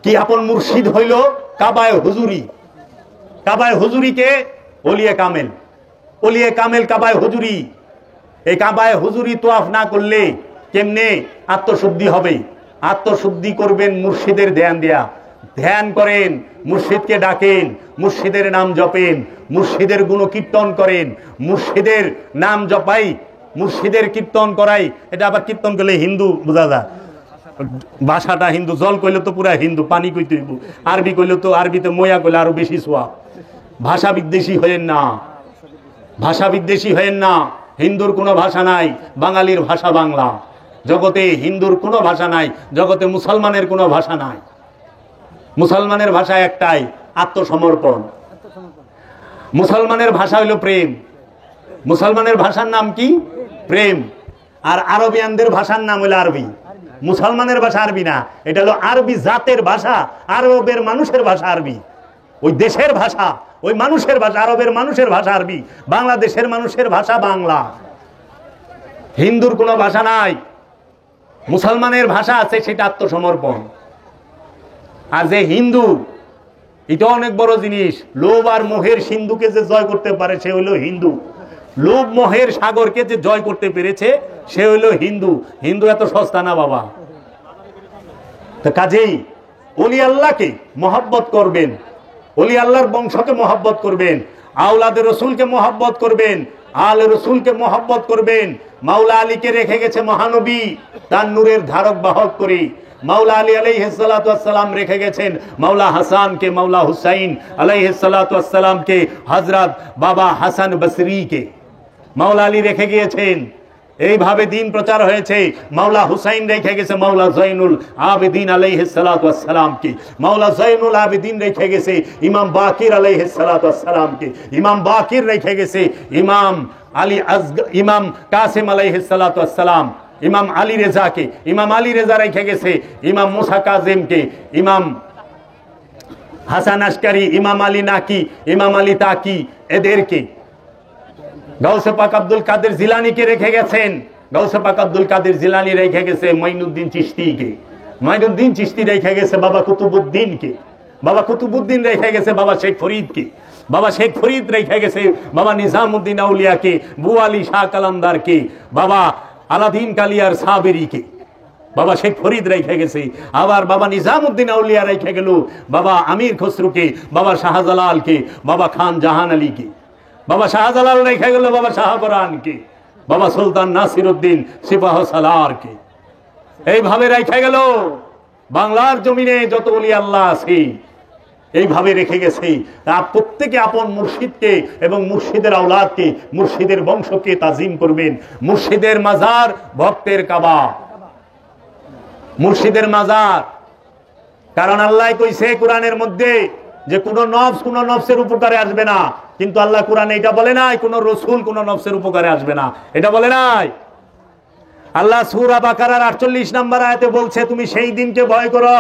কি আপন মুর্শিদ হইল কাবায় হুজুরি। কাবায় হুজুরিকে ওলিয়ে কামেল, ওলিয়ে কামেল কাবায় হুজুরি। এই কাবায় হুজুরি তোয়াফ না করলে কেমনে আত্মশুদ্ধি হবে? আত্মশুদ্ধি করবেন মুর্শিদের ধ্যান দেয়া। ধ্যান করেন, মুর্শিদকে ডাকেন, মুর্শিদের নাম জপেন, মুর্শিদের গুণ কীর্তন করেন, মুর্শিদের নাম জপাই, মুর্শিদের কীর্তন করাই। এটা আবার কীর্তন করলে হিন্দু বোঝা যায়, ভাষাটা হিন্দু। জল কইলে তো পুরা হিন্দু, পানি কইতে হইব। আরবি কইলে তো আরবিতে ময়া কইলে আরো বেশি সোয়া। ভাষা বিদ্বেষী হয়েন না, ভাষা বিদ্বেষী হয়েন না। হিন্দুর কোনো ভাষা নাই, বাঙালির ভাষা বাংলা। জগতে হিন্দুর কোনো ভাষা নাই, জগতে মুসলমানের কোনো ভাষা নাই। মুসলমানের ভাষা একটাই, আত্মসমর্পণ। মুসলমানের ভাষা হইল প্রেম। মুসলমানের ভাষার নাম কি? প্রেম। আর আরবিয়ানদের ভাষার নাম হইল আরবি। মুসলমানের ভাষা আরবি না, এটা হলো আরবি জাতের ভাষা, আরবের মানুষের ভাষা আরবি। ওই দেশের ভাষা, ওই মানুষের ভাষা, আরবের মানুষের ভাষা আরবি, বাংলাদেশের মানুষের ভাষা বাংলা। হিন্দুর কোনো ভাষা নাই, মুসলমানের ভাষা আছে, সেটা আত্মসমর্পণ। আর যে হিন্দু, এটা অনেক বড় জিনিস। লোভ আর মোহের সিন্ধুকে যে জয় করতে পারে সে হইল হিন্দু। লোভ মোহের সাগরকে যে জয় করতে পেরেছে সে হইল হিন্দু। হিন্দু এত সস্তা না বাবা। তো কাজেই ওলি আল্লাহকে মহব্বত করবেন, ওলি আল্লাহর বংশকে মহব্বত করবেন, আওলাদে রসুলকে মহব্বত করবেন, আলে রসুলকে মহব্বত করবেন। মাওলা আলীকে রেখে গেছে মহানবী তার নূরের ধারক বাহক করে। মাওলা আলী আলাইহিস সালাতু ওয়াস সালাম রেখে গেছেন মাওলা হাসানকে, মাওলা হুসাইন আলাইহিস সালাতু ওয়াস সালামকে, হযরত বাবা হাসান বসরিকে মাওলা আলী রেখে গিয়েছেন। এইভাবে দিন প্রচার হয়েছে। মাওলা হুসাইন রেখে গেছে মাওলা জয়নুল আবেদিন আলাইহিস সালাতু ওয়াস সালামকে, মাওলা জয়নুল আবেদিন রেখে গেছে ইমাম বাকির আলাইহিস সালাতু ওয়াস সালামকে, ইমাম বাকির রেখে গেছে ইমাম আলী ইমাম কাসিম আলাইহিস সালাতু ওয়াস সালাম, ইমাম আলী রেজাকে, ইমাম আলী রেজা রেখে গেছে ইমাম মুসা কাজিমকে, ইমাম হাসান আশকারি, ইমাম আলী নাকি, ইমাম আলী তাকি, এদেরকে। গাউসে পাক আব্দুল কাদের জিলানীকে রেখে গেছেন, গাউসে পাক আব্দুল কাদের জিলানী রেখে গেছে মঈনুদ্দিন চিশতিকে, মঈনুদ্দিন চিশতি রেখে গেছে বাবা কুতুবউদ্দিনকে, বাবা কুতুবউদ্দিন রেখে গেছে বাবা শেখ ফরিদকে, বাবা শেখ ফরিদ রেখে গেছে বাবা নিজামউদ্দিন আউলিয়াকে, বুয়ালি শাহ কালান্দারকে, বাবা আলাদিন কালিয়ার সাবেরিকে, বাবা শেখ ফরিদ রেখে গেছে। আবার বাবা নিজামউদ্দিন আউলিয়া রেখে গেল বাবা আমির খসরুকে, বাবা শাহজালালকে, বাবা খান জাহান আলীকে, বাবা শাহজালাল রেখে গেল বাবা শাহপরানকে, বাবা সুলতান নাসিরউদ্দিন সিপাহ সালারকে। এইভাবে রেখে গেল বাংলার জমিনে যত ওলি আল্লাহ আছে, এইভাবে রেখে গেছে। প্রত্যেকে আপন মুর্শিদকে এবং মুর্শিদের আওলাদকে, মুর্শিদের বংশকে তাজিম করবেন। মুর্শিদের মাজার ভক্তের কাবা, মুর্শিদের মাজার। কারণ আল্লাহ কইছে কোরআনের মধ্যে যে কোন নফসের উপকারে আসবে না, কিন্তু আল্লাহ কোরআনে এটা বলে নাই কোন রসুল কোন নফসের উপকারে আসবে না, এটা বলে নাই। আল্লাহ সূরা বাকারার 48 নম্বর আয়াতে বলছে তুমি সেই দিনকে ভয় করো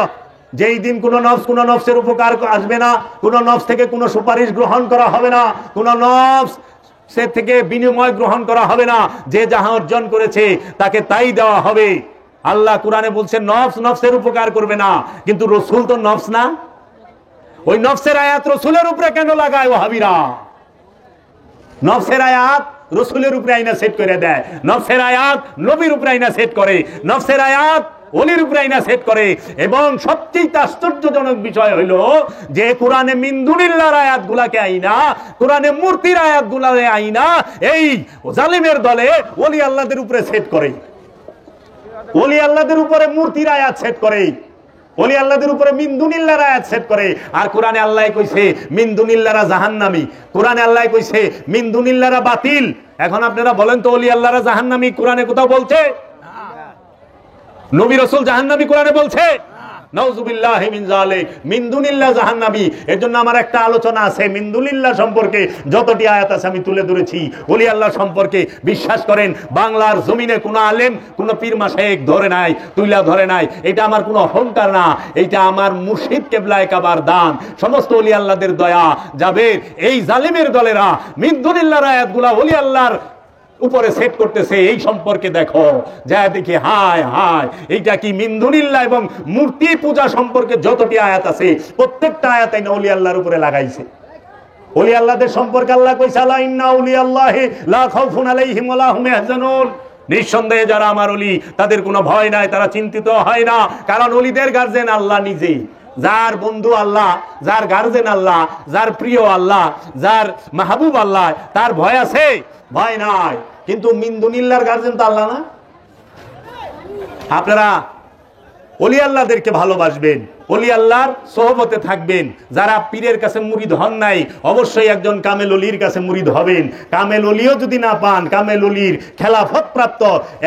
যেই দিন কোন নফসের উপকার আসবে না, কোন নফস থেকে কোন সুপারিশ গ্রহণ করা হবে না, কোন নফস সে থেকে বিনিময় গ্রহণ করা হবে না। যে যাহা অর্জন করেছে তাকে তাই দেওয়া হবে। আল্লাহ কোরআনে বলছে নফসের উপকার করবে না, কিন্তু রসুল তো নফস না। ওই নফসের আয়াত রসুলের উপরে কেন লাগায় ওয়াহাবীরা? নফসের আয়াত রসুলের উপরে আইনা সেট করে দেয়, নফসের আয়াত নবীর উপরে আইনা সেট করে, নফসের আয়াত ওলির উপরে আইনা সেট করে। এবং সবচেয়ে আশ্চর্যজনক বিষয় হইল যে কোরআনে মিন দুনিল্লাহর আয়াতগুলাকে আইনা, কোরআনে মূর্তির আয়াতগুলাকে আইনা এই জালিমের দলে ওলি আল্লাহদের উপরে সেট করে, ওলি আল্লাহদের উপরে মূর্তির আয়াত সেট করে, ওলি আল্লাহদের উপরে মিন দুনিল্লাহর আয়াত সেট করে। আর কোরআনে আল্লাহ কইছে মিন দুনিল্লাহরা জাহান্নামী, কোরআনে আল্লাহ কইছে মিন দুনিল্লাহরা বাতিল। এখন আপনারা বলেন তো ওলি আল্লাহরা জাহান্নামী কোরআনে কোথাও বলছে? নবী রাসূল জাহান্নামী কোরআনে বলছে? নাউযুবিল্লাহি মিন যালিক, মিন দুনিল্লাহ জাহান্নামী। এজন্য আমার একটা আলোচনা আছে মিন দুনিল্লাহ সম্পর্কে, যতটি আয়াত আছে আমি তুলে ধরেছি। ওলি আল্লাহ সম্পর্কে বিশ্বাস করেন, বাংলার জমিনে কোনো আলেম কোনো পীর মাশায়েখ ধরে নাই, তুইলা ধরে নাই। এটা আমার কোনো অহংকার না, এটা আমার মুর্শিদ কেবলায়ে কাবার দান। সমস্ত ওলি আল্লাহদের দয়া যাবে এই জালিমের দলেরা মিন দুনিল্লাহর আয়াতগুলা ওলি আল্লাহর উপরে সেট করতেছে। এই সম্পর্কে দেখো, যা দেখি হায় হায়, এইটা কি মিন দুনিল্লাহ এবং মূর্তি পূজা সম্পর্কে যতটি আয়াত আছে প্রত্যেকটা আয়াত ওলি আল্লাহর উপরে লাগাইছে। ওলি আল্লাহদের সম্পর্কে আল্লাহ কইছে আলা ইন্না আউলিয়াল্লাহি লা খাউফুন আলাইহিম ওয়া লা হুম ইয়াহজানুন, নিঃসন্দেহে যারা আমার ওলি তাদের কোনো ভয় নাই, তারা চিন্তিত হয় না। কারণ ওলিদের গার্জেন আল্লাহ নিজেই। যার বন্ধু আল্লাহ, যার গার্জেন আল্লাহ, যার প্রিয় আল্লাহ, যার মাহবুব আল্লাহ, তার ভয় আছে? ভয় নাই। কিন্তু মিন দুনিল্লাহর গার্জেন তো আল্লাহ না। আপনারা ওলি আল্লাহদেরকে ভালোবাসবেন, ওলি আল্লাহর সোহবতে থাকবেন। যারা পীরের কাছে মুরিদ হন নাই, অবশ্যই একজন কামেল ওলির কাছে মুরিদ হবেন। কামেল ওলিও যদি না পান, কামেল ওলির খেলাফত প্রাপ্ত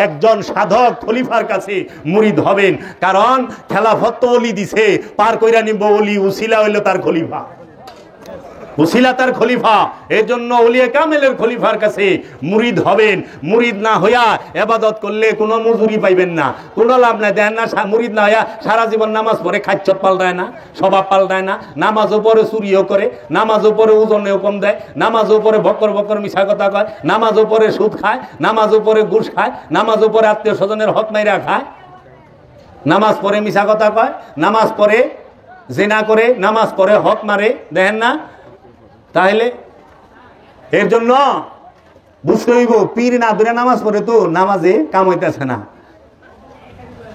একজন সাধক খলিফার কাছে মুরিদ হবেন। কারণ খেলাফত তো ওলি দিছে, পার কইরা নিব ওলি, উসিলা হইল তার খলিফা, উসিলা তার খলিফা। এর জন্য ওলিয়ে কামেলের খলিফার কাছে মুরিদ হবেন। মুরিদ না হইয়া ইবাদত করলে কোনো মজুরি পাইবেন না, কোনো লাভ নাই। দেন না, মুরিদ না হইয়া সারা জীবন নামাজ পড়ে খাচ্ছত পাল্টায় না, স্বভাব পাল্টায় না, নামাজ উপরে চুরিও করে, নামাজ উপরে ওজনেও কম দেয়, নামাজ উপরে বকর বকর মিছা কথা কয়, নামাজ উপরে সুদ খায়, নামাজ উপরে ঘুষ খায়, নামাজ উপরে আত্মীয় স্বজনের হক মাইরা খায়, নামাজ পড়ে মিছা কথা কয়, নামাজ পড়ে জিনা করে, নামাজ পড়ে হক মারে। দেখেন না? তাহলে এর জন্য বুঝতে হইব, পীর না ধরে নামাজ পড়ে তো নামাজে কাম হইতেছে না।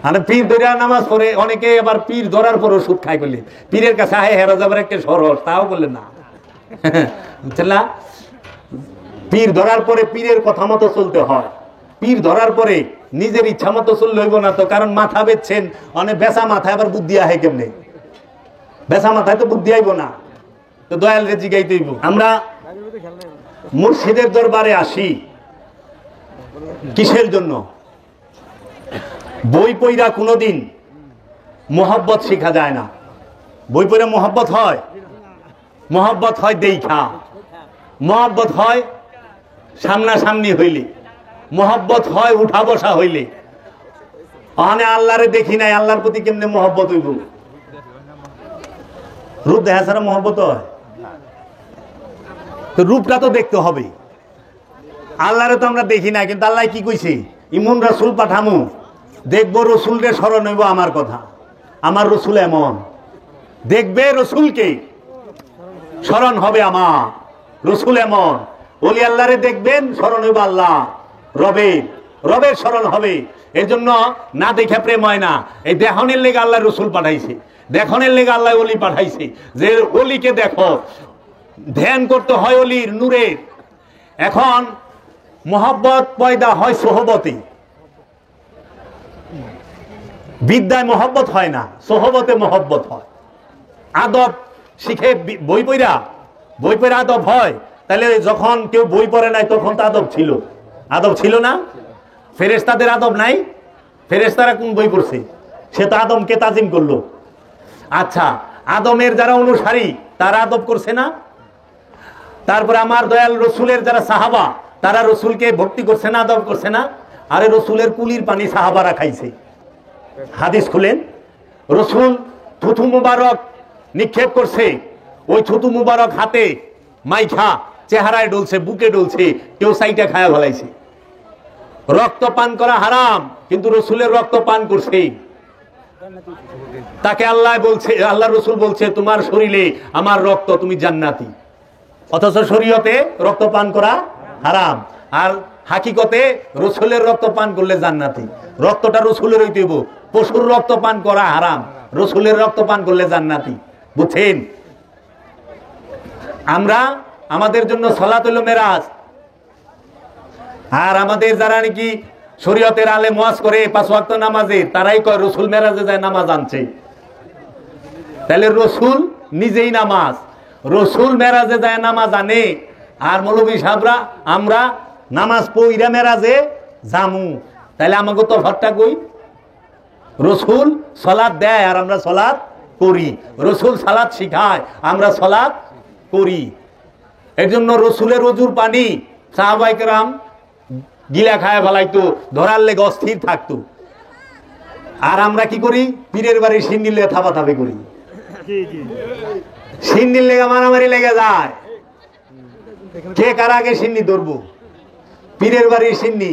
আর পীর ধরে নামাজ পড়ে অনেকে, আবার পীর ধরার পরও সুদ খাই করলে পীরের কাছে আহে হেরা যাবার একটা সরস, তাও বললেন না। বুঝছেন না? পীর ধরার পরে পীরের কথা মতো চলতে হয়। পীর ধরার পরে নিজের ইচ্ছা মতো চললে হইব না তো। কারণ মাথা বেচছেন, অনেক বেচা মাথায় আবার বুদ্ধি আহে কেমনে? বেচা মাথায় তো বুদ্ধি আইব না। তো দয়াল রে জিগাইতে হইব। আমরা মুর্শিদের দরবারে আসি কিসের জন্য? বই পইরা কোনোদিন মোহব্বত শিখা যায় না। বই পইরা মোহব্বত হয়? মোহব্বত হয় দেইখা, মোহব্বত হয় সামনাসামনি হইলে, মোহব্বত হয় উঠা বসা হইলে। ওখানে আল্লাহরে দেখি নাই, আল্লাহর প্রতি কেমনে মোহব্বত হইব? রূপ দেখা ছাড়া মোহব্বত হয়? তো রূপটা তো দেখতে হবে। আল্লাহরে তো আমরা দেখি না, কিন্তু আল্লাহ কি কইছে? ইমন রাসূল পাঠামু, দেখবো রসুলরে স্মরণ হইব আমার কথা। আমার রসুল এমন, দেখবে রসুলকে স্মরণ হবে আমার রসুল এমন। ওলি আল্লাহরে দেখবেন, স্মরণ হইব আল্লাহ, রবের স্মরণ হবে। এর জন্য না দেখে প্রেম হয় না। এই দেখনের লেগে আল্লাহ রসুল পাঠাইছে, দেখনের লেগে আল্লাহ ওলি পাঠাইছে, যে ওলিকে দেখো। ধ্যান করতে হয় ওলির নূরের। এখন মোহব্বত পয়দা হয় সোহবতে, বিদ্যায় মোহব্বত হয় না, সোহবতে মোহব্বত হয়। আদব শিখে বই পড়া আদব হয়। তাহলে যখন কেউ বই পড়ে নাই তখন তো আদব ছিল, আদব ছিল না? ফেরেশতাদের আদব নাই? ফেরেশতারা কোন বই পড়ছে? সে তো আদমকে তাজিম করলো। আচ্ছা, আদমের যারা অনুসারী তারা আদব করছে না? তারপরে আমার দয়াল রসুলের যারা সাহাবা তারা রসুলকে ভক্তি করছে না, আদব করছে না? আরে রসুলের কুলির পানি সাহাবারা খাইছে। হাদিস খুলেন, রসুল থুথু মুবারক নিক্ষেপ করছে, ওই থুথু মুবারক হাতে মাইখা চেহারায় ডলছে, বুকে ডলছে, কেউ সাইটা খায়া ভালাইছে। রক্ত পান করা হারাম, কিন্তু রসুলের রক্ত পান করছে। তাকে আল্লাহ বলছে, আল্লাহ রসুল বলছে তোমার শরীরে আমার রক্ত, তুমি জান্নাতি। অথচ শরীয়তে রক্ত পান করা হারাম, আর হাকিকতে রসুলের রক্ত পান করলে জান্নাতি। রক্তটা রসুলের হইতে হইব, পশুর রক্ত পান করা হারাম, রসুলের রক্ত পান করলে জান্নাতি। বুঝছেন? আমরা, আমাদের জন্য সালাত হইল মেরাজ। আর আমাদের যারা নাকি শরীয়তের আলেম ওয়াজ করে 5 ওয়াক্ত নামাজে, তারাই কয় রসুল মেরাজে যায় নামাজ আনছে। তাহলে রসুল নিজেই নামাজ, রসুল মেরাজে যায় নামাজ আনে, আর মৌলভী সাহেবরা আমরা নামাজ পইরা মেরাজে জামু। তাহলে আমাকে তো ভরটা কই? রসুল সালাত দেয় আর আমরা সালাত করি, রসুল সালাত শিখায় আমরা সালাত করি। এর জন্য রসুলের ওজুর পানি সাহাবায়ে কেরাম গিলা খায় ফেলাইতো, ধরার লেগে অস্থির থাকতো। আর আমরা কি করি? পীরের বাড়ি সিন্নির লেগে থাপাথাপি করি, সিন্নির লেগে মারামারি লেগে যায়, কে কার আগে সিন্নি ধরবো। পীরের বাড়ির সিন্নি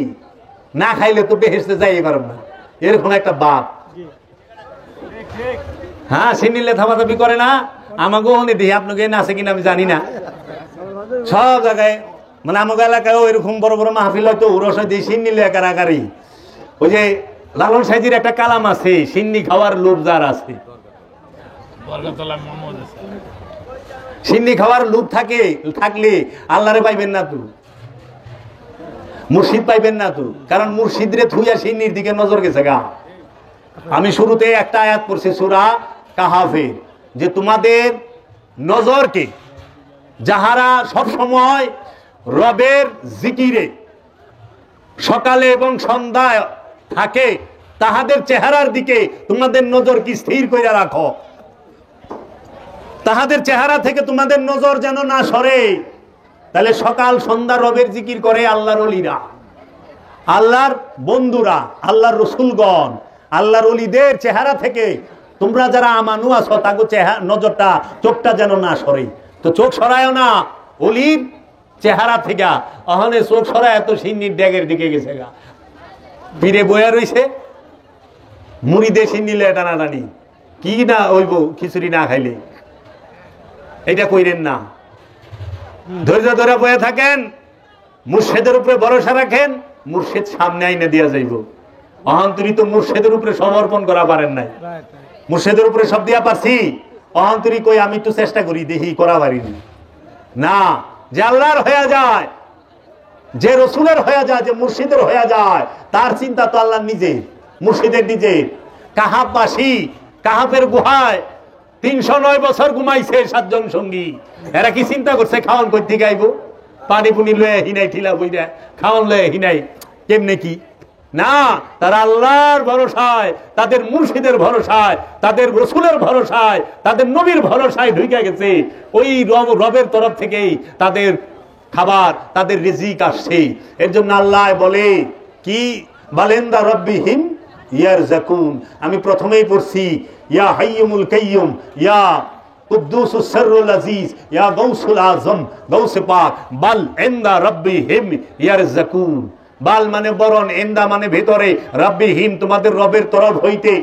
না খাইলে তো বেহেশতে যাইতে পারব না, এরকম একটা বাপ। হ্যাঁ, সিন্নিলে থাপাথাপি করে না, আমাকেও হনে দেখি, আপনাকে আছে কিনা আমি জানি না। সব জায়গায় মানে আমাকে এলাকায় এরকম বড় বড় মাহফিল হয়তো উরস দিয়ে সিন্নিলে কারাকারি। ওই যে লালন সাইজির একটা কালাম আছে, সিন্নি খাওয়ার লোভ যার আছে, সিন্নি খাওয়ার লোভ থাকলে আল্লাহরে পাইবেন না তো, মুর্শিদ পাইবেন না তো। কারণ মুর্শিদরে থুইয়া সিন্নির দিকে নজর গেছে গা। আমি শুরুতে একটা আয়াত পড়ছি সূরা কাহাফের, যে তোমাদের নজরকে যাহারা সব সময় রবের জিকিরে সকালে এবং সন্ধ্যায় থাকে, তাহাদের চেহারার দিকে তোমাদের নজর কি স্থির করে রাখো, তাহাদের চেহারা থেকে তোমাদের নজর যেন না সরে। তাহলে সকাল সন্ধ্যা রবের জিকির করে আল্লাহর ওলিরা, আল্লাহর বন্ধুরা, আল্লাহর রসুলগণ, আল্লাহর ওলিদের চেহারা থেকে তোমরা যারা আমানু আছো তাকে নজরটা, চোখটা যেন না সরে। তো চোখ সরায় না ওলির চেহারা থেকে, অহনে চোখ সরায় এত সিন্নির ড্যাগের দিকে গেছে গা। পীরে বয়া রইছে, মুড়িদে সিন্নিলে টানাটানি, কি না হইব খিচুড়ি না খাইলে। এটা কইরেন না, ধৈর্য ধরে বয়ে থাকেন, মুর্শিদের উপরে ভরসা রাখেন, মুর্শিদ সামনে আইনে দিয়া যাইব। অহন্তরিত মুর্শিদের উপরে সমর্পণ করা পারেন নাই, মুর্শিদের উপরে সব দিয়া পারছি, অহন্তরিক কই আমি একটু চেষ্টা করি দেখি করা পারিনি না। যে আল্লাহর হয়ে যায়, যে রসুলের হয়ে যায়, যে মুর্শিদের হয়ে যায়, তার চিন্তা তো আল্লাহ নিজে, মুর্শিদের নিজে। কাহাববাসী, কাহাবের গুহায় 309 বছর ঘুমাইছে 7 জন সঙ্গী। এরা কি চিন্তা করছে খাওয়ান করতে গাইব, পানি পুনি লয়ে হিনাই ঠিলা বইরা খাওয়ান লয়ে হিনাই, কেমনে কি না। তারা আল্লাহর ভরসায়, তাদের মুর্শিদের ভরসায়, তাদের রসুলের ভরসায়, তাদের নবীর ভরসায় ঢুকে গেছে। ওই রবের তরফ থেকেই তাদের খাবার, তাদের রিজিক আসছে। এর জন্য আল্লাহ বলে কি, বালেন্দা রব্বিহিম ইয়ারযাকুন। আমি প্রথমেই পড়ছি ইয়া হাইয়ুল কাইয়ুম, ইয়া কুদ্দুসুস সররুল আজিজ, ইয়া গাউসুল আজম, গাউসে পাক, বাল ইনদা রব্বিহিম ইয়ারযাকুন। বাল মানে বরণ, ইনদা মানে ভিতরে, রব্বিহিম তোমাদের রবের তরফ হইতে,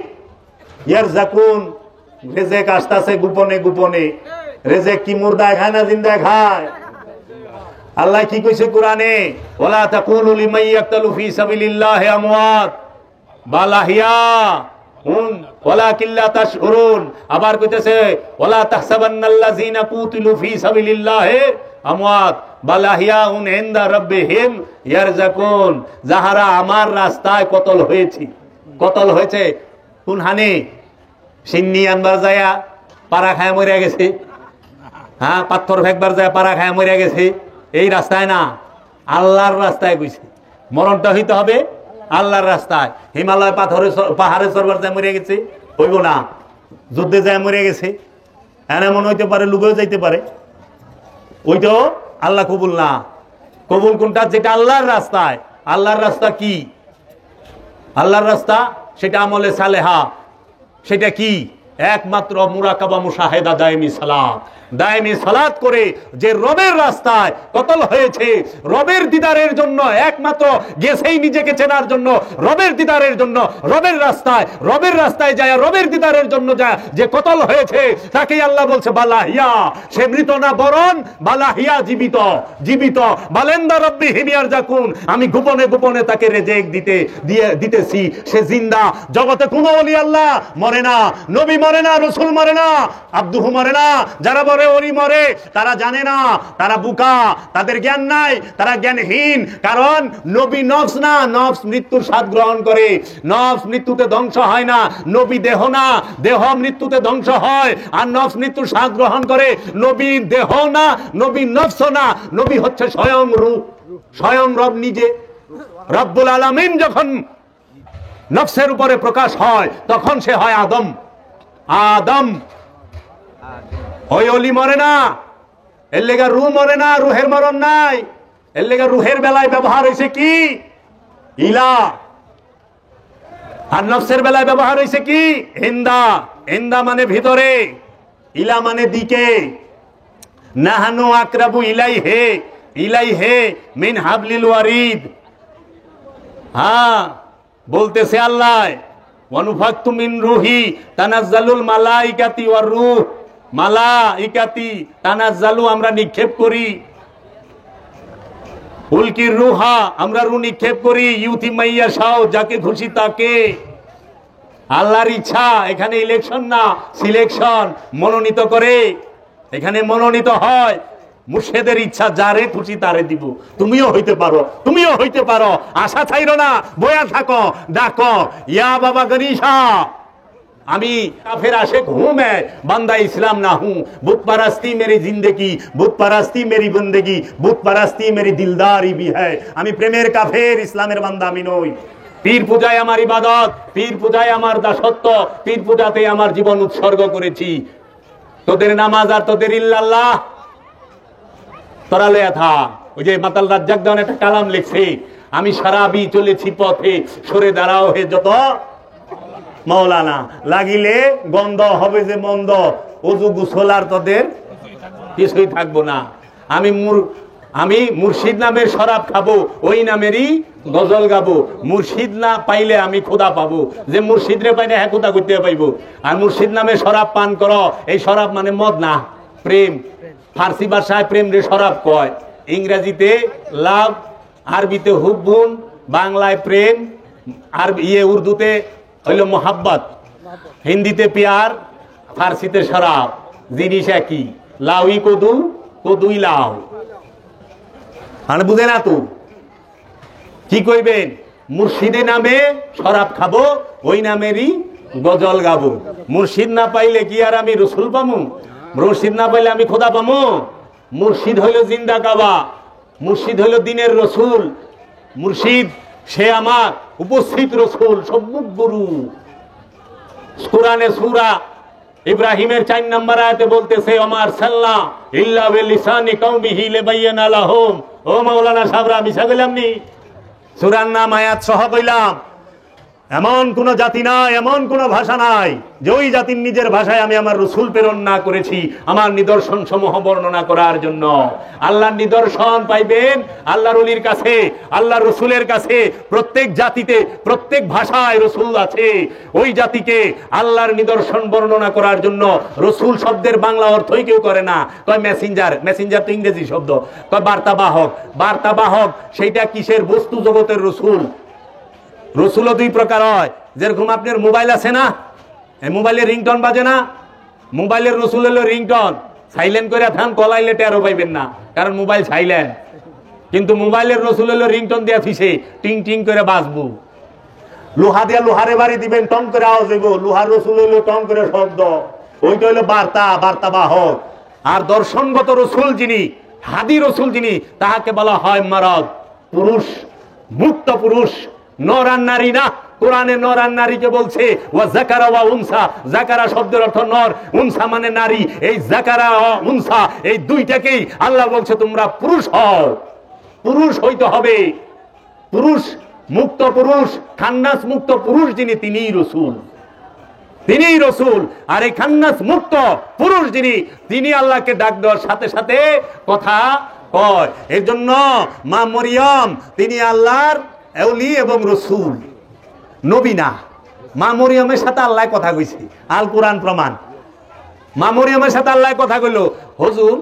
ইয়ারযাকুন রিজিক আসতাছে গোপনে গোপনে। রিজিক কি মুর্দায় খায় না জিন্দায় খায়? আল্লাহ কি কইছে কোরআনে, ওয়ালা তাকুলু লিমান ইয়াকতালু ফি সাবিলিল্লাহি আমওয়াত বাল আহইয়া ওয়ালাকিন লা তাশউরুন। আবার কইতেছে ওয়ালা তাহসাবান্নাল্লাযিনা কুতিলু ফি সাবিলিল্লাহি আমওয়াত বাল আহইয়াউন ইনদা রাব্বিহিম ইয়ারযাকুন। যাহারা আমার রাস্তায় কতল হয়েছে কোন হানে? সিন্নি আনবার যায়া পাড়া খায় মরে গেছে, হ্যাঁ, পাথর ফেকবার যায় পাড়া খায় মরে গেছে। এই রাস্তায় না, আল্লাহর রাস্তায় কইছে মরণটা হইতে হবে আল্লাহর রাস্তায়। হিমালয় পাহাড়ে চড়বার যায় মরে গেছে, হইব না। যুদ্ধে যায় মরে গেছে, এমন হইতে পারে, লুবেও যাইতে পারে, ওইটাও আল্লাহ কবুল না। কবুল কোনটা? যেটা আল্লাহর রাস্তায়। আল্লাহর রাস্তা কি? আল্লাহর রাস্তা সেটা আমলে সালেহা। সেটা কি? একমাত্র মুরাকাবা মুশাহেদা দায়েমি সালাত। দায়েমি সালাত করে যে রবের রাস্তায় কতল হয়েছে, রবের দিদারের জন্য একমাত্র গেছেই নিজেকে চেনার জন্য, রবের দিদারের জন্য, রবের রাস্তায় যায় রবের দিদারের জন্য যায় যে কতল হয়েছে, তাকেই আল্লাহ বলছে বালাহিয়া। সে মৃত না বরণ বালাহিয়া, জীবিত। বালেন্দা রব্বি হিমিয়ার জাকুন, আমি গোপনে গোপনে তাকে রেজেক দিতেছি। সে জিন্দা। জগতে কোনো ওলি আল্লাহ মরে না, নবী মরে না, রসুল মরে না, আব্দুহু মরে না। যারা মরে ওলি মরে, তারা জানে না, তারা বুকা, তাদের জ্ঞান নাই, তারা জ্ঞানহীন। কারণ নবী নফস না, নফস মৃত্যুর স্বাদ গ্রহণ করে, নফস মৃত্যুতে ধ্বংস হয় না। নবী দেহ না, দেহ মৃত্যুতে ধ্বংস হয়, আর নফস মৃত্যুর স্বাদ গ্রহণ করে। নবী দেহ না, নবী নফস না, নবী হচ্ছে স্বয়ং রূপ, স্বয়ং রব নিজে। রব্বুল আলামিন যখন নফসের উপরে প্রকাশ হয়, তখন সে হয় আদম। আদম ওই অলি মরে না, এর লেগা রুহ মরে না, রুহের মরণ নাই। এর লেগা রুহের বেলায় ব্যবহার হয়েছে কি? ইলা। আর নফসের বেলায় ব্যবহার হয়েছে কি? ইন্দা। ইন্দা মানে ভিতরে, ইলা মানে দিকে। নাহানু আকরাবু ইলাইহে, ইলাইহে মিন হাবলিল ওয়ারিদ। হ্যাঁ, বলতেছে আল্লাহ, ওয়ানুফাক্তু মিন রুহি তানাজ্জালুল মালাইকাতি ওয়ার রূহ। মালাইকাতি তানাজ্জালু, আমরা নিক্ষেপ করি। উলকির রুহা, আমরা রূহ নিক্ষেপ করি। ইউতি মাইয়া শাও, যাকে খুশি তাকে। আল্লাহর ইচ্ছা, এখানে ইলেকশন না, সিলেকশন। মনোনীত করে, এখানে মনোনীত হয়। মুর্শেদের ইচ্ছা, যারে খুশি তারে দিব। তুমিও হইতে পারো, তুমিও হইতে পারো। আশা ছাইরো না, বয়া থাকো, ডাকো, ইয়া বাবা গনিশা। আমি কাফের আশেক হুঁ, मैं बंदा इस्लाम ना हूं। बुत परस्ती मेरी जिंदगी, बुत परस्ती मेरी बंदगी, बुत परस्ती मेरी दिलदारी भी है। আমি প্রেমের কাফের, ইসলামের বান্দা আমি নই। পীর পূজায় আমার ইবাদত, পীর পূজায় আমার দাসত্ব, পীর পূজাতে আমার জীবন উৎসর্গ করেছি। তোদের নামাজ আর তোদের ইল্লাল্লাহ তোরা লয়া থা। ওই যে মাতাল রাজ্জাক দেওয়ান একটা কালাম লিখছে, আমি সারাবি চলেছি পথে, সরে দাঁড়াও হে যত মৌলানা। লাগিলে গন্ধ হবে যে মন্দ, অজু গোসল আর তোদের কিছুই থাকবো না। আমি মুর্শিদ নামের শরাব খাবো, ওই নামেরই গজল গাবো। মুর্শিদ না পাইলে আমি খোদা পাবো। যে মুর্শিদ রে পাইলে হ্যাঁ খোদা করতে পাইবো। আর মুর্শিদ নামে শরাব পান করো, এই শরাব মানে মদ না, প্রেম। ফার্সি ভাষায় প্রেম রে শরাব কয়, ইংরেজিতে লাভ, আরবিতে হুব্বুন, বাংলায় প্রেম, আর উর্দুতে হইল মোহাব্বত, হিন্দিতে পিয়ার, ফার্সিতে শরাব। জিনিস একই, লাউই কদু, কদুই লাউ। মানে বুঝে না তো কি কইবেন? মুর্শিদে নামে শরাব খাবো, ওই নামেরই গজল গাবো। মুর্শিদ না পাইলে কি আর আমি রসুল পামু? মুর্শিদ না পাইলে আমি খোদা পামু? মুর্শিদ হইল জিন্দা কাবা, মুর্শিদ হইল দিনের রসুল। মুর্শিদ সে আমার উপস্থিত রসুল, সম্মুখ গুরু। কুরআনে সূরা ইব্রাহিমের 4 নম্বর আয়াতে বলতেছে, ওমার সাল্লাহ ইল্লা বিলিসানি কওমিহি লিবাইয়ানা লাহুম। ও মাওলানা সাহেবরা, মিছা কইলাম নি? সূরার নাম আয়াত সহ কইলাম। এমন কোন জাতি নাই, এমন কোন ভাষা নাই যে ওই জাতির নিজের ভাষায় আমি আমার রসুল প্রেরণ না করেছি আমার নিদর্শন সমূহ বর্ণনা করার জন্য। আল্লাহর নিদর্শন পাইবেন আল্লাহর ওলির কাছে, আল্লাহর রসুলের কাছে। প্রত্যেক জাতিতে, প্রত্যেক ভাষায় রসুল আছে। ওই জাতিকে আল্লাহর নিদর্শন বর্ণনা করার জন্য রসুল শব্দের বাংলা অর্থই কেউ করে না। কয় মেসেঞ্জার, মেসেঞ্জার তো ইংরেজি শব্দ। কয় বার্তাবাহক, বার্তাবাহক সেইটা কিসের? বস্তু জগতের রসুল। রসুলও 2 প্রকার হয়। যেরকম আপনার মোবাইল আছে না, এই মোবাইলের রিংটন বাজে না, মোবাইলের রসুল হলো রিংটন। সাইলেন্ট করে থান, কলাইলে টেরও পাইবেন না, কারণ মোবাইল সাইলেন্ট। কিন্তু মোবাইলের রসুল হলো রিংটন দিয়া ফিসে টিং টিং করে বাজবো। লোহা দিয়া লোহারে বাড়ি দিবেন, টং করে আওয়াজ হইব। লোহার রসুল হইলো টং করে শব্দ। ওইটা হইলো বার্তা, বার্তাবাহক। আর দর্শনগত রসুল যিনি, হাদি রসুল যিনি, তাহাকে বলা হয় মারদ, পুরুষ, মুক্ত পুরুষ। নর আর নারী না। কোরআনে নর আর নারীকে বলছে ওয়া যাকারা ওয়া উনসা। যাকারা শব্দের অর্থ নর, উনসা মানে নারী। এই যাকারা ও উনসা, এই দুইটাকেই আল্লাহ বলছে তোমরা পুরুষ হও, পুরুষ হইতে হবে। পুরুষ, মুক্ত পুরুষ, খান্নাস মুক্ত পুরুষ যিনি, তিনিই রসুল, তিনিই রসুল। আর এই খান্নাস মুক্ত পুরুষ যিনি, তিনি আল্লাহকে ডাক দেওয়ার সাথে সাথে কথা কয়। এর জন্য মা মরিয়ম তিনি আল্লাহর এওলি এবং রসুল, নবী না। মা মরিয়মের সাথে আল্লাহ কথা কইছে, আল কোরআন প্রমাণ। মা মরিয়মের সাথে আল্লাহ কথা কইল, হুজুর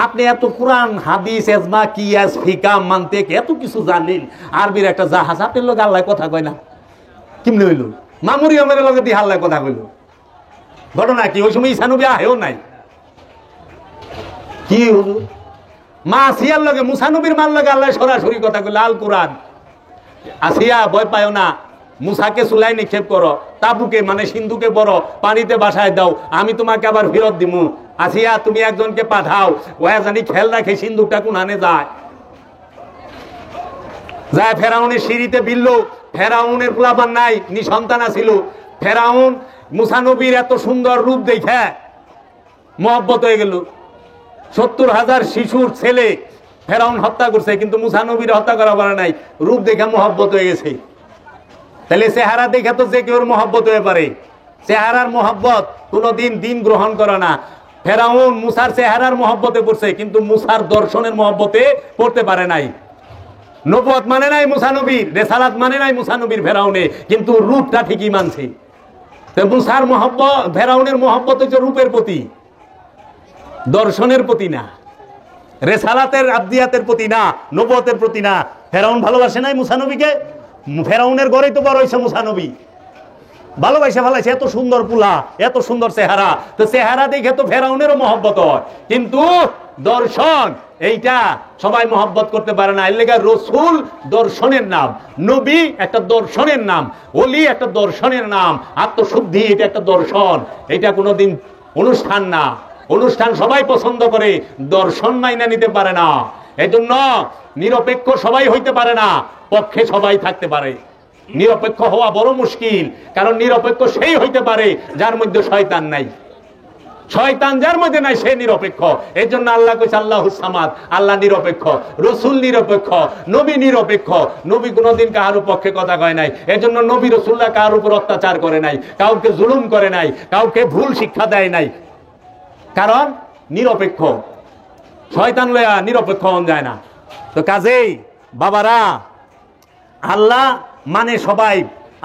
আপনি এত কোরআন হাদিস এজমা কিয়াস ফিকা মানতে এত কিছু জানেন, আরবির একটা জাহাজ, আপনার লোক আল্লাহ কথা কয় না কেমনে হইল? মা মরিয়মের লগে দিয়ে আল্লাহ কথা কইল। ঘটনা কি? ওই সময় ঈসা নবী আহেও নাই। কি হুজুর? মা আসিয়ার লগে, মুসা নবীর মার লগে আল্লাহ সরাসরি কথা কইল, আল কোরআন। আসিয়া ভয় পায় না, মুসাকে চুলাই নিক্ষেপ করো, তাবুকে মানে সিন্ধুকে বড় পানিতে বাসায় দাও, আমি তোমাকে আবার ফেরত দিমু। আসিয়া তুমি একজনকে পাঠাও, ওয়া জানি খেয়াল রাখে সিন্ধুকটা কোনানে যায়। যায় ফেরাউনের সিঁড়িতে বিলল, ফেরাউনের পোলাপান নাই, নিঃসন্তান ছিল। ফেরাউন মুসা নবীর এত সুন্দর রূপ দেখে মহব্বত হয়ে গেল। 70,000 শিশুর ছেলে ফেরাউন হত্যা করছে, কিন্তু মুসা নবীর হত্যা করা পারে নাই, রূপ দেখে মহব্বত হয়ে গেছে। তাহলে চেহারা দেখে তো যে কেউ মহব্বত হয়ে পারে, চেহারার মহব্বত কোনোদিন দিন গ্রহণ করে না। ফেরাউন মুসার চেহারার মহব্বতে পড়ছে, কিন্তু মুসার দর্শনের মহব্বতে পড়তে পারে নাই। নবুয়ত মানে নাই মুসা নবীর, রেসালাত মানে নাই মুসা নবীর ফেরাউনে, কিন্তু রূপটা ঠিকই মানছে। তো মুসার মহব্বত, ফেরাউনের মহব্বত হচ্ছে রূপের প্রতি, দর্শনের প্রতি না, রেসালাতের আব্দিয়াতের প্রতি না, নবুয়তের প্রতি না। ফেরাউন ভালোবাসে নাই মুসা নবীকে, ফেরাউনের ঘরেই তো বড় হয়েছে মুসা নবী, ভালোবাসে ফেলাইছে। এত সুন্দর পুলা, এত সুন্দর চেহারা, তো চেহারা দেখে তো ফেরাউনেরও মহব্বত হয়, কিন্তু দর্শন এইটা সবাই মহব্বত করতে পারে না। এর লেগে রসুল দর্শনের নাম, নবী একটা দর্শনের নাম, ওলি একটা দর্শনের নাম, আত্মশুদ্ধি এটা একটা দর্শন, এটা কোনোদিন অনুষ্ঠান না। অনুষ্ঠান সবাই পছন্দ করে, দর্শন মাইনা নিতে পারে না। এই জন্য নিরপেক্ষ সবাই হইতে পারে না, পক্ষে সবাই থাকতে পারে। নিরপেক্ষ হওয়া বড় মুশকিল, কারণ নিরপেক্ষ সেই হইতে পারে যার মধ্যে শয়তান নাই। শয়তান যার মধ্যে নাই সে নিরপেক্ষ। এই জন্য আল্লাহ কইছে আল্লাহুস সামাদ, আল্লাহ নিরপেক্ষ, রসুল নিরপেক্ষ, নবী নিরপেক্ষ। নবী কোনোদিন কারোর পক্ষে কথা কয় নাই। এই জন্য নবী রসুল্লাহ কার উপর অত্যাচার করে নাই, কাউকে জুলুম করে নাই, কাউকে ভুল শিক্ষা দেয় নাই, কারণ নিরপেক্ষ। শয়তান লয়া নিরপেক্ষ হন যায় না। তো কাজেই বাবারা, আল্লাহ মানে সবাই,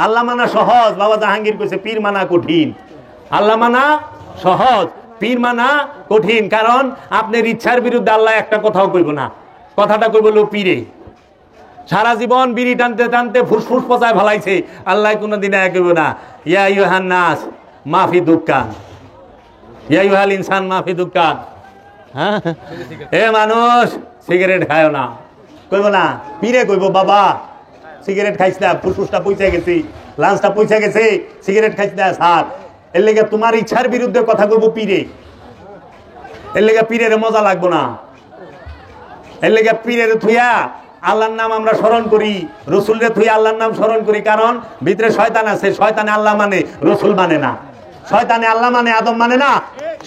আল্লাহ মানা সহজ। বাবা জাহাঙ্গীর কইছে পীর মানা কঠিন। আল্লাহ মানা সহজ, পীর মানা কঠিন, কারণ আপনার ইচ্ছার বিরুদ্ধে আল্লাহ একটা কথাও কইব না। কথাটা কইব লো পীরে। সারা জীবন বিড়ি টানতে টানতে ফুসফুস পচায় ফেলাইছে, আল্লাহ কোনোদিন কইব না ইয়া ইউহান নাস মাফি দুক্কান, ইয়া ইউহাল ইনসান মাফি দুক্কান। হ্যাঁ, এ মানুষ সিগারেট খায় না, কইব না। পীরে কইব বাবা সিগারেট খাইছ না, ফুসফুসটা পৌঁছে গেছি, লাঞ্চটা পৌঁছে গেছে, সিগারেট খাইছ না স্যার। এর লেগে তোমার ইচ্ছার বিরুদ্ধে কথা কইব পীরে। এর লেগে পীরের মজা লাগবো না। এর লেগে পীরের থুইয়া আল্লাহর নাম আমরা স্মরণ করি, রসুলরে থুইয়া আল্লাহর নাম স্মরণ করি, কারণ ভিতরে শয়তান আছে। শয়তানে আল্লাহ মানে, রসুল মানে না। শয়তানে আল্লাহ মানে, আদম মানে না।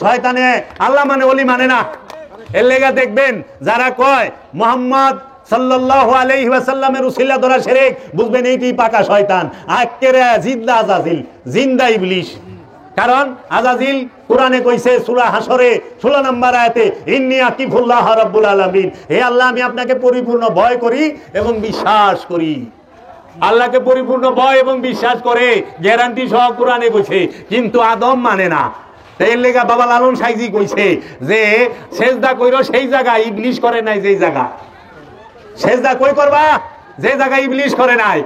শয়তানে আল্লাহ মানে, ওলি মানে না। এর লেগে দেখবেন যারা কয় মুহাম্মদ সাল্লাল্লাহু আলাইহি ওয়াসাল্লামের উসিলা ধরা শিরক, বুঝবেন এইটি পাকা শয়তান। আকেরে জিন্দা আজাজিল, জিন্দা ইবলিশ। কারণ আজাজিল কোরআনে কইছে সূরা হাসরে 16 নম্বর আয়াতে, ইন্নী আকিফুল্লাহ রাব্বুল আলামিন, হে আল্লাহ আমি আপনাকে পরিপূর্ণ ভয় করি এবং বিশ্বাস করি। আল্লাহকে পরিপূর্ণ ভয় এবং বিশ্বাস করে, গ্যারান্টি সহ কোরআনে কইছে, কিন্তু আদম মানে না। এর লেগা বাবা লালন সাইজি কইছে যে সেজদা কইরো সেই জায়গা, ইবলিশ করে নাই যেই জায়গা। সেজদা কই করবা? যে জায়গায় ইবলিশ করে নাই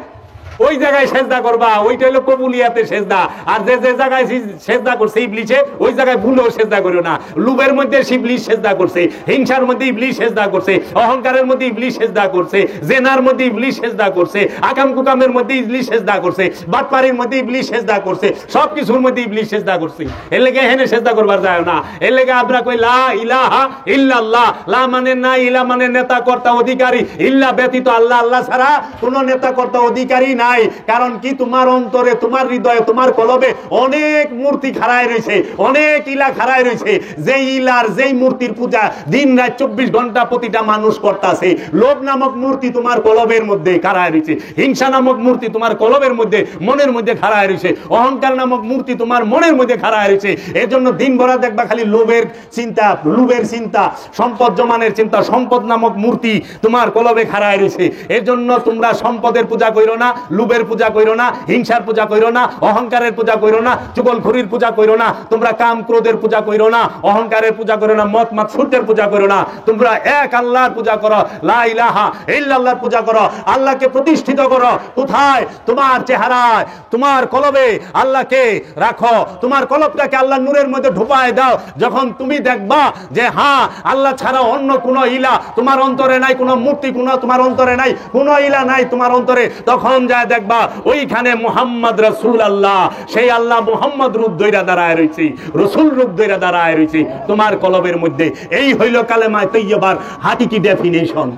ওই জায়গায় সেজদা করবা, ওইটা হলো কবুলিয়াতের সেজদা। আর যে যে জায়গায় সেজদা করছে ইবলিশে, ওই জায়গায় ভুলেও সেজদা করো না। লুবের মধ্যে ইবলিশ সেজদা করছে, হিংসার মধ্যে ইবলিশ সেজদা করছে, অহংকারের মধ্যে ইবলিশ সেজদা করছে, জেনার মধ্যে ইবলিশ সেজদা করছে, আকাম কুকামের মধ্যে ইবলিশ সেজদা করছে, বাটপাড়ির মধ্যে ইবলিশ সেজদা করছে, সব কিছুর মধ্যে ইবলিশ সেজদা করছে। এর লেগে হেনে সেজদা করবার যায় না। এর লেগে আমরা কই লা ইলাহা ইল্লাল্লাহ। লা মানে না, ইলা মানে নেতা কর্তা অধিকারী, ইল্লা ব্যতীত আল্লাহ, আল্লাহ ছাড়া কোন নেতা কর্তা অধিকারী নাই। কারণ কি, তোমার অন্তরে, তোমার হৃদয়ে, তোমার কলবে অনেক মূর্তি খাড়ায় রয়েছে, অনেক ইলা খাড়ায় রয়েছে। যেই ইলার, যেই মূর্তির পূজা দিন রাত 24 ঘন্টা প্রতিটা মানুষ করতেছে। লোভ নামক মূর্তি তোমার কলবের মধ্যে খাড়ায় রয়েছে, হিংসা নামক মূর্তি তোমার কলবের মধ্যে, মনের মধ্যে খাড়ায় রয়েছে, অহংকার নামক মূর্তি তোমার মনের মধ্যে খাড়ায় রয়েছে। এর জন্য দিন ভরা দেখবা খালি লোভের চিন্তা, লোভের চিন্তা, সম্পদ জমানের চিন্তা, সম্পদ নামক মূর্তি তোমার কলবে খাড়ায় রয়েছে। এর জন্য তোমরা সম্পদের পূজা করো না, লোভের পূজা করো না, হিংসার পূজা করো না, অহংকারের পূজা করো না, চুগলখড়ির পূজা করো না, তোমরা কাম ক্রোধের পূজা করো না, অহংকারের পূজা করো না, মত মাৎসর্যের পূজা করো না। তোমরা এক আল্লাহর পূজা করো, লা ইলাহা ইল্লাল্লাহর পূজা করো, আল্লাহকে প্রতিষ্ঠিত করো। কোথায়? তোমার চেহারায়, তোমার কলবে আল্লাহকে রাখো, তোমার কলবটাকে আল্লাহর নূরের মধ্যে ঢুকায় দাও। যখন তুমি দেখবা যে হ্যাঁ আল্লাহ ছাড়া অন্য কোনো ইলা তোমার অন্তরে নাই, কোনো মূর্তি কোনো তোমার অন্তরে নাই, কোনো ইলা নাই তোমার অন্তরে, তখন যায় দেখবা ওইখানে মুহাম্মদ রাসূলুল্লাহ, সেই আল্লাহ মুহাম্মদ রূপ ধইরা দাঁড়ায় রইছে, রাসূল রূপ ধইরা দাঁড়ায় রইছে তোমার কলবের মধ্যে। এই হইল কালেমা তাইয়্যিবার হাকিকি ডেফিনিশন।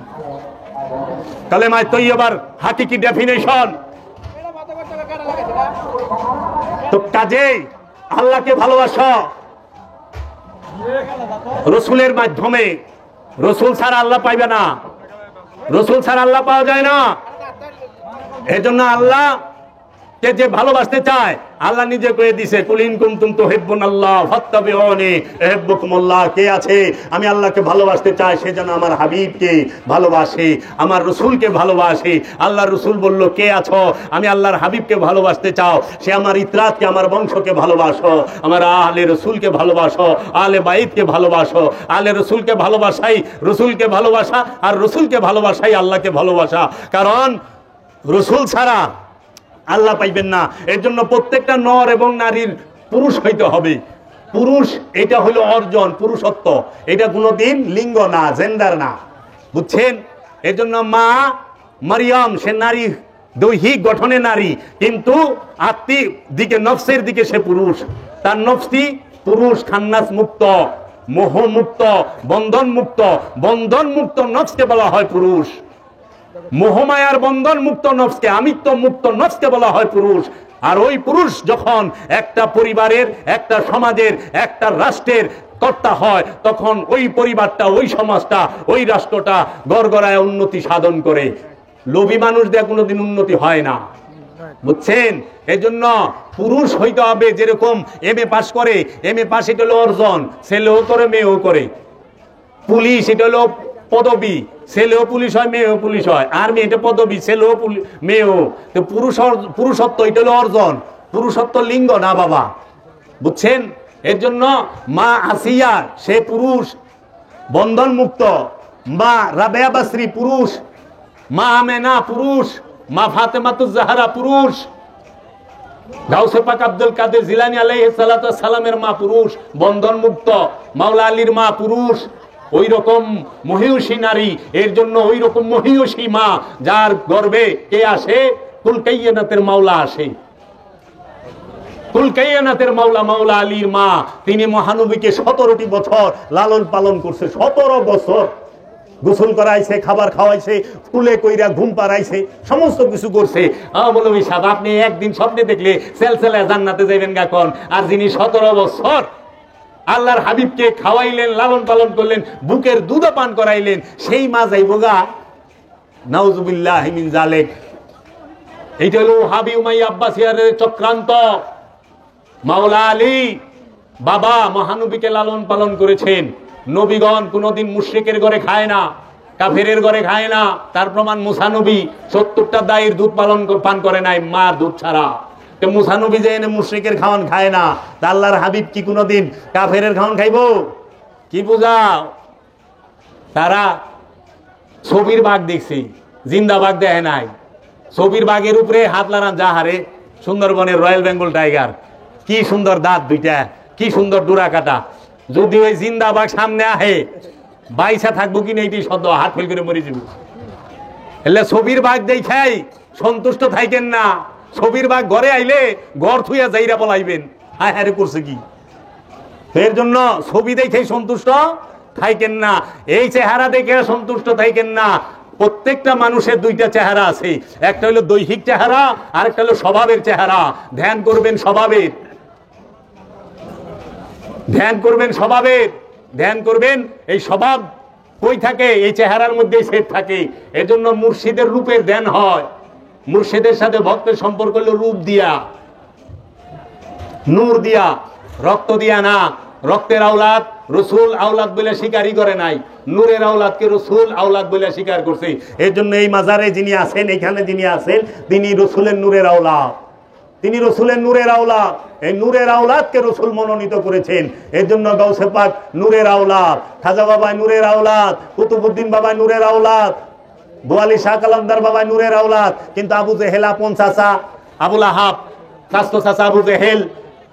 কালেমায়ে তৈয়বার হাকিকি ডেফিনেশন। তো কাজেই আল্লাহকে ভালোবাসো রসুলের মাধ্যমে। রসুল ছাড়া আল্লাহ পাইবে না, রসুল ছাড়া আল্লাহ পাওয়া যায় না। এজন্য আল্লাহ কে যে ভালোবাসতে চায় আল্লাহ নিজে কয়ে দিছে, কুল ইন কুনতুম তুহিব্বুনাল্লাহ ফাত্তাবিউনি ইউহিব্বুকুমুল্লাহ। কে আছে আমি আল্লাহকে ভালোবাসতে চাই সে যেন আমার হাবিবকে ভালোবাসে, আমার রসুলকে ভালোবাসে। আল্লাহর রসুল বলল, কে আছো আমি আল্লাহর হাবিবকে ভালোবাসতে চাও, সে আমার ইতরাতকে আমার বংশকে ভালোবাসো, আমার আহলে রসুলকে ভালোবাসো, আহলে বাইতকে ভালোবাসো। আহলে রসুলকে ভালোবাসাই রসুলকে ভালোবাসা, আর রসুলকে ভালোবাসাই আল্লাহকে ভালোবাসা। কারণ রসুল ছাড়া আল্লাহ পাইবেন না। এর জন্য প্রত্যেকটা নর এবং নারীর পুরুষ হইতে হবে। পুরুষ এটা হলো অর্জন, পুরুষত্ব। এটা কোনোদিন লিঙ্গ না, জেন্ডার না, বুঝছেন? এর জন্য মা মারিয়াম সে নারী, দৈহিক গঠনে নারী, কিন্তু আত্মিক দিকে নফসের দিকে সে পুরুষ। তার নফসি পুরুষ, খান্নাস মুক্ত, মোহ মুক্ত, বন্ধন মুক্ত। বন্ধন মুক্ত নফসকে বলা হয় পুরুষ। মোহমায়ার বন্ধন মুক্ত নফসকে, আমিত্ব মুক্ত নফসকে বলা হয় পুরুষ। আর ওই পুরুষ যখন একটা পরিবারের, একটা সমাজের, একটা রাষ্ট্রের কর্তা হয়, তখন ওই পরিবারটা, ওই সমাজটা, ওই রাষ্ট্রটা গড়গড়ায় উন্নতি সাধন করে। লোভী মানুষ দিয়ে কোনোদিন উন্নতি হয় না, বুঝছেন? এই জন্য পুরুষ হইতে হবে। যেরকম এমএ পাস করে, এমএ পাস এটা হলো অর্জন, ছেলেও করে মেয়েও করে। পুলিশ এটা হলো পদবী, ছেলেও পুলিশ হয় মেয়েও পুলিশ হয়। আর্মি এটা পদবী, ছেলেও মেয়েও। তো পুরুষত্ব এটা হলো অর্জন, পুরুষত্ব লিঙ্গ না বাবা, বুঝছেন? এর জন্য মা আসিয়া সে পুরুষ, বন্ধন মুক্ত। মা রাবেয়া বাসরি পুরুষ, মা আমেনা পুরুষ, মা ফাতেমাতুজ জাহরা পুরুষ, গাউসে পাক আব্দুল কাদের জিলানী আলাইহিস সালাতু ওয়াস সালামের মা পুরুষ, বন্ধন মুক্ত। মাওলা আলীর মা পুরুষ, ওই রকম মহিয়সী নারী। এর জন্য ওই রকম মহিয়সী মা যার গর্ভে কে আসে? কুল কায়নাতের মাওলা আসে। কুল কায়নাতের মাওলা মাওলা আলীর মা, তিনি মহানবীকে 17টি বছর লালন পালন করছে। 17 বছর গোসল করাইছে, খাবার খাওয়াইছে, কুলে কইরা ঘুম পাড়াইছে, সমস্ত কিছু করছে। বলবি সাহেব, আপনি একদিন স্বপ্নে দেখলে সেলসেলা জান্নাতে যাবেন গাখন, আর যিনি 17 বছর আল্লাহর হাবিবকে খাওয়াইলেন, লালন পালন করলেন, বুকের দুধ পান করাইলেন, সেই মা যাইবো গা? নাউজুবিল্লাহি মিন যালিক। এইটা হলো ওহাবি উমাইয়া আব্বাসিয়ার চক্রান্ত। মাওলা আলী বাবা মহানবীকে লালন পালন করেছেন। নবীগণ কোনোদিন মুশরিকের ঘরে খায় না, কাফেরের ঘরে খায় না। তার প্রমাণ মুসা নবী 70টা দায়ের দুধ পান করে নাই, মার দুধ ছাড়া। মুসা নবী যে এনে মুশরিকের খাওয়ান খায় না, তা আল্লাহর হাবিব কি কোনোদিন কাফেরের খাওয়ান খাইবো? কি বুঝাও? তারা ছবির বাঘ দেখছি, জিন্দা বাঘ দেখে নাই। ছবির বাঘের উপরে হাত লাগান যাহারে, সুন্দরবনের রয়্যাল বেঙ্গল টাইগার, কি সুন্দর দাঁত দুইটা, কি সুন্দর ডোরা কাটা। যদি ওই জিন্দা বাঘ সামনে আহে, বাইসা থাকবো কিনা এইটি সদ্য হাত ফেল করে মরে যাবো। এলে ছবির বাঘ দেখাই সন্তুষ্ট থাকেন না। ছবির বাঘ ঘরে আইলে ঘর থুইয়া যাইরা বলাইবেন, হায় হায় করছে কি। এর জন্য ছবি দেখেই সন্তুষ্ট থাকেন না, এই চেহারা দেখে সন্তুষ্ট থাকেন না। প্রত্যেকটা মানুষের দুইটা চেহারা আছে, একটা হলো দৈহিক চেহারা, আর একটা হলো স্বভাবের চেহারা। ধ্যান করবেন স্বভাবের, ধ্যান করবেন স্বভাবের, ধ্যান করবেন। এই স্বভাব কই থাকে? এই চেহারার মধ্যে সেট থাকে। এজন্য মুর্শিদের রূপের ধ্যান হয়। মুর্শিদের সাথে ভক্তের সম্পর্ক হলো রূপ দিয়া, নূর দিয়া, রক্ত দিয়া না। রক্তের আওলাদ রসুল আওলাদ বলে স্বীকারই করে নাই, নূরের আওলাদকে রসুল আওলাদ বলে স্বীকার করছে। এর জন্য এই মাজারে যিনি আছেন, এখানে যিনি আছেন, তিনি রসুলের নূরের আওলাদ, তিনি রসুলের নূরের আওলাদ। এই নূরের আওলাদকে রসুল মনোনীত করেছেন। এর জন্য গাউসে পাক নূরের আওলাদ, খাজা বাবাই নূরের আওলাদ, কুতুবউদ্দিন বাবাই নূরের আওলাদ, বোয়ালি শাহ কালামদার বাবাই নূরের আওলাদ। কিন্তু আবু জেহেল আপন চাচা, আবুল আহাব স্বাস্থ্য চাচা আবু জেহেল,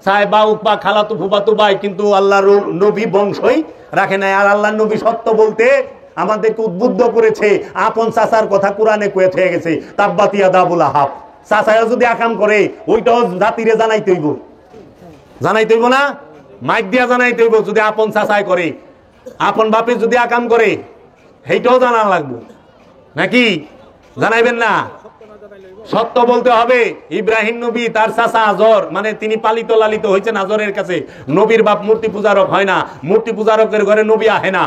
সাহেবা উকবা খালাতু ফুফাতু ভাই, কিন্তু আল্লাহর নবী বংশই রাখে নাই। আর আল্লাহর নবী সত্য বলতে আমাদেরকে উদ্বুদ্ধ করেছে। আপন চাচার কথা কোরআনে কয়ে হয়ে গেছে, তাব্বাতিয়া দাবুল আহাব। চাচায় যদি আকাম করে ওইটাও জাতিরে জানাইতে হইব, জানাইতে হইব না? মাইক দিয়া জানাইতে হইব। যদি আপন চাচায় করে, আপন বাপে যদি আকাম করে, সেইটাও জানা লাগবে নাকি? জানাইবেন না? সত্য বলতে হবে। ইব্রাহিম নবী তার চাচা আজর, মানে তিনি পালিত লালিত হয়েছেন আজরের কাছে। নবীর বাপ মূর্তি পূজারক হয় না, মূর্তি পূজারকের ঘরে নবী আহে না।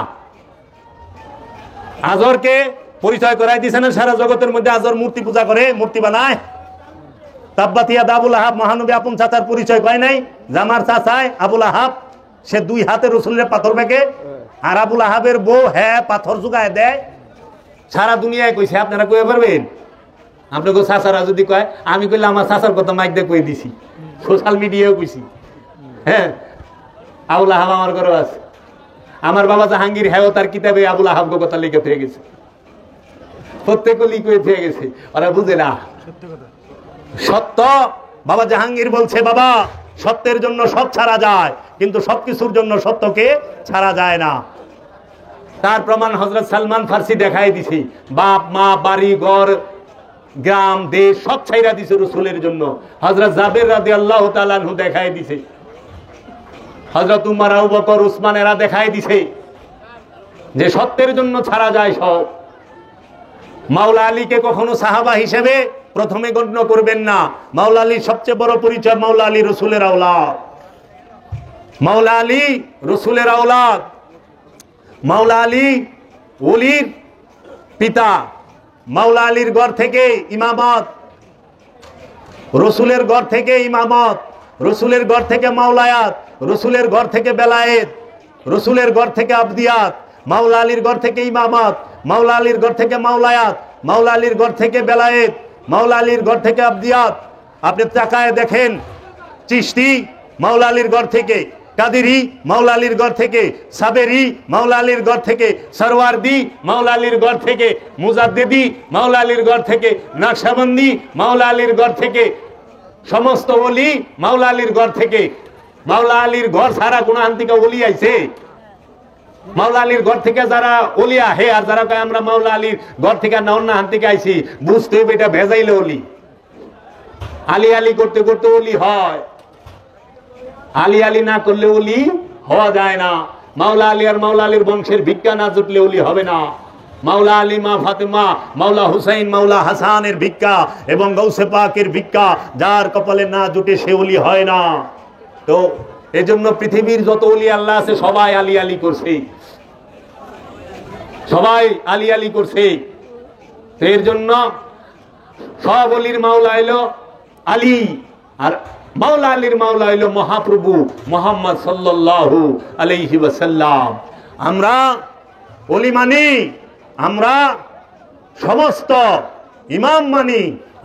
আজরকে পরিচয় করাই দিছে না সারা জগতের মধ্যে? আজর মূর্তি পূজা করে, মূর্তি বানায়। তাব্বাতিয়া আবুল আহাব, মহানবী আপন চাচার পরিচয় কয় নাই? জামার চাচায় আবুল আহাব, সে 2 হাতে রসুলের পাথর মেকে, আর আবুল আহাবের বউ হ্যাঁ পাথর জুগায় দেয়। সারা দুনিয়ায় কইছে, আপনারা কয়ে পারবেন? আপনাকে চাচারা যদি কয়, আমি কইলে আমার চাচার কথা মাইক দিয়ে কয়ে দিছি, সোশ্যাল মিডিয়াও কইছি। হ্যাঁ, আবুল আহাব আমার ঘরে আছে। আমার বাবা জাহাঙ্গীর হ্যাঁ তার কিতাবে আবুল আহাব কথা লিখে পেয়ে গেছে, প্রত্যেকে লিখে পেয়ে গেছে। ওরা বুঝে না সত্য। বাবা জাহাঙ্গীর বলছে, বাবা সত্যের জন্য সব ছাড়া যায়, কিন্তু সবকিছুর জন্য সত্যকে ছাড়া যায় না। তার প্রমাণ হযরত সালমান ফার্সি দেখাই দিছে। বাপ মা বাড়ি ঘর গ্রাম দেশ সব ছাইরা দিছে রাসূলের জন্য। হযরত জাবের রাদিয়াল্লাহু তাআলা আনহু দেখাই দিছে, হযরত উমর আবু বকর উসমান এরা দেখাই দিছে যে সত্যের জন্য ছাড়া যায় সব। মাওলা আলীকে কখনো সাহাবা হিসেবে প্রথমে গণ্য করবেন না। মাওলা আলীর সবচেয়ে বড় পরিচয়, মাওলা আলী রাসূলের আওলাদ। মাওলা আলী রাসূলের আওলাদ, মাওলা আলী ওলির পিতা। মাওলা আলীর ঘর থেকে ইমামত, রসুলের ঘর থেকে ইমামত, রসুলের ঘর থেকে মাওলায়াত, রসুলের ঘর থেকে বেলায়েত, রসুলের ঘর থেকে আবদিয়াত। মাওলা আলীর ঘর থেকে ইমামত, মাওলা আলীর ঘর থেকে মাওলায়াত, মাওলা আলীর ঘর থেকে বেলায়েত, মাওলা আলীর ঘর থেকে আবদিয়াত। আপনি তাকায় দেখেন, চিশতি মাওলা আলীর ঘর থেকে, কাদেরি মাওলা আলীর ঘর থেকে, সাবেরি মাওলা আলীর ঘর থেকে, সরওয়ার্দি মাওলা আলীর ঘর থেকে, মুজাদ্দিদি মাওলা আলীর ঘর থেকে, নকশবন্দি মাওলা আলীর ঘর থেকে, সমস্ত ওলি মাওলা আলীর ঘর থেকে। মাওলা আলীর ঘর ছাড়া কোন আন্তিকা ওলি আইছে? মাওলা আলীর ঘর থেকে যারা ওলি আহে আর যারা কয় আমরা মাওলা আলীর ঘর থেকে না অন্য হান থেকে আইছি, বুঝতে হবে এটা ভেজাইলে ওলি। আলী আলী করতে করতে ওলি হয়, আলী আলী না করলে ওলি হওয়া যায় না। মাওলা আলী আর মাওলা আলীর বংশের ভিক্ষা না জুটলে ওলি হবে না। মাওলা আলী, মা ফাতেমা, মাওলা হুসাইন, মাওলা হাসানের ভিক্ষা এবং গৌসে পাকের ভিক্ষা যার কপালে না জুটে সে ওলি হয় না। তো এজন্য পৃথিবীর যত ওলি আল্লাহ আছে সবাই আলী আলী করছে, সবাই আলী আলী করছে। তো এর জন্য সব ওলির মাওলা এলো আলী, আর মাওলা আলীর মাওলা হইল মহাপ্রভু মুহাম্মদ সাল্লাল্লাহু আলাইহি ওয়াসাল্লাম। আমরা ওলি মানি, আমরা সমস্ত ইমাম মানি,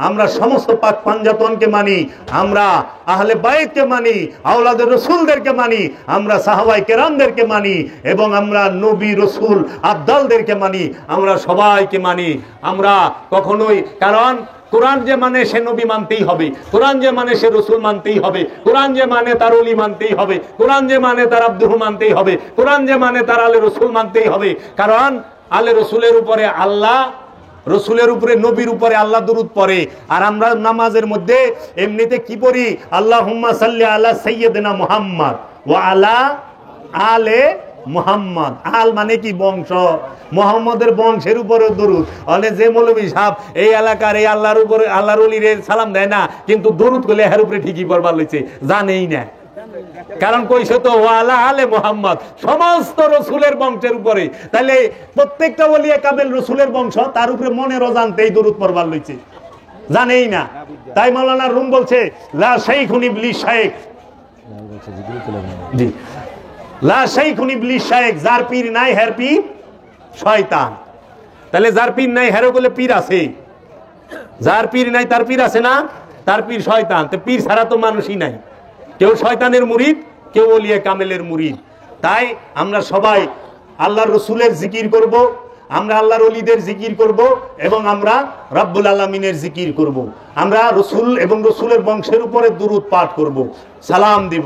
আমরা সমস্ত পাক পাঞ্জাতনকে মানি, আমরা আহলে বাইতকে মানি, আওলাদে রসুলদেরকে মানি, আমরা সাহাবায়ে কেরামদেরকে মানি, এবং আমরা নবী রসুল আবদালদেরকে মানি, আমরা সবাইকে মানি। আমরা কখনোই, কারণ কোরআন যে মানে সে নবী মানতেই হবে, কোরআন যে মানে সে রসুল মানতেই হবে, কোরআন যে মানে তার ওলি মানতেই হবে, কোরআন যে মানে তার আব্দুহু মানতেই হবে, কোরআন যে মানে তার আলে রসুল মানতেই হবে। কারণ আলে রসুলের উপরে আল্লাহ, রসুলের উপরে নবীর উপরে আল্লাহ দরুদ পড়ে। আর আমরা নামাজের মধ্যে এমনিতে কি পড়ি? আল্লাহুম্মা সাল্লি আলা সাইয়্যিদিনা মুহাম্মদ ওয়া আলা আলে মুহাম্মদ। আল মানে কি? বংশ। মুহাম্মদের বংশের উপরে দরুদ। অনেক যে মৌলবী সাহেব এই এলাকার এই আল্লাহর উপরে, আল্লাহর ওলিরে সালাম দেয় না, কিন্তু দরুদ করলে এর উপরে ঠিকই পড়বার লইছে, জানেই না। কারণ কইছে তো ওয়ালা আলে মুহাম্মদ, সমস্ত রসুলের বংশের উপরে। তাহলে প্রত্যেকটা ওলিয়ে কামেল রসুলের বংশ, তার উপরে মনের অজান্তে এই দরুদ পড়বার লইছে, জানেই না। তাই মাওলানা রুম বলছে লা শাইখুন ইবলিস শাইখ, জি লা শাইখুন ইবলিস শাইখ, যার পীর নাই হের পীর শয়তান। তাহলে যার পীর নাই হেরো বলে পীর আছে, যার পীর নাই তার পীর আছে না? তার পীর শয়তান। তো পীর ছাড়া তো মানুষই নাই, কেউ শয়তানের মুরিদ, কেউ ওলিয়ে কামেলের মুরিদ। তাই আমরা সবাই আল্লাহর রসুলের জিকির করব, আমরা আল্লাহর ওলিদের জিকির করব, এবং আমরা রব্বুল আলামিনের জিকির করব। আমরা রসুল এবং রসুলের বংশের উপরে দুরূদ পাঠ করব, সালাম দিব।